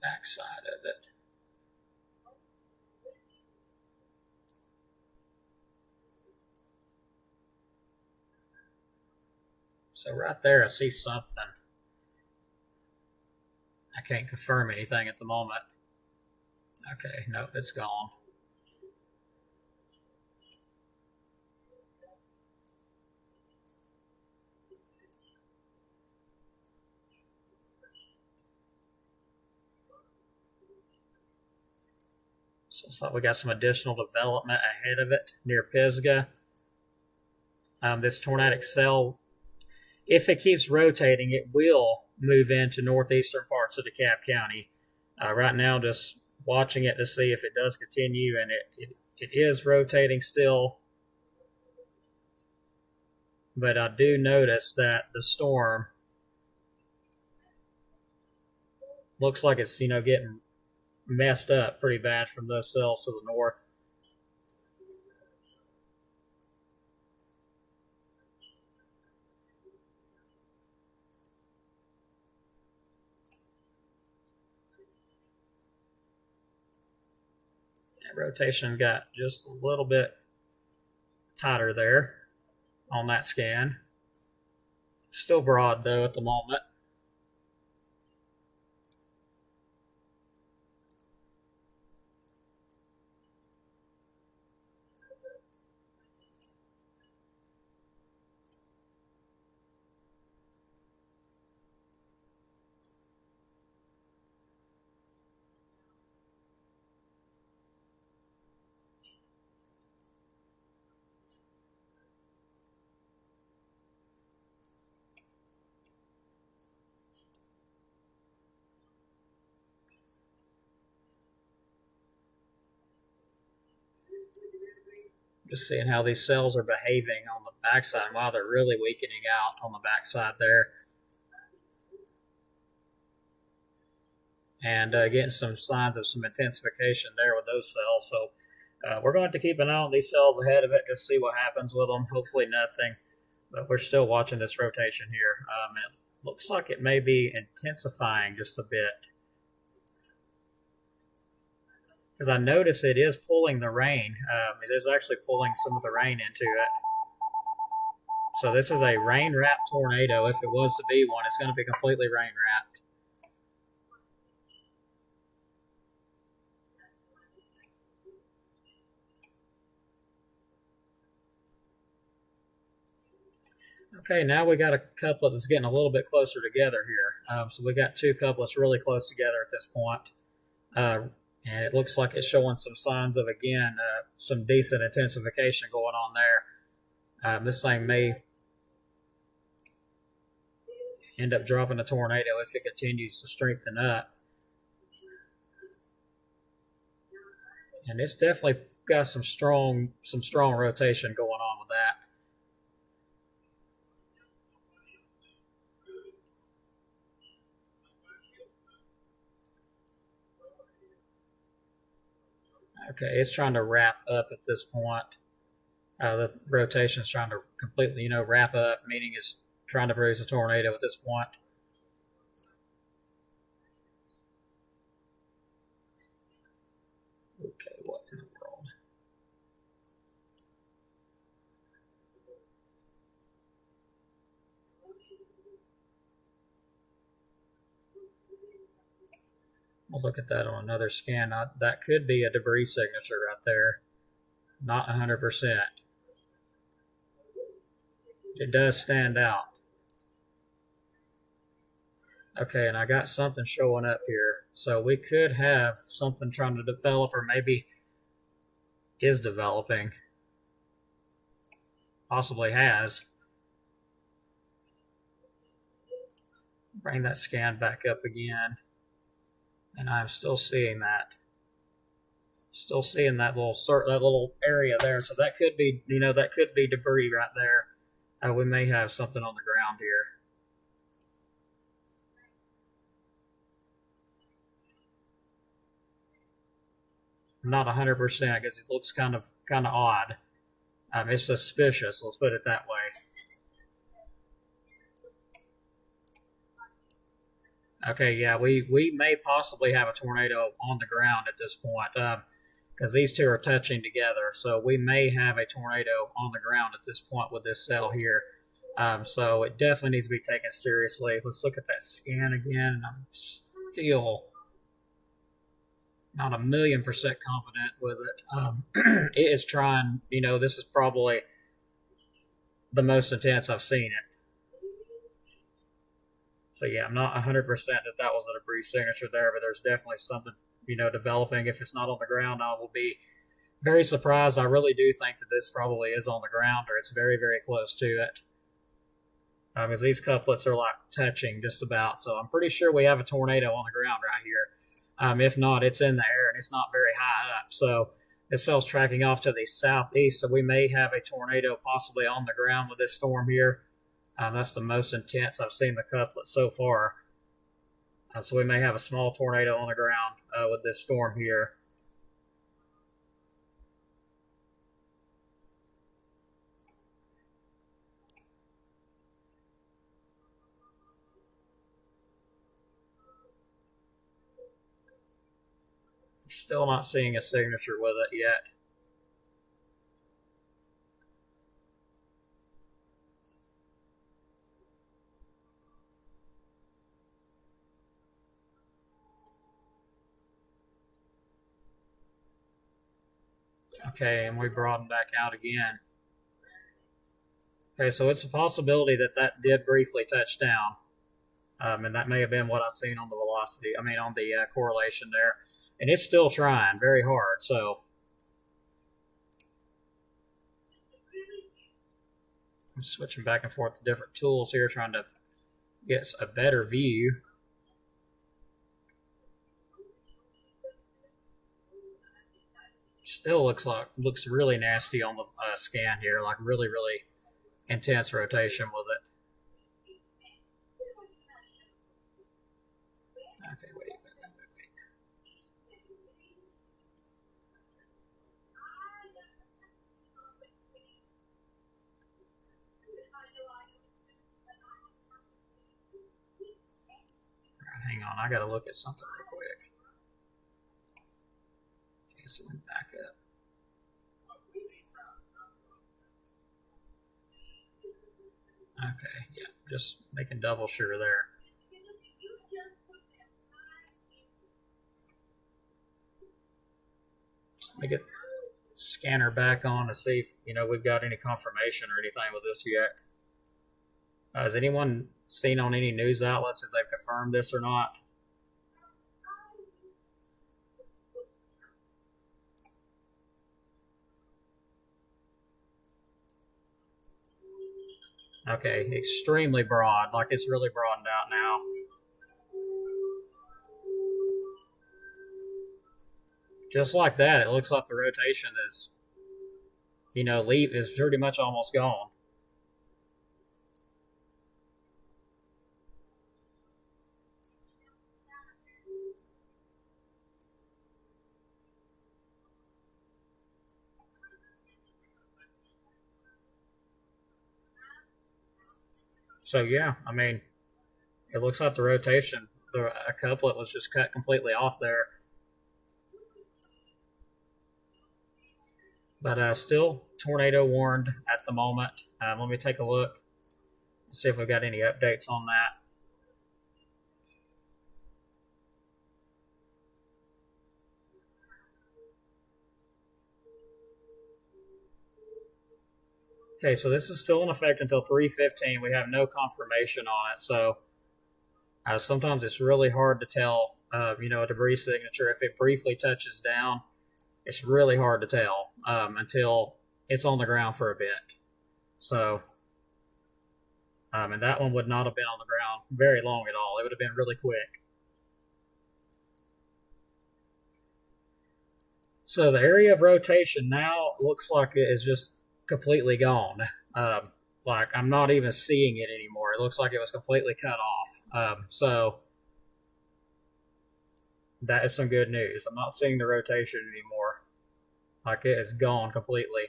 back side of it. So right there, I see something. I can't confirm anything at the moment. Okay, nope, it's gone. So it's like we got some additional development ahead of it near Pisgah. This tornadic cell, if it keeps rotating, it will move into northeastern parts of DeKalb County. Right now, just watching it to see if it does continue, and it is rotating still. But I do notice that the storm looks like it's, getting messed up pretty bad from those cells to the north. And rotation got just a little bit tighter there on that scan. Still broad though at the moment. Just seeing how these cells are behaving on the backside. Wow, they're really weakening out on the backside there. And getting some signs of some intensification there with those cells. So we're going to keep an eye on these cells ahead of it, just see what happens with them. Hopefully nothing, but we're still watching this rotation here. It looks like it may be intensifying just a bit. Because I notice it is pulling the rain. It is actually pulling some of the rain into it. So this is a rain-wrapped tornado. If it was to be one, it's going to be completely rain-wrapped. Okay, now we got a couplet that's getting a little bit closer together here. So we got two couplets really close together at this point. And it looks like it's showing some signs of, again, some decent intensification going on there. This thing may end up dropping a tornado if it continues to strengthen up. And it's definitely got some strong rotation going on with that. Okay, it's trying to wrap up at this point. The rotation is trying to completely, wrap up, meaning it's trying to produce a tornado at this point. Okay, what in the world? We'll look at that on another scan. That could be a debris signature right there. Not 100%. It does stand out. Okay, and I got something showing up here. So we could have something trying to develop, or maybe is developing. Possibly has. Bring that scan back up again. And I'm still seeing that. Still seeing that little area there. So that could be, that could be debris right there. We may have something on the ground here. I'm not 100% because it looks kind of odd. It's suspicious. Let's put it that way. Okay, yeah, we may possibly have a tornado on the ground at this point because these two are touching together. So we may have a tornado on the ground at this point with this cell here. So it definitely needs to be taken seriously. Let's look at that scan again. I'm still not 1,000,000% confident with it. It is trying, this is probably the most intense I've seen it. So yeah, I'm not 100% that was a debris signature there, but there's definitely something, developing. If it's not on the ground, I will be very surprised. I really do think that this probably is on the ground, or it's very, very close to it. Because these couplets are like touching just about. So I'm pretty sure we have a tornado on the ground right here. If not, it's in the air and it's not very high up. So this cell's tracking off to the southeast. So we may have a tornado possibly on the ground with this storm here. That's the most intense I've seen the couplet so far. So we may have a small tornado on the ground with this storm here. Still not seeing a signature with it yet. Okay, and we broaden back out again. Okay, so it's a possibility that that did briefly touch down. And that may have been what I seen on the velocity, on the correlation there. And it's still trying very hard, so I'm switching back and forth to different tools here, trying to get a better view. Still looks really nasty on the scan here, like really intense rotation with it. Okay, wait. Hang on, I gotta look at something real quick. Okay, so we back up. Okay, yeah, just making double sure there. So let me get the scanner back on to see if we've got any confirmation or anything with this yet. Has anyone seen on any news outlets if they've confirmed this or not? Okay, extremely broad, like it's really broadened out now. Just like that, it looks like the rotation is, is pretty much almost gone. So yeah, it looks like the rotation, a couplet was just cut completely off there. But still tornado warned at the moment. Let me take a look and see if we've got any updates on that. Okay, so this is still in effect until 3:15. We have no confirmation on it, so sometimes it's really hard to tell, a debris signature. If it briefly touches down, it's really hard to tell until it's on the ground for a bit. So, and that one would not have been on the ground very long at all. It would have been really quick. So the area of rotation now looks like it is just completely gone. Like I'm not even seeing it anymore. It looks like it was completely cut off. So that is some good news. I'm not seeing the rotation anymore. Like it is gone completely.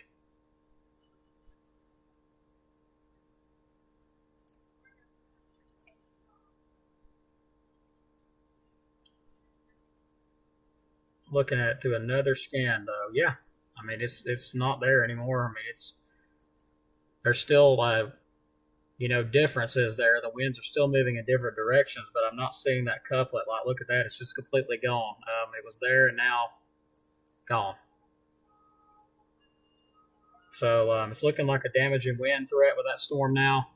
Looking at it to another scan though, yeah. It's not there anymore. There's still differences there. The winds are still moving in different directions, but I'm not seeing that couplet. Like, look at that. It's just completely gone. It was there and now gone. So it's looking like a damaging wind threat with that storm now.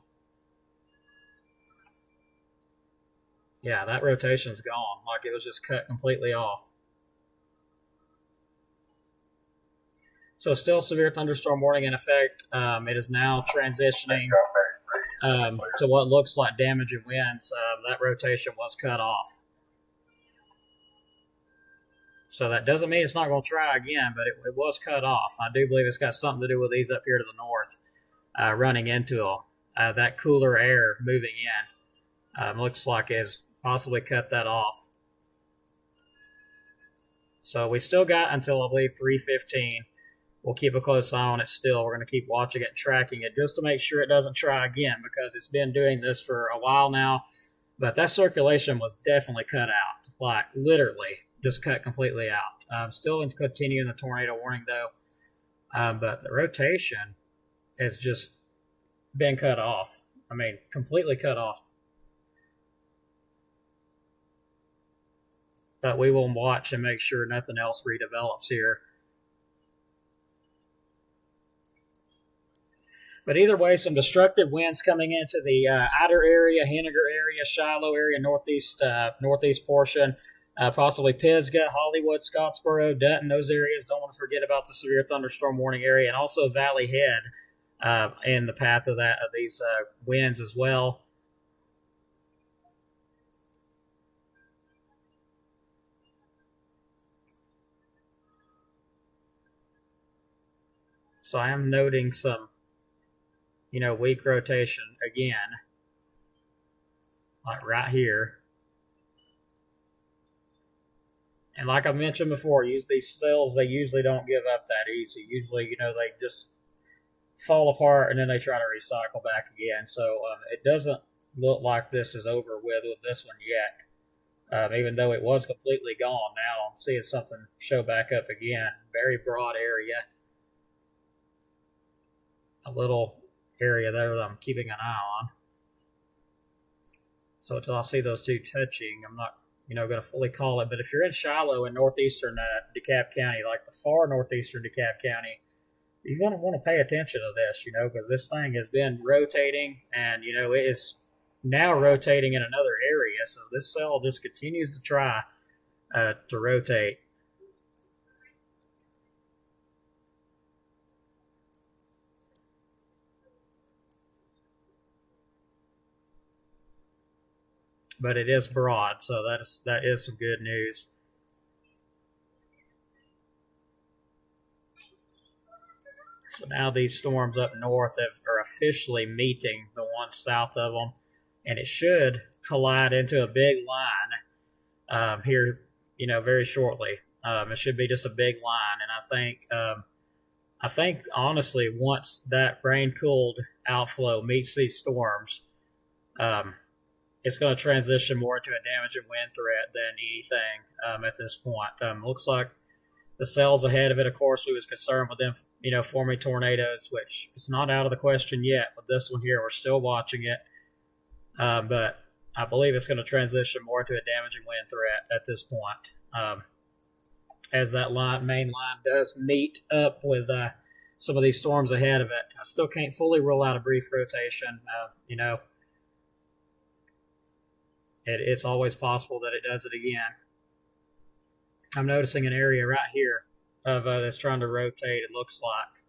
Yeah, that rotation's gone. Like it was just cut completely off. So still severe thunderstorm warning in effect. It is now transitioning to what looks like damaging winds. That rotation was cut off. So that doesn't mean it's not going to try again, but it was cut off. I do believe it's got something to do with these up here to the north running into them. That cooler air moving in looks like is possibly cut that off. So we still got until, I believe, 3:15. We'll keep a close eye on it still. We're going to keep watching it and tracking it just to make sure it doesn't try again, because it's been doing this for a while now. But that circulation was definitely cut out, like literally just cut completely out. Still continuing the tornado warning though, but the rotation has just been cut off. I mean, completely cut off. But we will watch and make sure nothing else redevelops here. But either way, some destructive winds coming into the outer area, Henniger area, Shiloh area, northeast portion, possibly Pisgah, Hollywood, Scottsboro, Dutton, those areas. Don't want to forget about the severe thunderstorm warning area, and also Valley Head in the path of these winds as well. So I am noting some, weak rotation again, like right here. And like I mentioned before, these cells, they usually don't give up that easy. Usually, they just fall apart and then they try to recycle back again. So it doesn't look like this is over with this one yet. Even though it was completely gone, now I'm seeing something show back up again. Very broad area. A little area there that I'm keeping an eye on. So until I see those two touching, I'm not, going to fully call it. But if you're in Shiloh in northeastern DeKalb County, like the far northeastern DeKalb County, you're going to want to pay attention to this, because this thing has been rotating, and, it is now rotating in another area. So this cell just continues to try to rotate. But it is broad, so that is some good news. So now these storms up north are officially meeting the ones south of them, and it should collide into a big line here, very shortly. It should be just a big line, and I think honestly, once that rain-cooled outflow meets these storms, it's going to transition more into a damaging wind threat than anything at this point. Looks like the cells ahead of it, of course, we was concerned with them, forming tornadoes, which is not out of the question yet. With this one here, we're still watching it. But I believe it's going to transition more into a damaging wind threat at this point. As that main line does meet up with some of these storms ahead of it. I still can't fully rule out a brief rotation, It's always possible that it does it again. I'm noticing an area right here of that's trying to rotate, it looks like.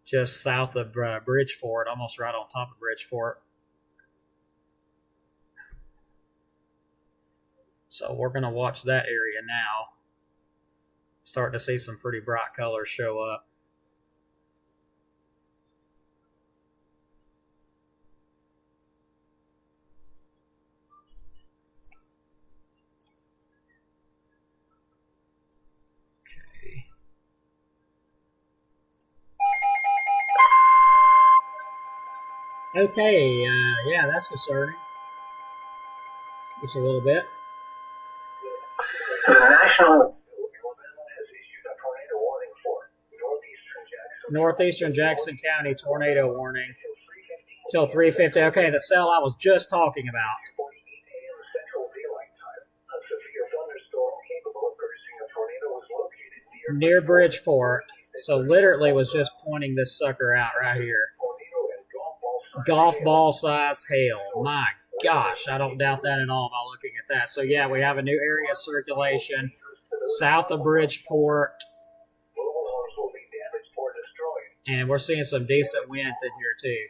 Just south of Bridgeport, almost right on top of Bridgeport. So we're going to watch that area now. Starting to see some pretty bright colors show up. Okay, yeah, that's concerning. Just a little bit. The National has issued a tornado warning for northeastern Jackson County tornado warning till 3:50. Okay, the cell I was just talking about. Near Bridgeport. So literally was just pointing this sucker out right here. Golf ball sized hail. My gosh, I don't doubt that at all by looking at that. So yeah, we have a new area of circulation south of Bridgeport. And we're seeing some decent winds in here too.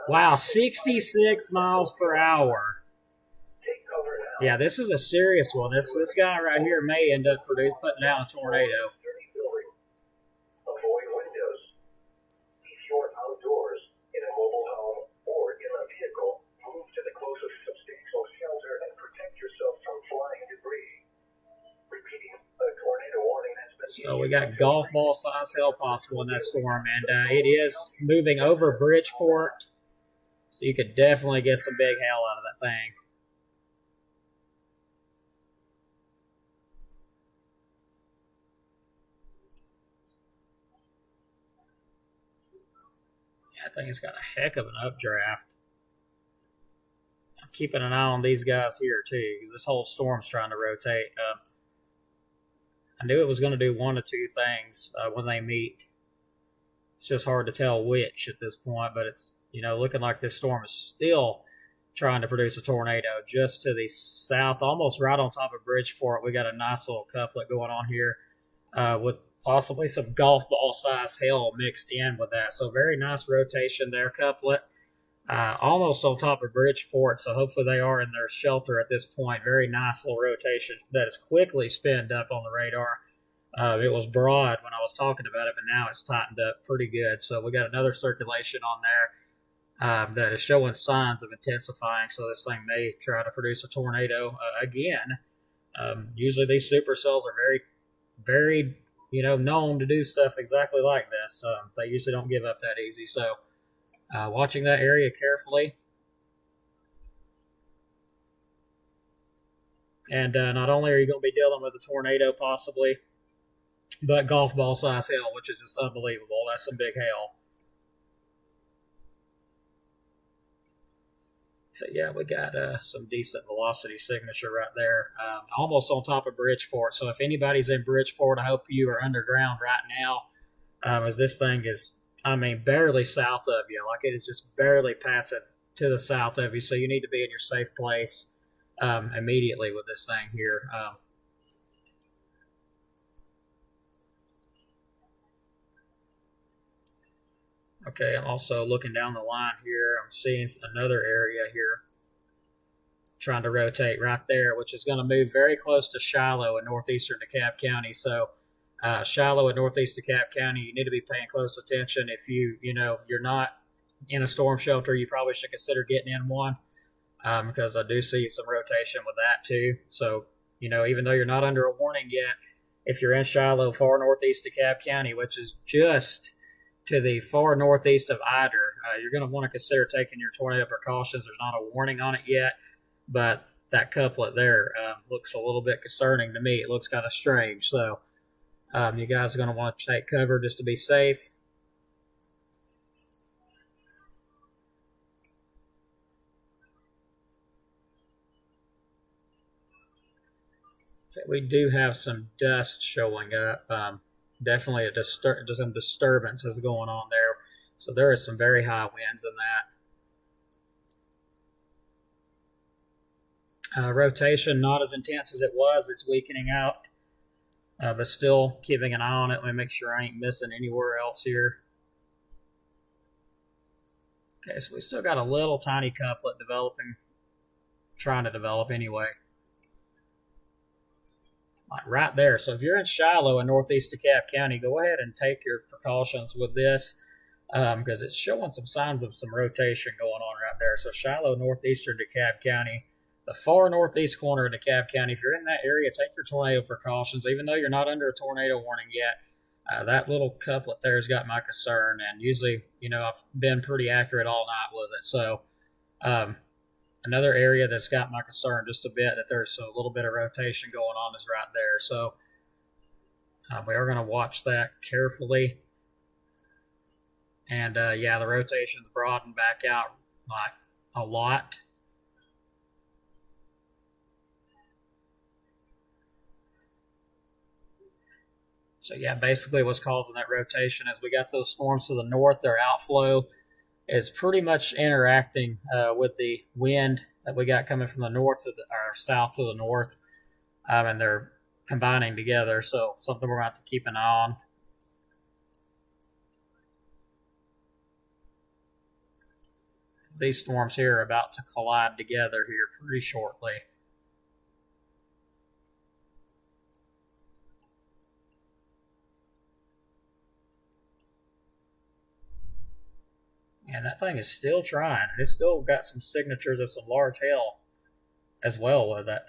Wow, 66 miles per hour. Yeah, this is a serious one. This guy right here may end up putting out a tornado. So we got golf ball size hail possible in that storm, and it is moving over Bridgeport. So you could definitely get some big hail out of that thing. Yeah, I think it's got a heck of an updraft. I'm keeping an eye on these guys here too, because this whole storm's trying to rotate. I knew it was going to do one of two things when they meet. It's just hard to tell which at this point, but it's looking like this storm is still trying to produce a tornado just to the south, almost right on top of Bridgeport. We got a nice little couplet going on here with possibly some golf ball size hail mixed in with that. So very nice rotation there, couplet. Almost on top of Bridgeport, so hopefully they are in their shelter at this point. Very nice little rotation that is quickly spinned up on the radar. It was broad when I was talking about it, but now it's tightened up pretty good. So we got another circulation on there that is showing signs of intensifying, so this thing may try to produce a tornado again. Usually these supercells are very, very, known to do stuff exactly like this. They usually don't give up that easy, so watching that area carefully. And not only are you going to be dealing with a tornado possibly, but golf ball size hail, which is just unbelievable. That's some big hail. So yeah, we got some decent velocity signature right there, almost on top of Bridgeport. So if anybody's in Bridgeport, I hope you are underground right now, as this thing is, barely south of you. Like, it is just barely passing to the south of you. So you need to be in your safe place immediately with this thing here. Okay, I'm also looking down the line here. I'm seeing another area here trying to rotate right there, which is going to move very close to Shiloh in northeastern DeKalb County. So Shiloh in northeast DeKalb County, you need to be paying close attention. If you're not in a storm shelter, you probably should consider getting in one, because I do see some rotation with that too. So, even though you're not under a warning yet, if you're in Shiloh, far northeast DeKalb County, which is just to the far northeast of Eider, you're going to want to consider taking your tornado precautions. There's not a warning on it yet, but that couplet there looks a little bit concerning to me. It looks kind of strange. So you guys are going to want to take cover just to be safe. Okay, we do have some dust showing up. Definitely some disturbances going on there. So there is some very high winds in that. Rotation not as intense as it was. It's weakening out, but still keeping an eye on it. Let me make sure I ain't missing anywhere else here. Okay, so we still got a little tiny couplet developing, trying to develop anyway. Like right there. So if you're in Shiloh in northeast DeKalb County, go ahead and take your precautions with this, because it's showing some signs of some rotation going on right there. So Shiloh, northeastern DeKalb County, the far northeast corner of DeKalb County. If you're in that area, take your tornado precautions, even though you're not under a tornado warning yet. That little couplet there has got my concern, and usually, I've been pretty accurate all night with it. So another area that's got my concern just a bit, that there's a little bit of rotation going on, is right there. So we are going to watch that carefully. And yeah, the rotation's broadened back out like a lot. So yeah, basically what's causing that rotation is we got those storms to the north. Their outflow is pretty much interacting with the wind that we got coming from the north to or south to the north, and they're combining together. So something we're going to have to keep an eye on. These storms here are about to collide together here pretty shortly. And that thing is still trying. It's still got some signatures of some large hail as well with it.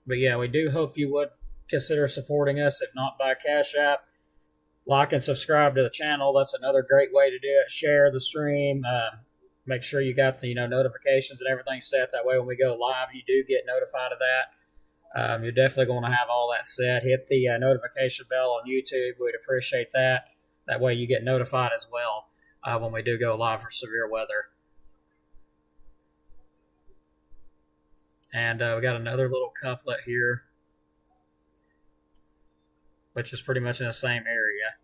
But yeah, we do hope you would consider supporting us, if not by Cash App. Like and subscribe to the channel. That's another great way to do it. Share the stream. Make sure you got the notifications and everything set. That way when we go live, you do get notified of that. You're definitely going to have all that set. Hit the notification bell on YouTube. We'd appreciate that. That way you get notified as well when we do go live for severe weather. And we got another little couplet here, which is pretty much in the same area.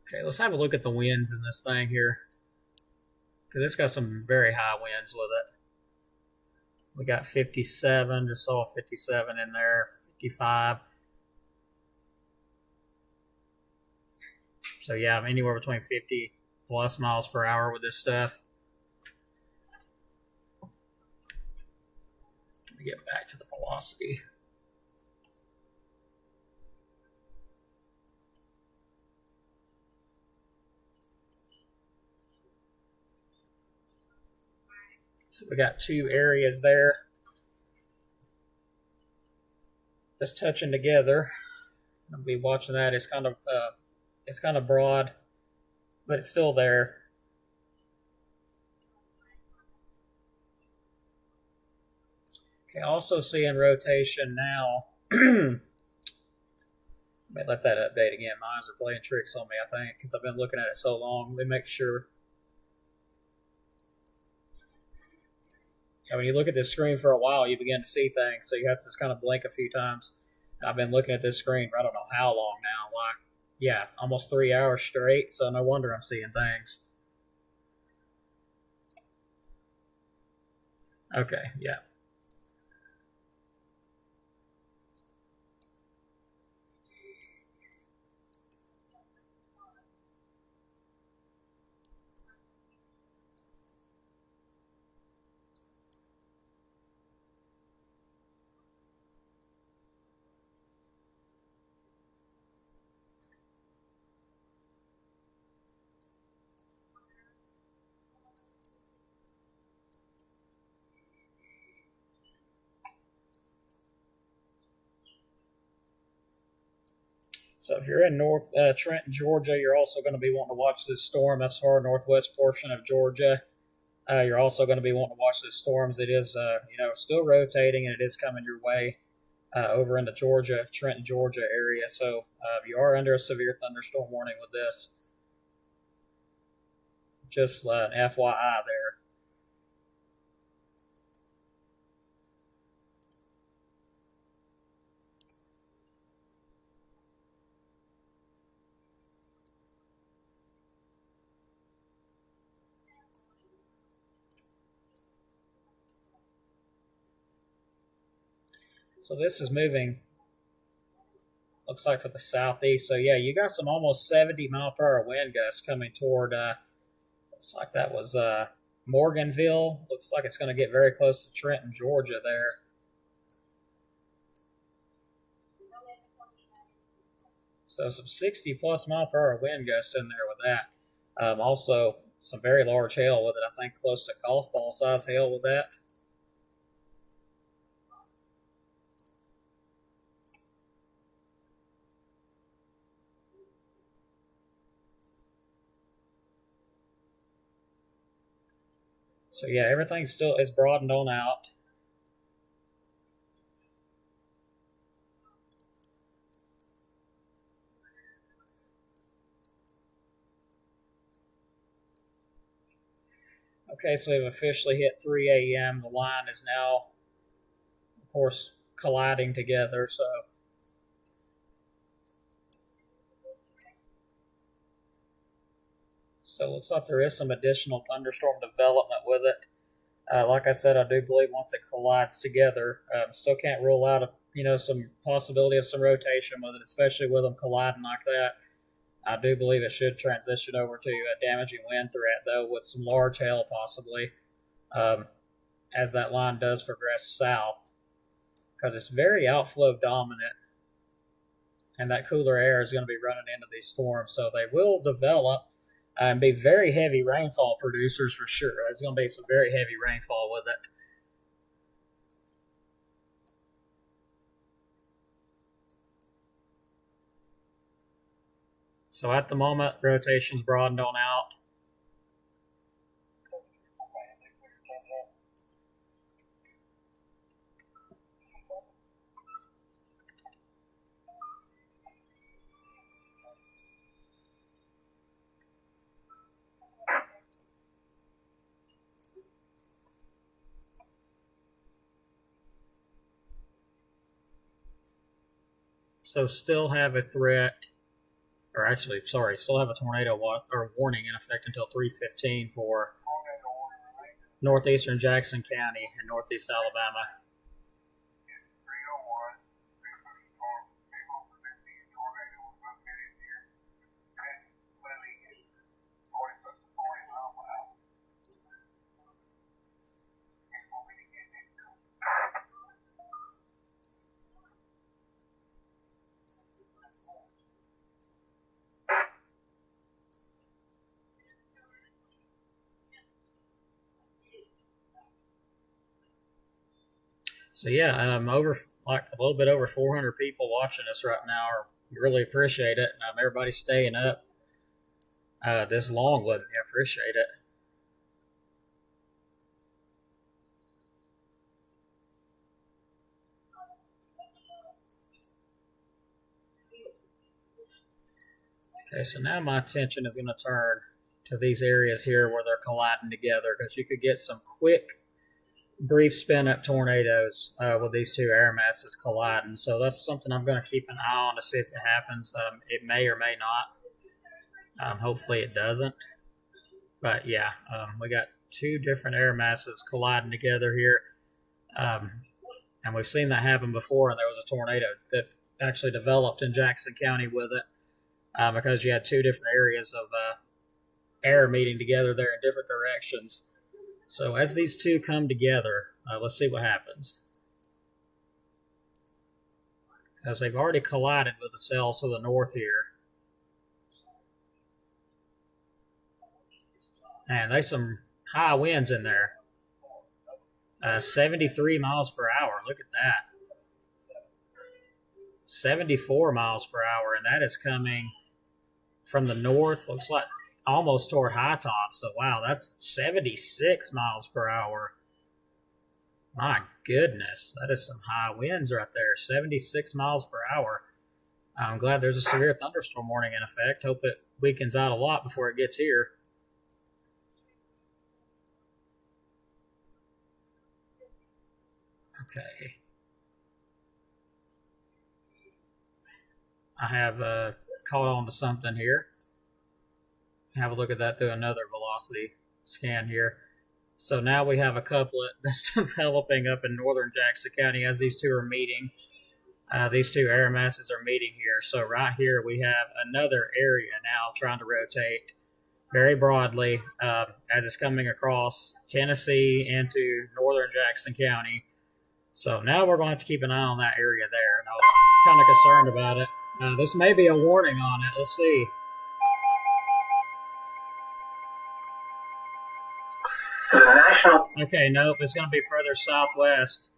Okay, let's have a look at the winds in this thing here, because it's got some very high winds with it. We got 57, just saw 57 in there, 55. So yeah, I'm anywhere between 50 plus miles per hour with this stuff. Let me get back to the velocity. So we got two areas there that's touching together. I'll be watching that. It's kind of broad, but it's still there. Okay, also seeing rotation now. Let me let that update again. My eyes are playing tricks on me, I think, because I've been looking at it so long. Let me make sure. When you look at this screen for a while, you begin to see things, so you have to just kind of blink a few times. I've been looking at this screen for I don't know how long now, like, yeah, almost 3 hours straight, so no wonder I'm seeing things. Okay, yeah. So if you're in North Trenton, Georgia, you're also going to be wanting to watch this storm. That's far northwest portion of Georgia. You're also going to be wanting to watch this storm. It is, still rotating, and it is coming your way over into Georgia, Trenton, Georgia area. So you are under a severe thunderstorm warning with this. Just an FYI there. So this is moving, looks like to the southeast. So yeah, you got some almost 70 mile per hour wind gusts coming toward, looks like that was Morganville. Looks like it's going to get very close to Trenton, Georgia there. So some 60 plus mile per hour wind gusts in there with that. Also some very large hail with it. I think close to golf ball size hail with that. So yeah, everything still is broadened on out. Okay, so we've officially hit 3 a.m. The line is now, of course, colliding together. So it looks like there is some additional thunderstorm development with it. Like I said, I do believe once it collides together, still can't rule out some possibility of some rotation with it, especially with them colliding like that. I do believe it should transition over to a damaging wind threat, though, with some large hail possibly. as that line does progress south, because it's very outflow dominant, and that cooler air is going to be running into these storms, so they will develop and be very heavy rainfall producers for sure. There's going to be some very heavy rainfall with it. So at the moment, rotation's broadened on out. So still have a threat, or actually, sorry, still have a tornado warning in effect until 3:15 for northeastern Jackson County and northeast Alabama. So yeah, over like a little bit over 400 people watching us right now. Really appreciate it. Everybody staying up this long with me. I appreciate it. Okay, so now my attention is going to turn to these areas here where they're colliding together, because you could get some quick, brief spin-up tornadoes with these two air masses colliding. So that's something I'm going to keep an eye on to see if it happens. It may or may not. Hopefully it doesn't. But yeah, we got two different air masses colliding together here. And we've seen that happen before, and there was a tornado that actually developed in Jackson County with it, because you had two different areas of air meeting together there in different directions. So as these two come together, let's see what happens. Because they've already collided with the cells to the north here. And there's some high winds in there. 73 miles per hour. Look at that. 74 miles per hour. And that is coming from the north. Looks like almost toward high top. So, wow, that's 76 miles per hour. My goodness. That is some high winds right there. 76 miles per hour. I'm glad there's a severe thunderstorm warning in effect. Hope it weakens out a lot before it gets here. Okay. I have caught on to something here. Have a look at that through another velocity scan here. So now we have a couplet that's developing up in northern Jackson County as these two are meeting. These two air masses are meeting here. So right here we have another area now trying to rotate very broadly as it's coming across Tennessee into northern Jackson County. So now we're going to have to keep an eye on that area there. And I was kind of concerned about it. This may be a warning on it. Let's see. Okay, nope, it's going to be further southwest.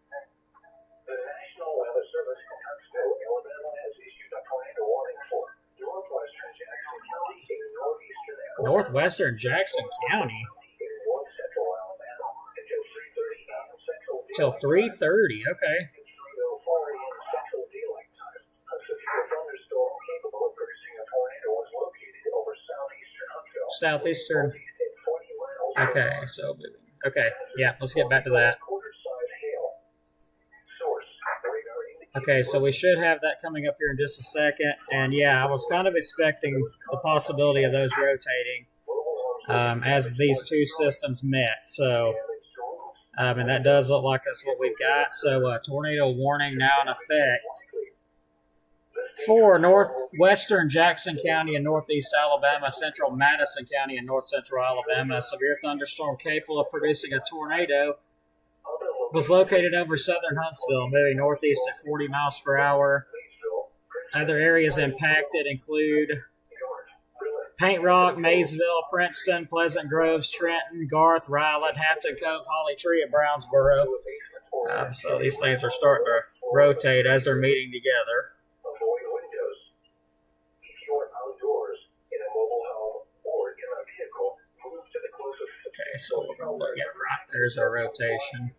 The National Weather Service in Huntsville, Alabama, has issued a tornado warning for northwestern Jackson County and northeastern Alabama. Northwestern Jackson County? In north central Alabama until 3:30 Till 3:30, okay. Central Daylight Time. A severe thunderstorm capable of producing a tornado was located over southeastern Huntsville. Southeastern. Okay, so okay, yeah, let's get back to that. Okay, so we should have that coming up here in just a second. And yeah, I was kind of expecting the possibility of those rotating as these two systems met. So, and that does look like that's what we've got. So, tornado warning now in effect for northwestern Jackson County and northeast Alabama, central Madison County and north central Alabama. A severe thunderstorm capable of producing a tornado was located over southern Huntsville, moving northeast at 40 miles per hour. Other areas impacted include Paint Rock, Maysville, Princeton, Pleasant Groves, Trenton, Garth, Ryland, Hampton Cove, Holly Tree, and Brownsboro. So these things are starting to rotate as they're meeting together. Okay, so we're going to look at right there's our rotation.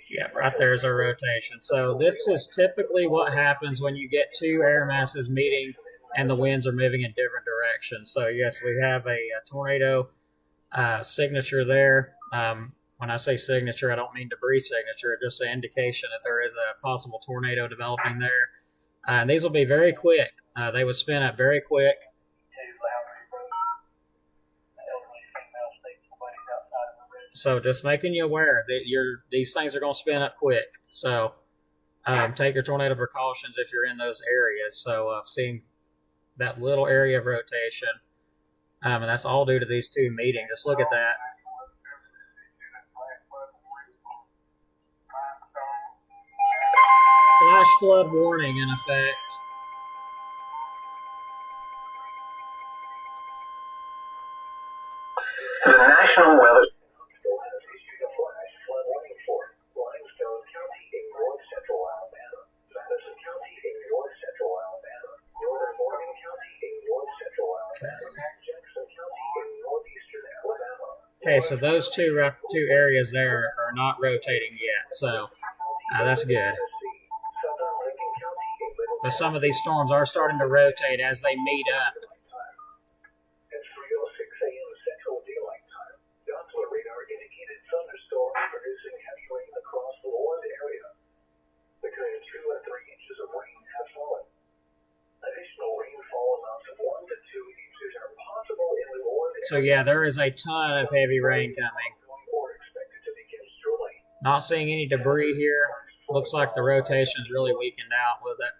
Yeah, right there's our rotation. So this is typically what happens when you get two air masses meeting and the winds are moving in different directions. So yes, we have a tornado signature there. When I say signature, I don't mean debris signature. It's just an indication that there is a possible tornado developing there. And these will be very quick. They would spin up very quick. So just making you aware that these things are going to spin up quick. So take your tornado precautions if you're in those areas. So seeing that little area of rotation, and that's all due to these two meeting. Just look at that. Flash flood warning in effect. The National Weather Okay, so those two areas there are not rotating yet, so that's good. But some of these storms are starting to rotate as they meet up. At 3:06 a.m. Central Daylight Time, Doppler radar indicated thunderstorms producing heavy rain across the Lord area. Between 2 and 3 inches of rain have fallen. Additional rainfall amounts of 1 to 2 inches are possible in the Lord area. So yeah, there is a ton of heavy rain coming. Not seeing any debris here. Looks like the rotation's really weakened out with it.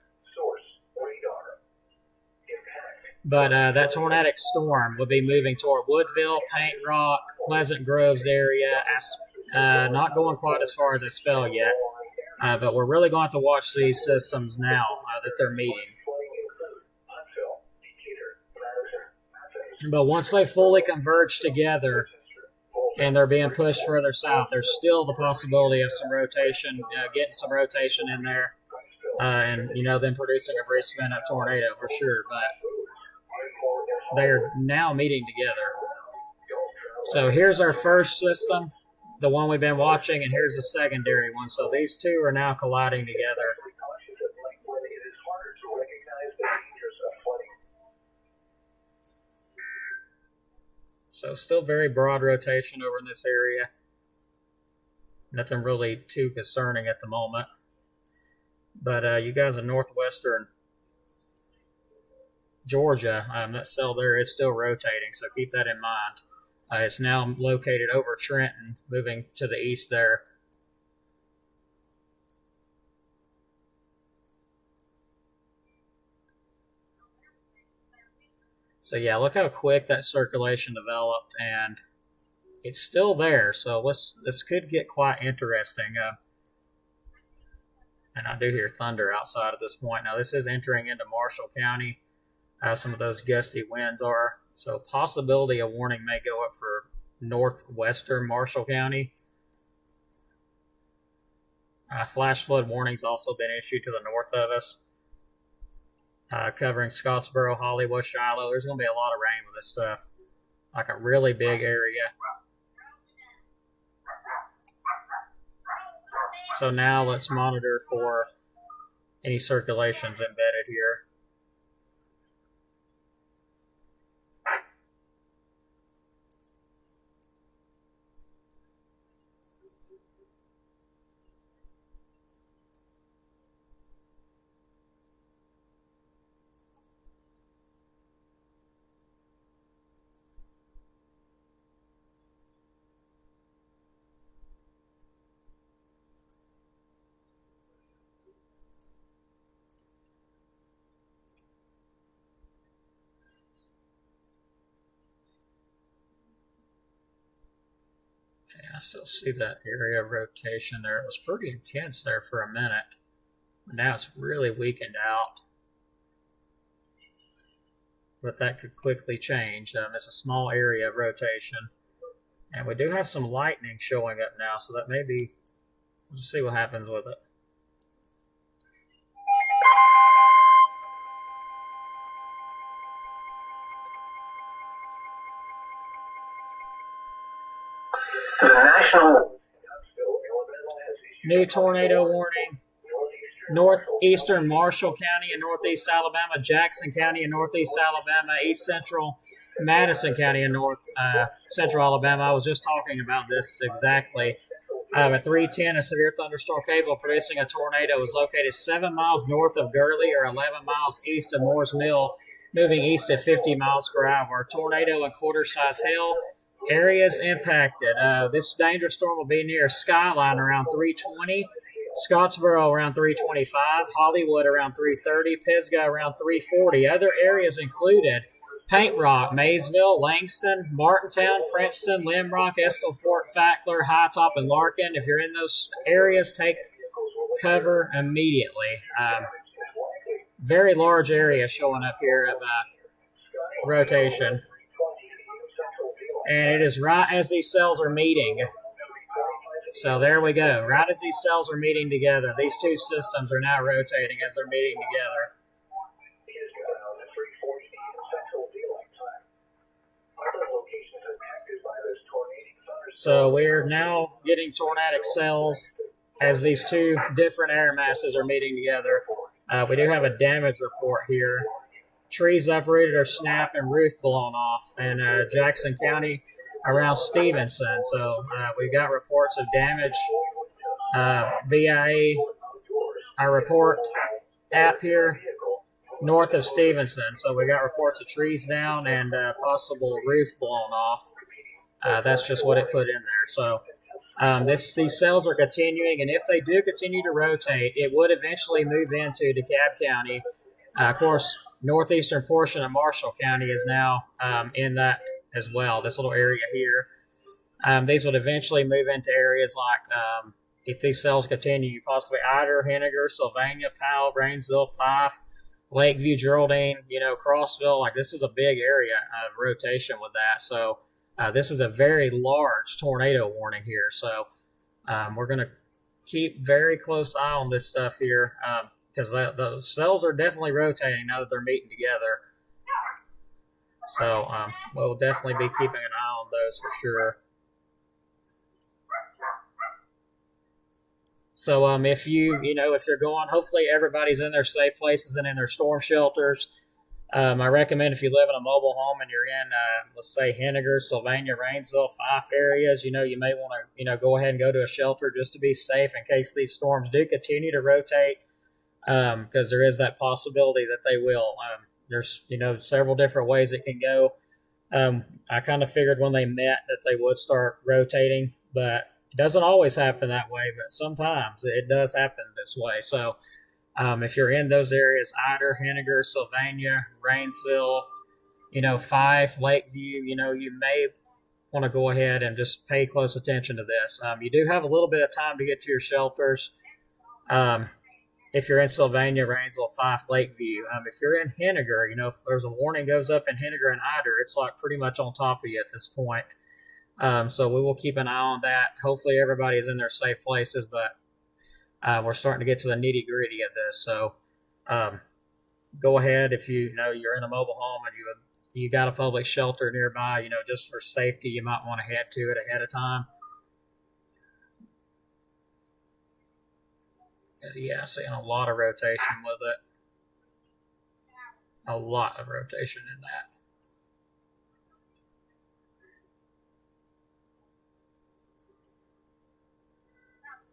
But that tornadic storm will be moving toward Woodville, Paint Rock, Pleasant Groves area. Not going quite as far as I spell yet. But we're really going to have to watch these systems now that they're meeting. But once they fully converge together and they're being pushed further south, there's still the possibility of some rotation, getting some rotation in there. And, then producing a very spin-up tornado for sure. But they're now meeting together. So here's our first system, the one we've been watching, and here's the secondary one. So these two are now colliding together. So still very broad rotation over in this area. Nothing really too concerning at the moment. But you guys in northwestern Georgia, that cell there is still rotating, so keep that in mind. It's now located over Trenton, moving to the east there. So yeah, look how quick that circulation developed, and it's still there. So this could get quite interesting. And I do hear thunder outside at this point. Now this is entering into Marshall County. Some of those gusty winds are. So possibility a warning may go up for northwestern Marshall County. Flash flood warnings also been issued to the north of us. Covering Scottsboro, Hollywood, Shiloh. There's going to be a lot of rain with this stuff. Like a really big area. So now let's monitor for any circulations embedded here. Okay, I still see that area of rotation there. It was pretty intense there for a minute. Now it's really weakened out. But that could quickly change. It's a small area of rotation. And we do have some lightning showing up now, so that may be, we'll see what happens with it. The National New tornado warning. Northeastern Marshall County in northeast Alabama, Jackson County in northeast Alabama, east central Madison County in north central Alabama. I was just talking about this exactly. At 310, a severe thunderstorm cable producing a tornado was located 7 miles north of Gurley or 11 miles east of Moore's Mill, moving east at 50 miles per hour. Tornado and quarter-size hail. Areas impacted. This dangerous storm will be near Skyline around 320. Scottsboro around 325, Hollywood around 330, Pisgah around 340. Other areas included Paint Rock, Maysville, Langston, Martintown, Princeton, Limrock, Estill Fort, Fackler, High Top, and Larkin. If you're in those areas, take cover immediately. Very large area showing up here of rotation. And it is right as these cells are meeting. So there we go. Right as these cells are meeting together, these two systems are now rotating as they're meeting together. So we're now getting tornadic cells as these two different air masses are meeting together. We do have a damage report here. Trees uprooted or snapped and roof blown off in Jackson County around Stevenson. So we've got reports of damage via our report app here north of Stevenson. So we got reports of trees down and possible roof blown off. That's just what it put in there. So these cells are continuing, and if they do continue to rotate, it would eventually move into DeKalb County. Of course, northeastern portion of Marshall County is now in that as well, this little area here. These would eventually move into areas like, if these cells continue, possibly Ider, Henniger, Sylvania, Powell, Rainsville, Fife, Lakeview, Geraldine, Crossville. Like, this is a big area of rotation with that. So this is a very large tornado warning here. So we're going to keep very close eye on this stuff here because the cells are definitely rotating now that they're meeting together. So we'll definitely be keeping an eye on those for sure. So if you're going, hopefully everybody's in their safe places and in their storm shelters. I recommend if you live in a mobile home and you're in, let's say, Henniger, Sylvania, Rainsville, Fife areas, you may want to, go ahead and go to a shelter just to be safe in case these storms do continue to rotate, because there is that possibility that they will. There's, several different ways it can go. I kind of figured when they met that they would start rotating, but it doesn't always happen that way, but sometimes it does happen this way. So if you're in those areas, Ider, Henniger, Sylvania, Rainsville, Fife, Lakeview, you may want to go ahead and just pay close attention to this. You do have a little bit of time to get to your shelters. If you're in Sylvania, Rainsville, Fife, Lakeview. If you're in Henniger, if there's a warning goes up in Henniger and Ider, it's like pretty much on top of you at this point. So we will keep an eye on that. Hopefully everybody's in their safe places, but we're starting to get to the nitty gritty of this. So go ahead if you're in a mobile home and you got a public shelter nearby, just for safety, you might want to head to it ahead of time. Yeah, seeing a lot of rotation with it. A lot of rotation in that.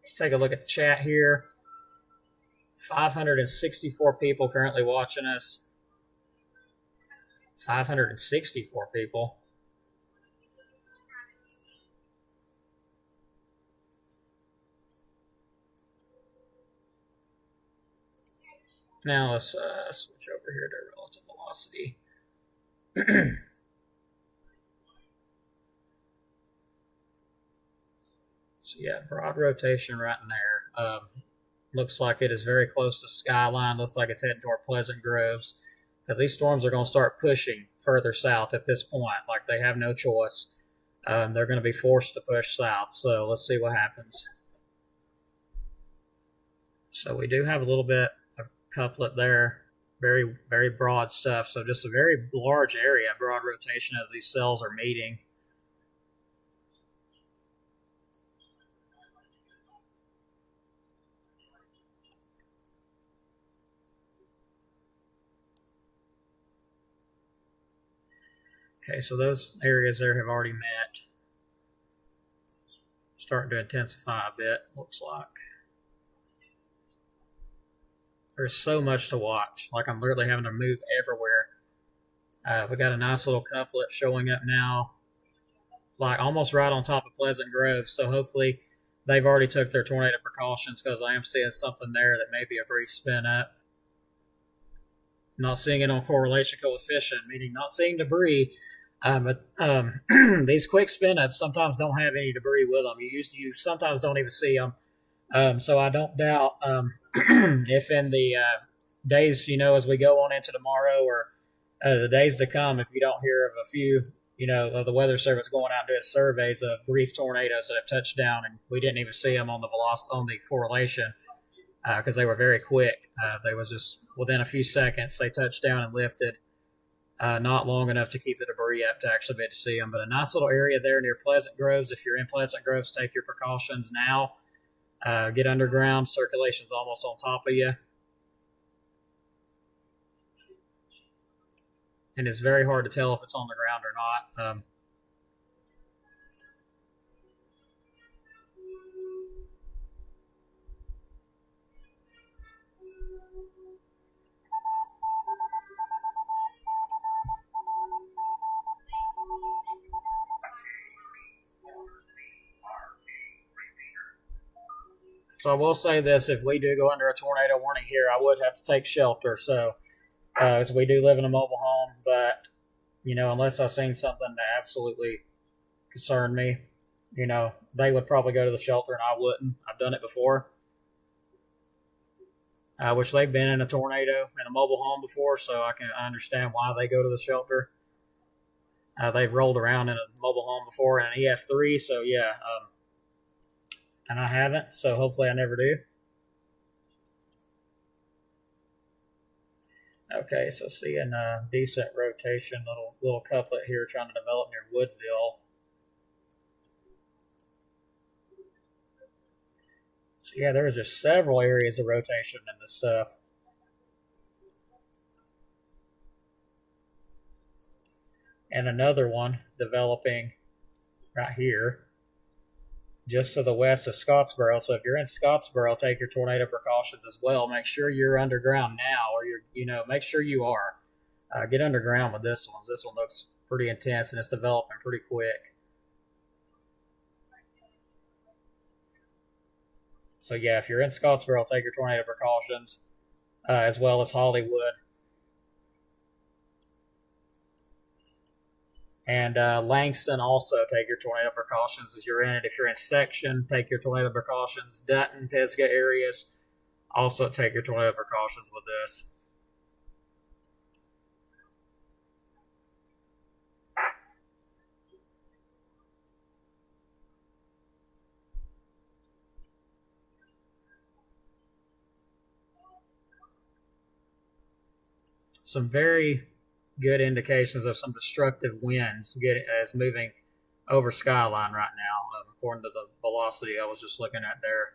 Let's take a look at the chat here. 564 people currently watching us. 564 people. Now let's switch over here to relative velocity. So yeah, broad rotation right in there. Looks like it is very close to skyline. Looks like it's heading toward Pleasant Groves. Because these storms are going to start pushing further south at this point. Like they have no choice. They're going to be forced to push south. So let's see what happens. So we do have a little bit of couplet there. Very, very broad stuff. So just a very large area, broad rotation as these cells are meeting. Okay, so those areas there have already met. Starting to intensify a bit, looks like. There's so much to watch. Like I'm literally having to move everywhere. We got a nice little couplet showing up now, like almost right on top of Pleasant Grove. So hopefully they've already took their tornado precautions because I am seeing something there that may be a brief spin up. Not seeing it on correlation coefficient, meaning not seeing debris. But these quick spin ups sometimes don't have any debris with them. You sometimes don't even see them. So I don't doubt if in the days, as we go on into tomorrow or the days to come, if you don't hear of a few, of the Weather Service going out and doing surveys of brief tornadoes that have touched down, and we didn't even see them on the velocity, on the correlation, because they were very quick. They was just within a few seconds they touched down and lifted. Not long enough to keep the debris up to actually be able to see them, but a nice little area there near Pleasant Groves. If you're in Pleasant Groves, take your precautions now. Get underground. Circulation's almost on top of you. And it's very hard to tell if it's on the ground or not. So I will say this, if we do go under a tornado warning here, I would have to take shelter. So, as we do live in a mobile home, but, unless I seen something that absolutely concerned me, they would probably go to the shelter and I wouldn't. I've done it before. Which they've been in a tornado in a mobile home before, so I understand why they go to the shelter. They've rolled around in a mobile home before in an EF3, so yeah, and I haven't, so hopefully I never do. Okay, so seeing a decent rotation, little couplet here trying to develop near Woodville. So yeah, there was just several areas of rotation in this stuff. And another one developing right here, just to the west of Scottsboro. So if you're in Scottsboro, take your tornado precautions as well. Make sure you're underground now, or make sure you are. Get underground with this one. This one looks pretty intense and it's developing pretty quick. So yeah, if you're in Scottsboro, take your tornado precautions, as well as Hollywood. And Langston, also take your tornado precautions as you're in it. If you're in Section, take your tornado precautions. Dutton, Pisgah areas, also take your tornado precautions with this. Some very good indications of some destructive winds as moving over skyline right now, according to the velocity I was just looking at there.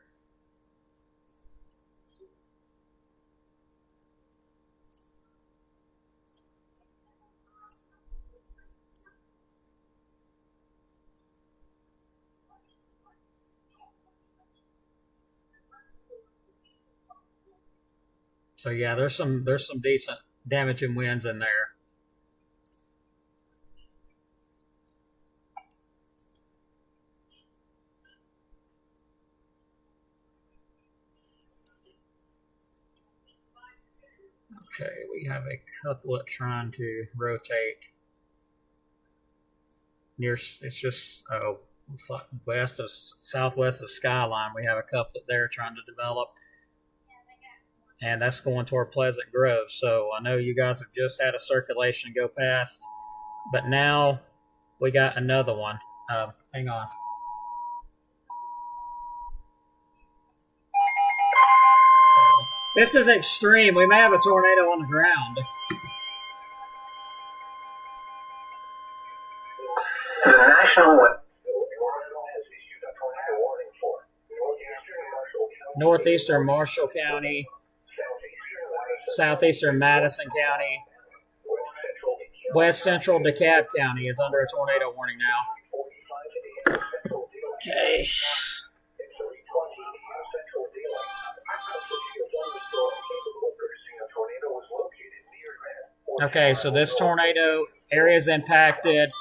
So yeah, there's some decent damaging winds in there. Okay, we have a couplet trying to rotate near. It's just Looks like southwest of Skyline. We have a couplet there trying to develop. And that's going toward Pleasant Grove. So I know you guys have just had a circulation go past, but now we got another one. Hang on. This is extreme. We may have a tornado on the ground. The national Northeastern Marshall County, Southeastern Madison County, West Central DeKalb County is under a tornado warning now. Okay. Okay, so this tornado areas impacted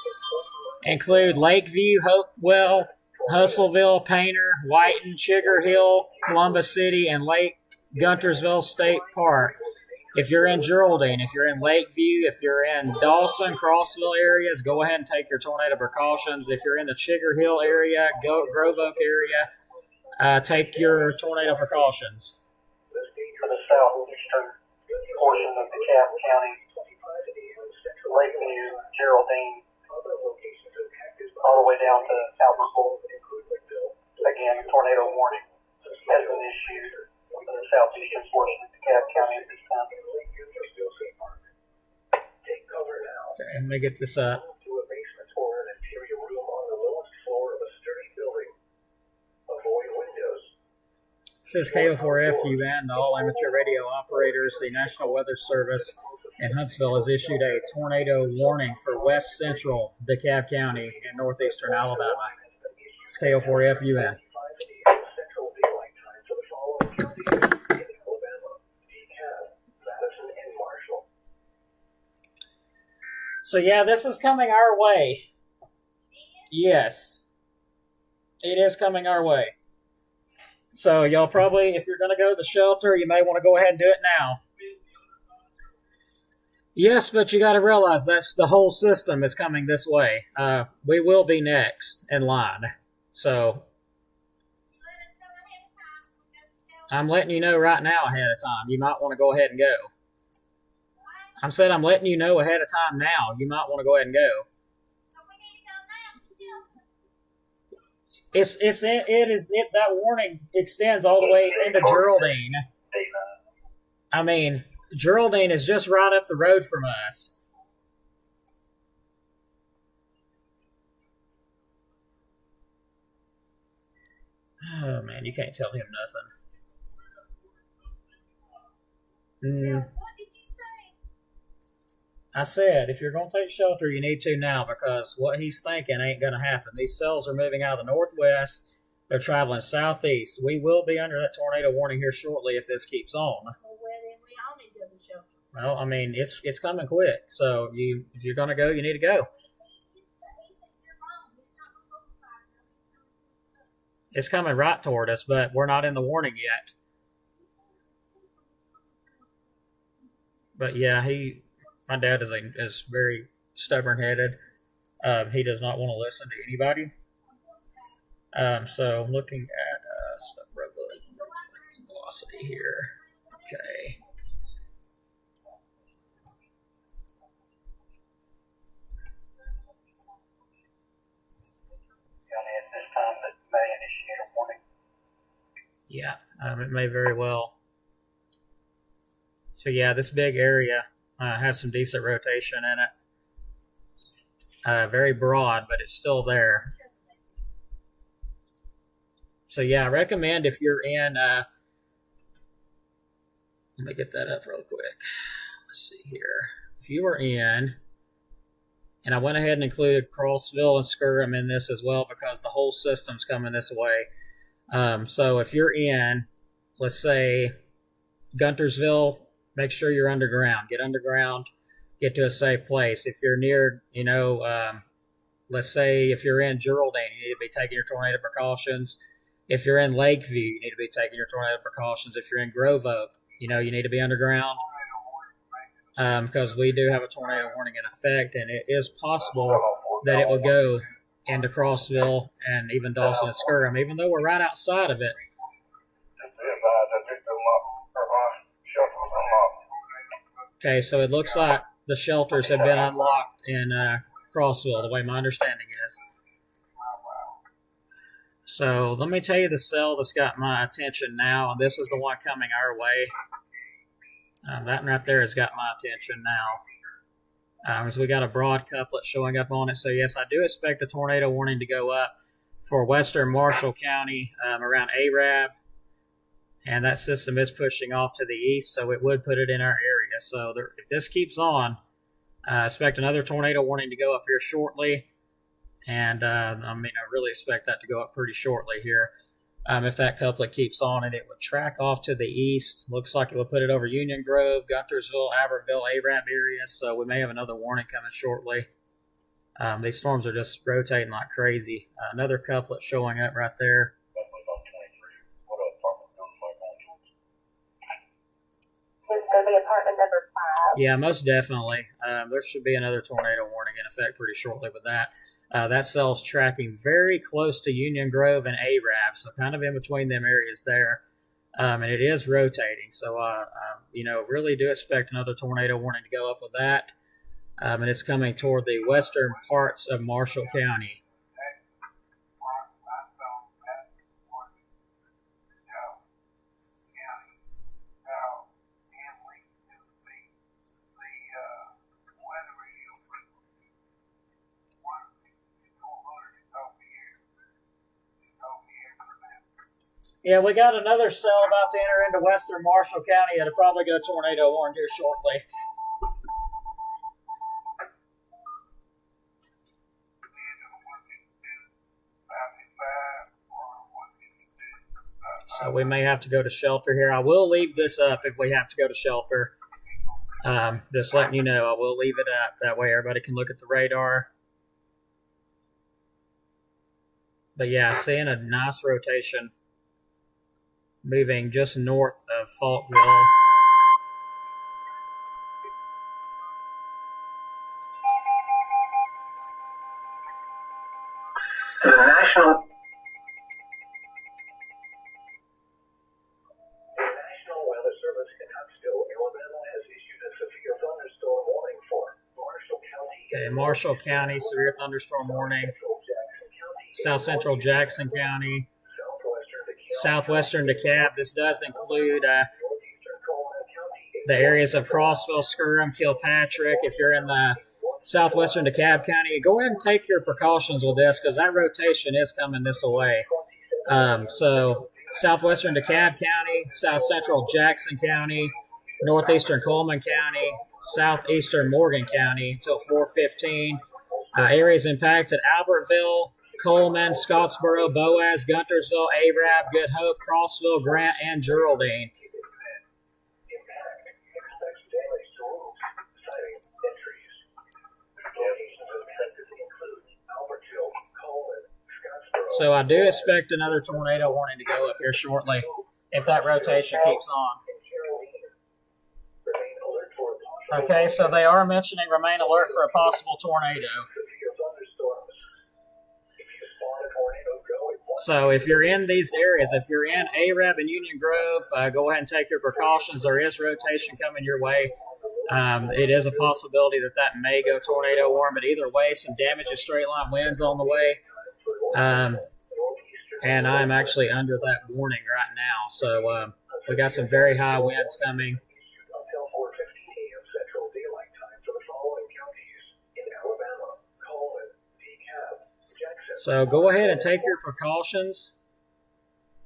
include Lakeview, Hopewell, Hustleville, Painter, Whiten, Sugar Hill, Columbus City, and Lake Guntersville State Park. If you're in Geraldine, if you're in Lakeview, if you're in Dawson, Crossville areas, go ahead and take your tornado precautions. If you're in the Sugar Hill area, Grove Oak area, take your tornado precautions. For the southeastern portion of DeKalb County, Lakeview, Geraldine, all the way down to Albertville. Again, tornado warning has been issued for the southeastern portion of DeKalb County at this time. Okay, let me get this up. This is KO4FUN, all amateur radio operators. The National Weather Service in Huntsville has issued a tornado warning for west central DeKalb County in northeastern Alabama. It's KO4FUN. So yeah, this is coming our way. Yes. It is coming our way. So y'all probably, if you're going to go to the shelter, you may want to go ahead and do it now. Yes, but you got to realize that's the whole system is coming this way. We will be next in line. So I'm letting you know right now ahead of time. You might want to go ahead and go. I'm letting you know ahead of time now. You might want to go ahead and go. That warning extends all the way into Geraldine. I mean, Geraldine is just right up the road from us. Oh man, you can't tell him nothing. What did you say? I said, if you're going to take shelter, you need to now, because what he's thinking ain't going to happen. These cells are moving out of the northwest. They're traveling southeast. We will be under that tornado warning here shortly if this keeps on. Well, then we all need to go to shelter. Well, I mean, it's coming quick. So if you're going to go, you need to go. It's coming right toward us, but we're not in the warning yet. But yeah, my dad is very stubborn-headed. He does not want to listen to anybody. So looking at velocity here. Okay. At this time, that may initiate a warning. Yeah, it may very well. So yeah, this big area has some decent rotation in it. Very broad, but it's still there. So yeah, I recommend if you're in, let me get that up real quick. Let's see here. If you were in, and I went ahead and included Crossville and Skirham in this as well because the whole system's coming this way. So if you're in, let's say, Guntersville, make sure you're underground. Get underground, get to a safe place. If you're near, let's say if you're in Geraldine, you need to be taking your tornado precautions. If you're in Lakeview, you need to be taking your tornado precautions. If you're in Grove Oak, you need to be underground because we do have a tornado warning in effect, and it is possible that it will go into Crossville and even Dawson and Skirham, even though we're right outside of it. Okay, so it looks like the shelters have been unlocked in Crossville, the way my understanding is. So let me tell you the cell that's got my attention now, and this is the one coming our way. That one right there has got my attention now. As we got a broad couplet showing up on it. So yes, I do expect a tornado warning to go up for western Marshall County around Arab. And that system is pushing off to the east, so it would put it in our area. So if this keeps on, I expect another tornado warning to go up here shortly. And I really expect that to go up pretty shortly here. If that couplet keeps on, and it would track off to the east. Looks like it would put it over Union Grove, Guntersville, Albertville, Arab areas. So we may have another warning coming shortly. These storms are just rotating like crazy. Another couplet showing up right there. Apartment number 5. Yeah, most definitely. There should be another tornado warning in effect pretty shortly with that. That cell's tracking very close to Union Grove and Arab, so kind of in between them areas there. And it is rotating, so really do expect another tornado warning to go up with that. And it's coming toward the western parts of Marshall County. Yeah, we got another cell about to enter into western Marshall County. It'll probably go tornado warned here shortly. So we may have to go to shelter here. I will leave this up if we have to go to shelter. Just letting you know, I will leave it up. That way everybody can look at the radar. But yeah, seeing a nice rotation moving just north of Faultville. To the National Weather Service in Huntsville, Alabama has issued a severe thunderstorm warning for Marshall County. Okay, Marshall County, severe thunderstorm warning. South Central Jackson County. Southwestern DeKalb. This does include the areas of Crossville, Skirham, Kilpatrick. If you're in the southwestern DeKalb County, go ahead and take your precautions with this because that rotation is coming this way. So southwestern DeKalb County, south central Jackson County, northeastern Coleman County, southeastern Morgan County until 4:15. Areas impacted: Albertville, Coleman, Scottsboro, Boaz, Guntersville, Arab, Good Hope, Crossville, Grant, and Geraldine. So I do expect another tornado warning to go up here shortly if that rotation keeps on. Okay, so they are mentioning remain alert for a possible tornado. So if you're in these areas, if you're in Arab and Union Grove, go ahead and take your precautions. There is rotation coming your way. It is a possibility that may go tornado warn, but either way, some damage to straight line winds on the way. And I'm actually under that warning right now. So we got some very high winds coming. So go ahead and take your precautions.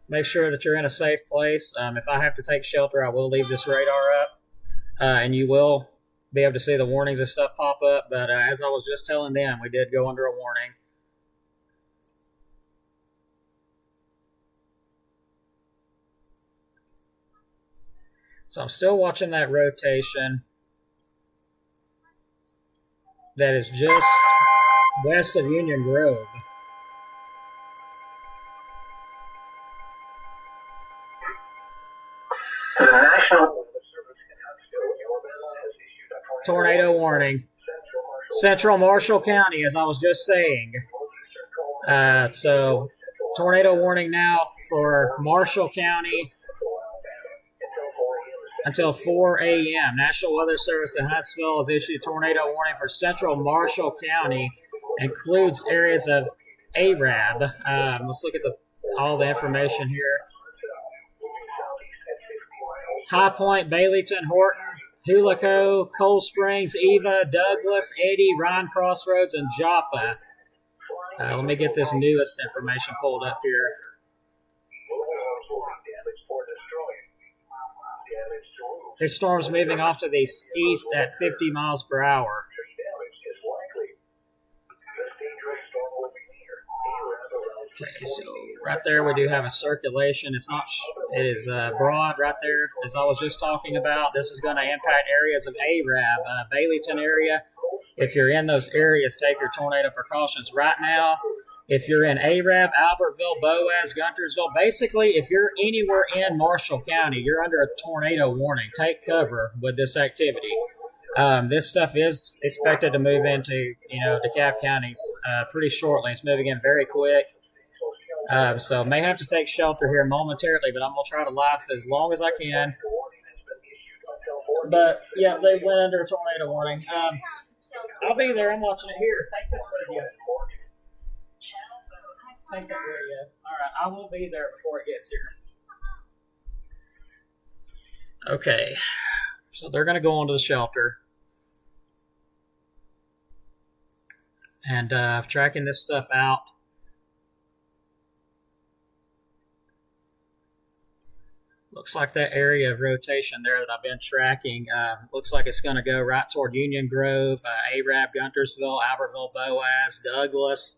Make sure that you're in a safe place. If I have to take shelter, I will leave this radar up. And you will be able to see the warnings and stuff pop up. But as I was just telling them, we did go under a warning. So I'm still watching that rotation. That is just west of Union Grove. To the National Tornado warning. Central Marshall County, as I was just saying. So tornado warning now for Marshall County until 4 a.m. National Weather Service in Huntsville has issued a tornado warning for central Marshall County, includes areas of Arab. Let's look at all the information here. High Point, Baileyton, Horton, Hulico, Cold Springs, Eva, Douglas, Eddy, Ryan Crossroads, and Joppa. Let me get this newest information pulled up here. This storm's moving off to the east at 50 miles per hour. Okay, so right there we do have a circulation. It is broad right there, as I was just talking about. This is going to impact areas of Arab, Baileyton area. If you're in those areas, take your tornado precautions right now. If you're in Arab, Albertville, Boaz, Guntersville, basically if you're anywhere in Marshall County, you're under a tornado warning. Take cover with this activity. This stuff is expected to move into, DeKalb counties pretty shortly. It's moving in very quick. So may have to take shelter here momentarily, but I'm going to try to live as long as I can. But, yeah, they went under a tornado warning. I'll be there. I'm watching it here. Take this with you. Take that with you. All right, I will be there before it gets here. Okay, so they're going to go onto the shelter. And tracking this stuff out. Looks like that area of rotation there that I've been tracking, looks like it's going to go right toward Union Grove, Arab, Guntersville, Albertville, Boaz, Douglas.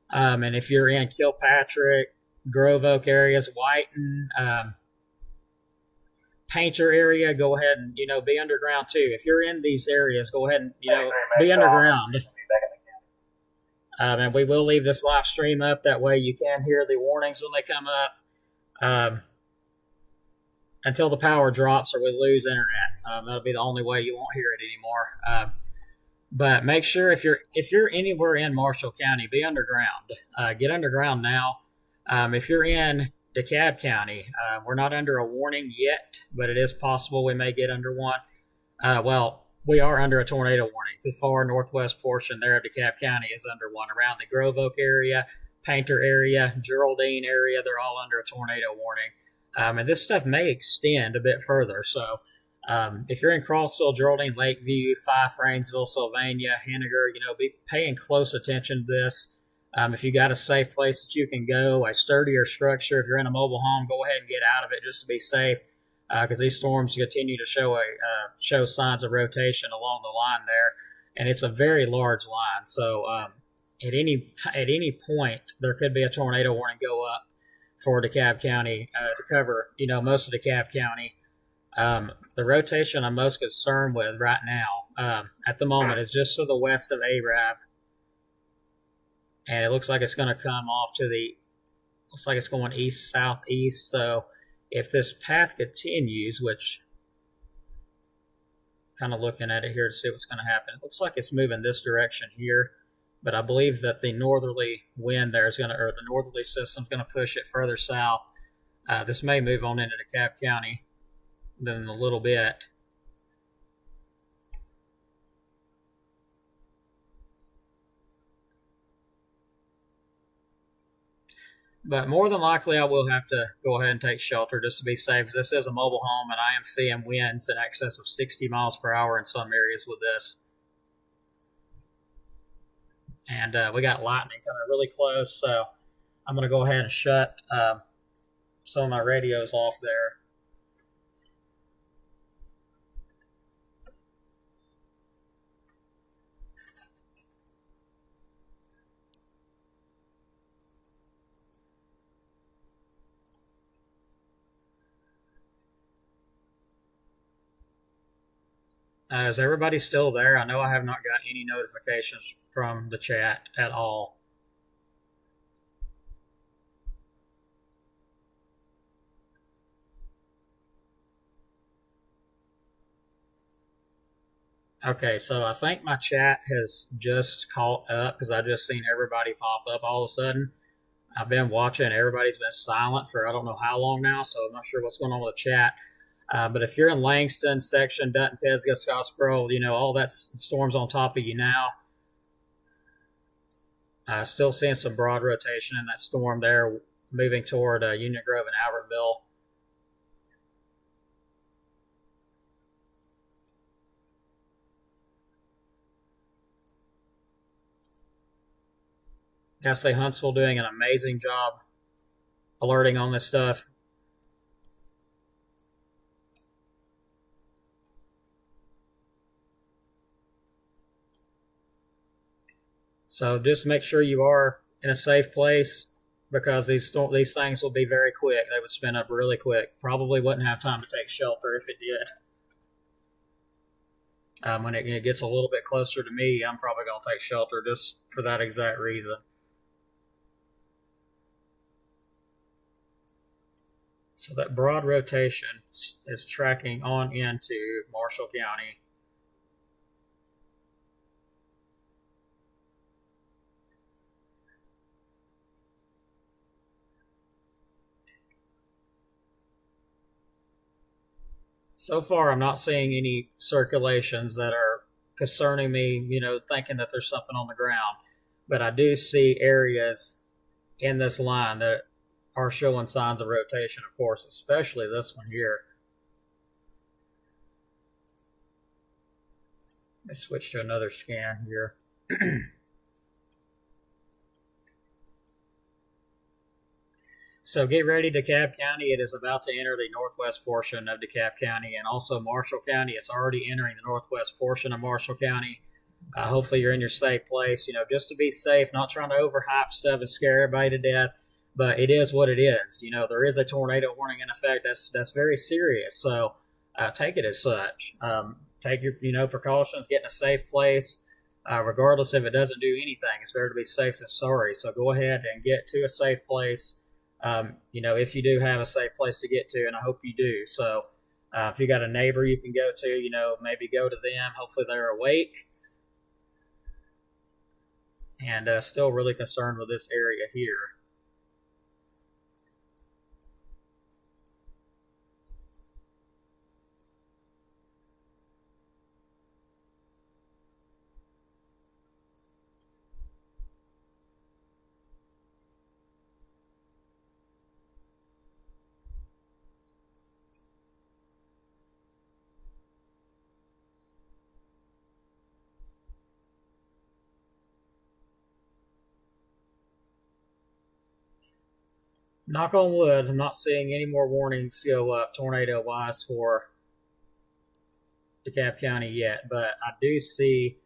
And if you're in Kilpatrick, Grove Oak areas, Whiten, Painter area, go ahead and, be underground too. If you're in these areas, go ahead and, be underground. And we will leave this live stream up. That way you can hear the warnings when they come up. Until the power drops or we lose internet. That'll be the only way you won't hear it anymore. But make sure if you're anywhere in Marshall County, be underground. Get underground now. If you're in DeKalb County, we're not under a warning yet, but it is possible we may get under one. We are under a tornado warning. The far northwest portion there of DeKalb County is under one. Around the Grove Oak area, Painter area, Geraldine area, they're all under a tornado warning. And this stuff may extend a bit further. So if you're in Crossville, Geraldine, Lakeview, Fife, Rainsville, Sylvania, Henniger, be paying close attention to this. If you got a safe place that you can go, a sturdier structure, if you're in a mobile home, go ahead and get out of it just to be safe, because these storms continue to show signs of rotation along the line there, and it's a very large line. So at any point, there could be a tornado warning go up for DeKalb County to cover, most of DeKalb County. The rotation I'm most concerned with right now at the moment is just to the west of Arab. And it looks like it's going to come off looks like it's going east-southeast. So if this path continues, which kind of looking at it here to see what's going to happen, it looks like it's moving this direction here. But I believe that the northerly wind there the northerly system is going to push it further south. This may move on into DeKalb County in a little bit. But more than likely, I will have to go ahead and take shelter just to be safe. This is a mobile home, and I am seeing winds in excess of 60 miles per hour in some areas with this. And we got lightning coming really close, so I'm going to go ahead and shut some of my radios off there. Is everybody still there? I know I have not got any notifications from the chat at all. Okay, so I think my chat has just caught up because I just seen everybody pop up all of a sudden. I've been watching, everybody's been silent for I don't know how long now, so I'm not sure what's going on with the chat. But if you're in Langston, Section, Dutton, Pisgah, Scottsboro, all that storms on top of you now. Still seeing some broad rotation in that storm there, moving toward Union Grove and Albertville. Gotta say, Huntsville doing an amazing job alerting on this stuff. So just make sure you are in a safe place because these things will be very quick. They would spin up really quick. Probably wouldn't have time to take shelter if it did. When it gets a little bit closer to me, I'm probably going to take shelter just for that exact reason. So that broad rotation is tracking on into Marshall County. So far, I'm not seeing any circulations that are concerning me, thinking that there's something on the ground. But I do see areas in this line that are showing signs of rotation, of course, especially this one here. Let's switch to another scan here. So get ready, DeKalb County. It is about to enter the northwest portion of DeKalb County and also Marshall County. It's already entering the northwest portion of Marshall County. Hopefully you're in your safe place, just to be safe, not trying to overhype stuff and scare everybody to death. But it is what it is. There is a tornado warning in effect. That's very serious. So take it as such. Take your precautions. Get in a safe place. Regardless if it doesn't do anything, it's better to be safe than sorry. So go ahead and get to a safe place. If you do have a safe place to get to, and I hope you do. So if you got a neighbor you can go to, maybe go to them. Hopefully they're awake. And still really concerned with this area here. Knock on wood, I'm not seeing any more warnings go up tornado-wise for DeKalb County yet, but I do see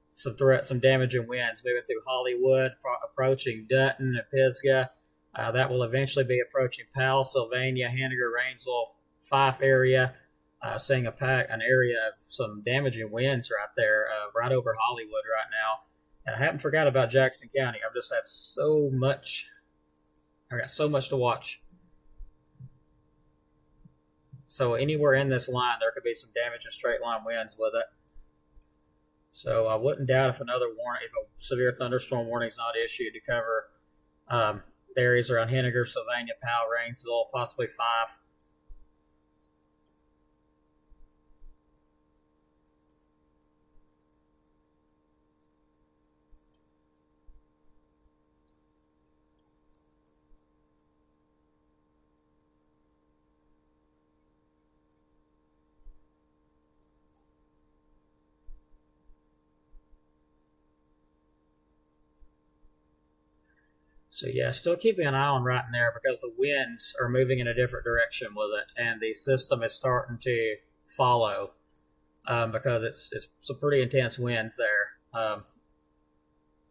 some damaging winds moving through Hollywood, approaching Dutton and Pisgah. That will eventually be approaching Powell, Sylvania, Henniger, Rainsville, Fife area. Seeing an area of some damaging winds right there, right over Hollywood right now. And I haven't forgot about Jackson County. I've just had so much. I got so much to watch. So anywhere in this line, there could be some damage and straight line winds with it. So I wouldn't doubt if if a severe thunderstorm warning is not issued to cover the areas around Henniger, Sylvania, Powell, Rainsville, possibly Fife. So yeah, still keeping an eye on right in there because the winds are moving in a different direction with it, and the system is starting to follow because it's some pretty intense winds there,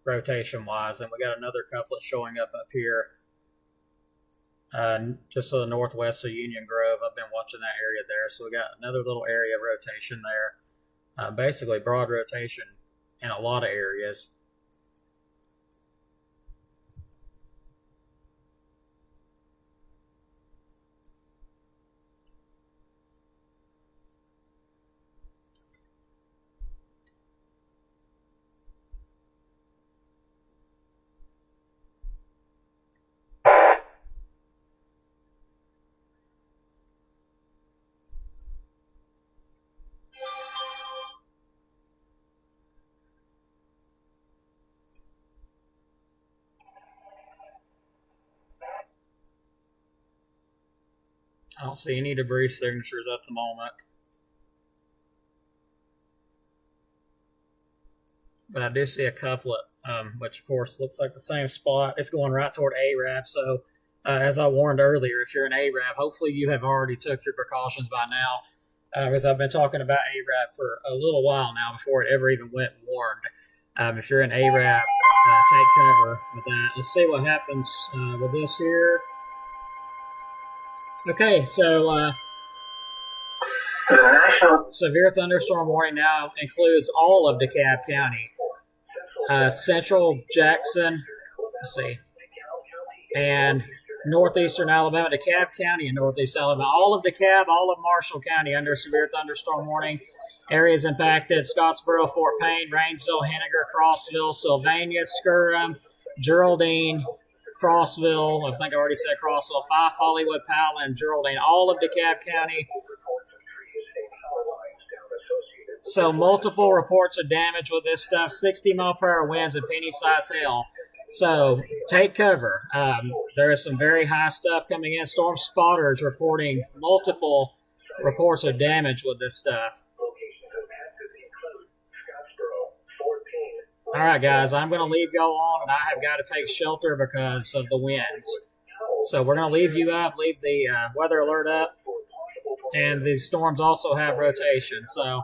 rotation wise. And we got another couplet showing up here, just to the northwest of Union Grove. I've been watching that area there, so we got another little area of rotation there. Basically, broad rotation in a lot of areas. I don't see any debris signatures at the moment. But I do see a couplet, which of course looks like the same spot. It's going right toward ARAB. So as I warned earlier, if you're in ARAB, hopefully you have already took your precautions by now. Because I've been talking about ARAB for a little while now before it ever even went warned. If you're in ARAB, take cover with that. Let's see what happens with this here. Okay, so The national severe thunderstorm warning now includes all of DeKalb County. Central Jackson, let's see, and northeastern Alabama, DeKalb County and northeast Alabama. All of DeKalb, all of Marshall County under severe thunderstorm warning. Areas impacted: Scottsboro, Fort Payne, Rainsville, Henniger, Crossville, Sylvania, Skirham, Geraldine, Crossville, I think I already said Crossville, Fife, Hollywood, Powell, and Geraldine. All of DeKalb County. So multiple reports of damage with this stuff, 60-mile-per-hour winds and penny-sized hail. So take cover. There is some very high stuff coming in. Storm spotters reporting multiple reports of damage with this stuff. All right, guys, I'm going to leave y'all on, and I have got to take shelter because of the winds. So we're going to leave you up, leave the weather alert up, and these storms also have rotation. So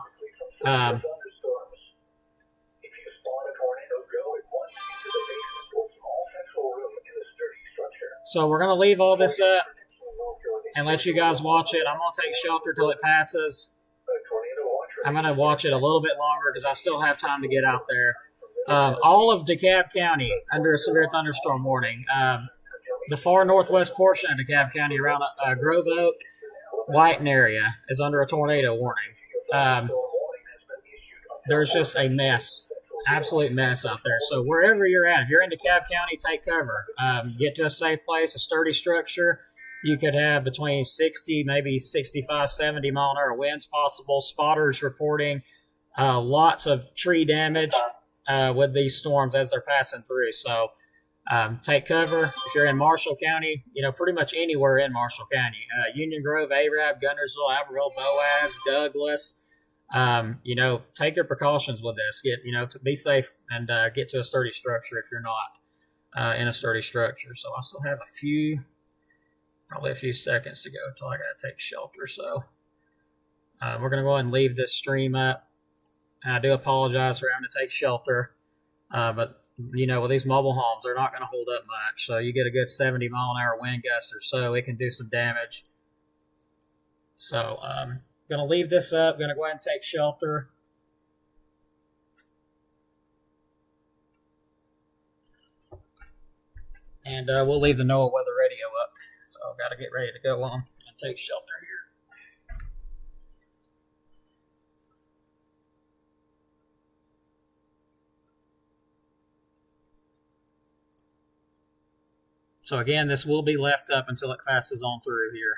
we're going to leave all this up and let you guys watch it. I'm going to take shelter till it passes. I'm going to watch it a little bit longer because I still have time to get out there. All of DeKalb County under a severe thunderstorm warning. The far northwest portion of DeKalb County around Grove Oak, Whiten area is under a tornado warning. There's just a mess, absolute mess out there. So wherever you're at, if you're in DeKalb County, take cover. Get to a safe place, a sturdy structure. You could have between 60, maybe 65, 70 mile an hour winds possible. Spotters reporting lots of tree damage with these storms as they're passing through. So take cover. If you're in Marshall County, pretty much anywhere in Marshall County, Union Grove, Arab, Gunnersville, Albertville, Boaz, Douglas, take your precautions with this. To be safe and get to a sturdy structure if you're not in a sturdy structure. So I still have probably a few seconds to go until I got to take shelter. So we're going to go ahead and leave this stream up. I do apologize for having to take shelter, but with these mobile homes, they're not going to hold up much. So you get a good 70 mile an hour wind gust or so, it can do some damage. So going to leave this up, going to go ahead and take shelter. And we'll leave the NOAA weather radio up. So I've got to get ready to go on and take shelter here. So again, this will be left up until it passes on through here.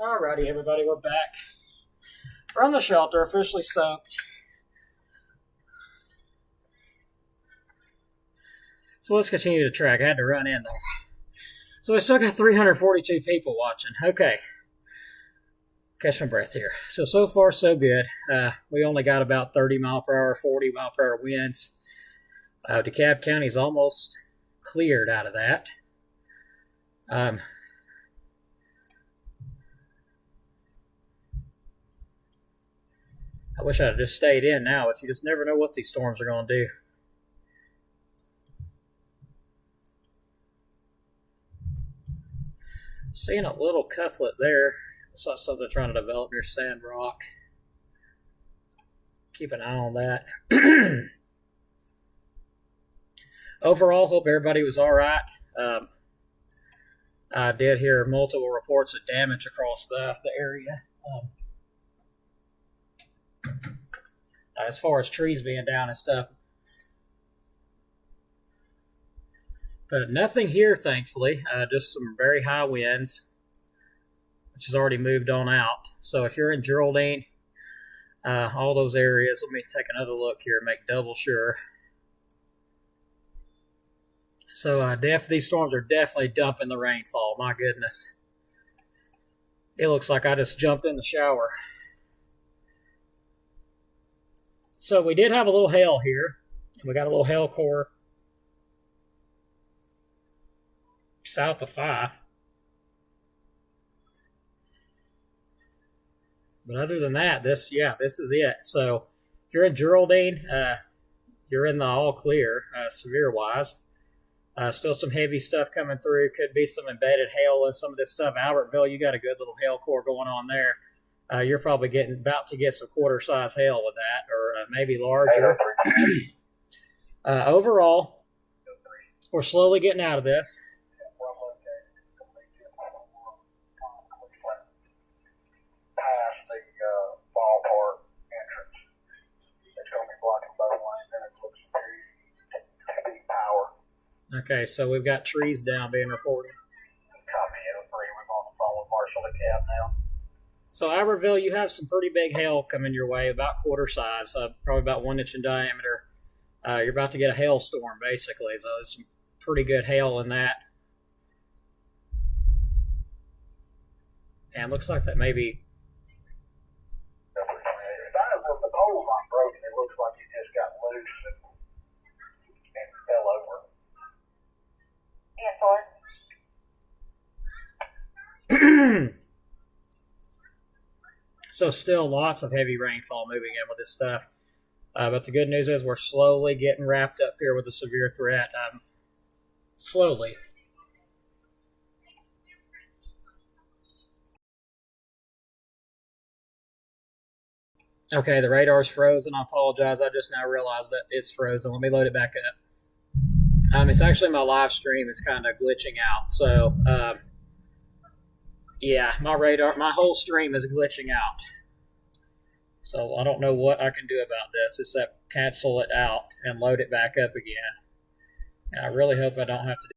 Alrighty, everybody, we're back from the shelter, officially soaked. So let's continue to track. I had to run in there. So we still got 342 people watching. Okay. Catch my breath here. So far, so good. We only got about 30 mile per hour, 40 mile per hour winds. DeKalb County's almost cleared out of that. I wish I'd just stayed in now, but you just never know what these storms are going to do. Seeing a little couplet there. It's not something trying to develop near Sand Rock. Keep an eye on that. Overall, hope everybody was all right. I did hear multiple reports of damage across the area. As far as trees being down and stuff. But nothing here, thankfully. Just some very high winds, which has already moved on out. So if you're in Geraldine, all those areas, let me take another look here and make double sure. So these storms are definitely dumping the rainfall. My goodness. It looks like I just jumped in the shower. So we did have a little hail here. We got a little hail core south of 5. But other than that, this is it. So if you're in Geraldine, you're in the all clear, severe-wise. Still some heavy stuff coming through. Could be some embedded hail and some of this stuff. Albertville, you got a good little hail core going on there. You're probably about to get some quarter-size hail with that, or maybe larger. Overall, we're slowly getting out of this. Okay, so we've got trees down being reported. Copy 03, we're on the phone with Marshall DeKalb now. So Albertville, you have some pretty big hail coming your way, about quarter size, probably about 1 inch in diameter. You're about to get a hailstorm, basically, so there's some pretty good hail in that. And looks like that may be... The pole's not broken, it looks like it just got loose and fell over. So still lots of heavy rainfall moving in with this stuff. But the good news is we're slowly getting wrapped up here with the severe threat. Slowly. Okay, the radar's frozen. I apologize. I just now realized that it's frozen. Let me load it back up. It's actually my live stream is kind of glitching out. So, yeah, my whole stream is glitching out. So I don't know what I can do about this except cancel it out and load it back up again. And I really hope I don't have to do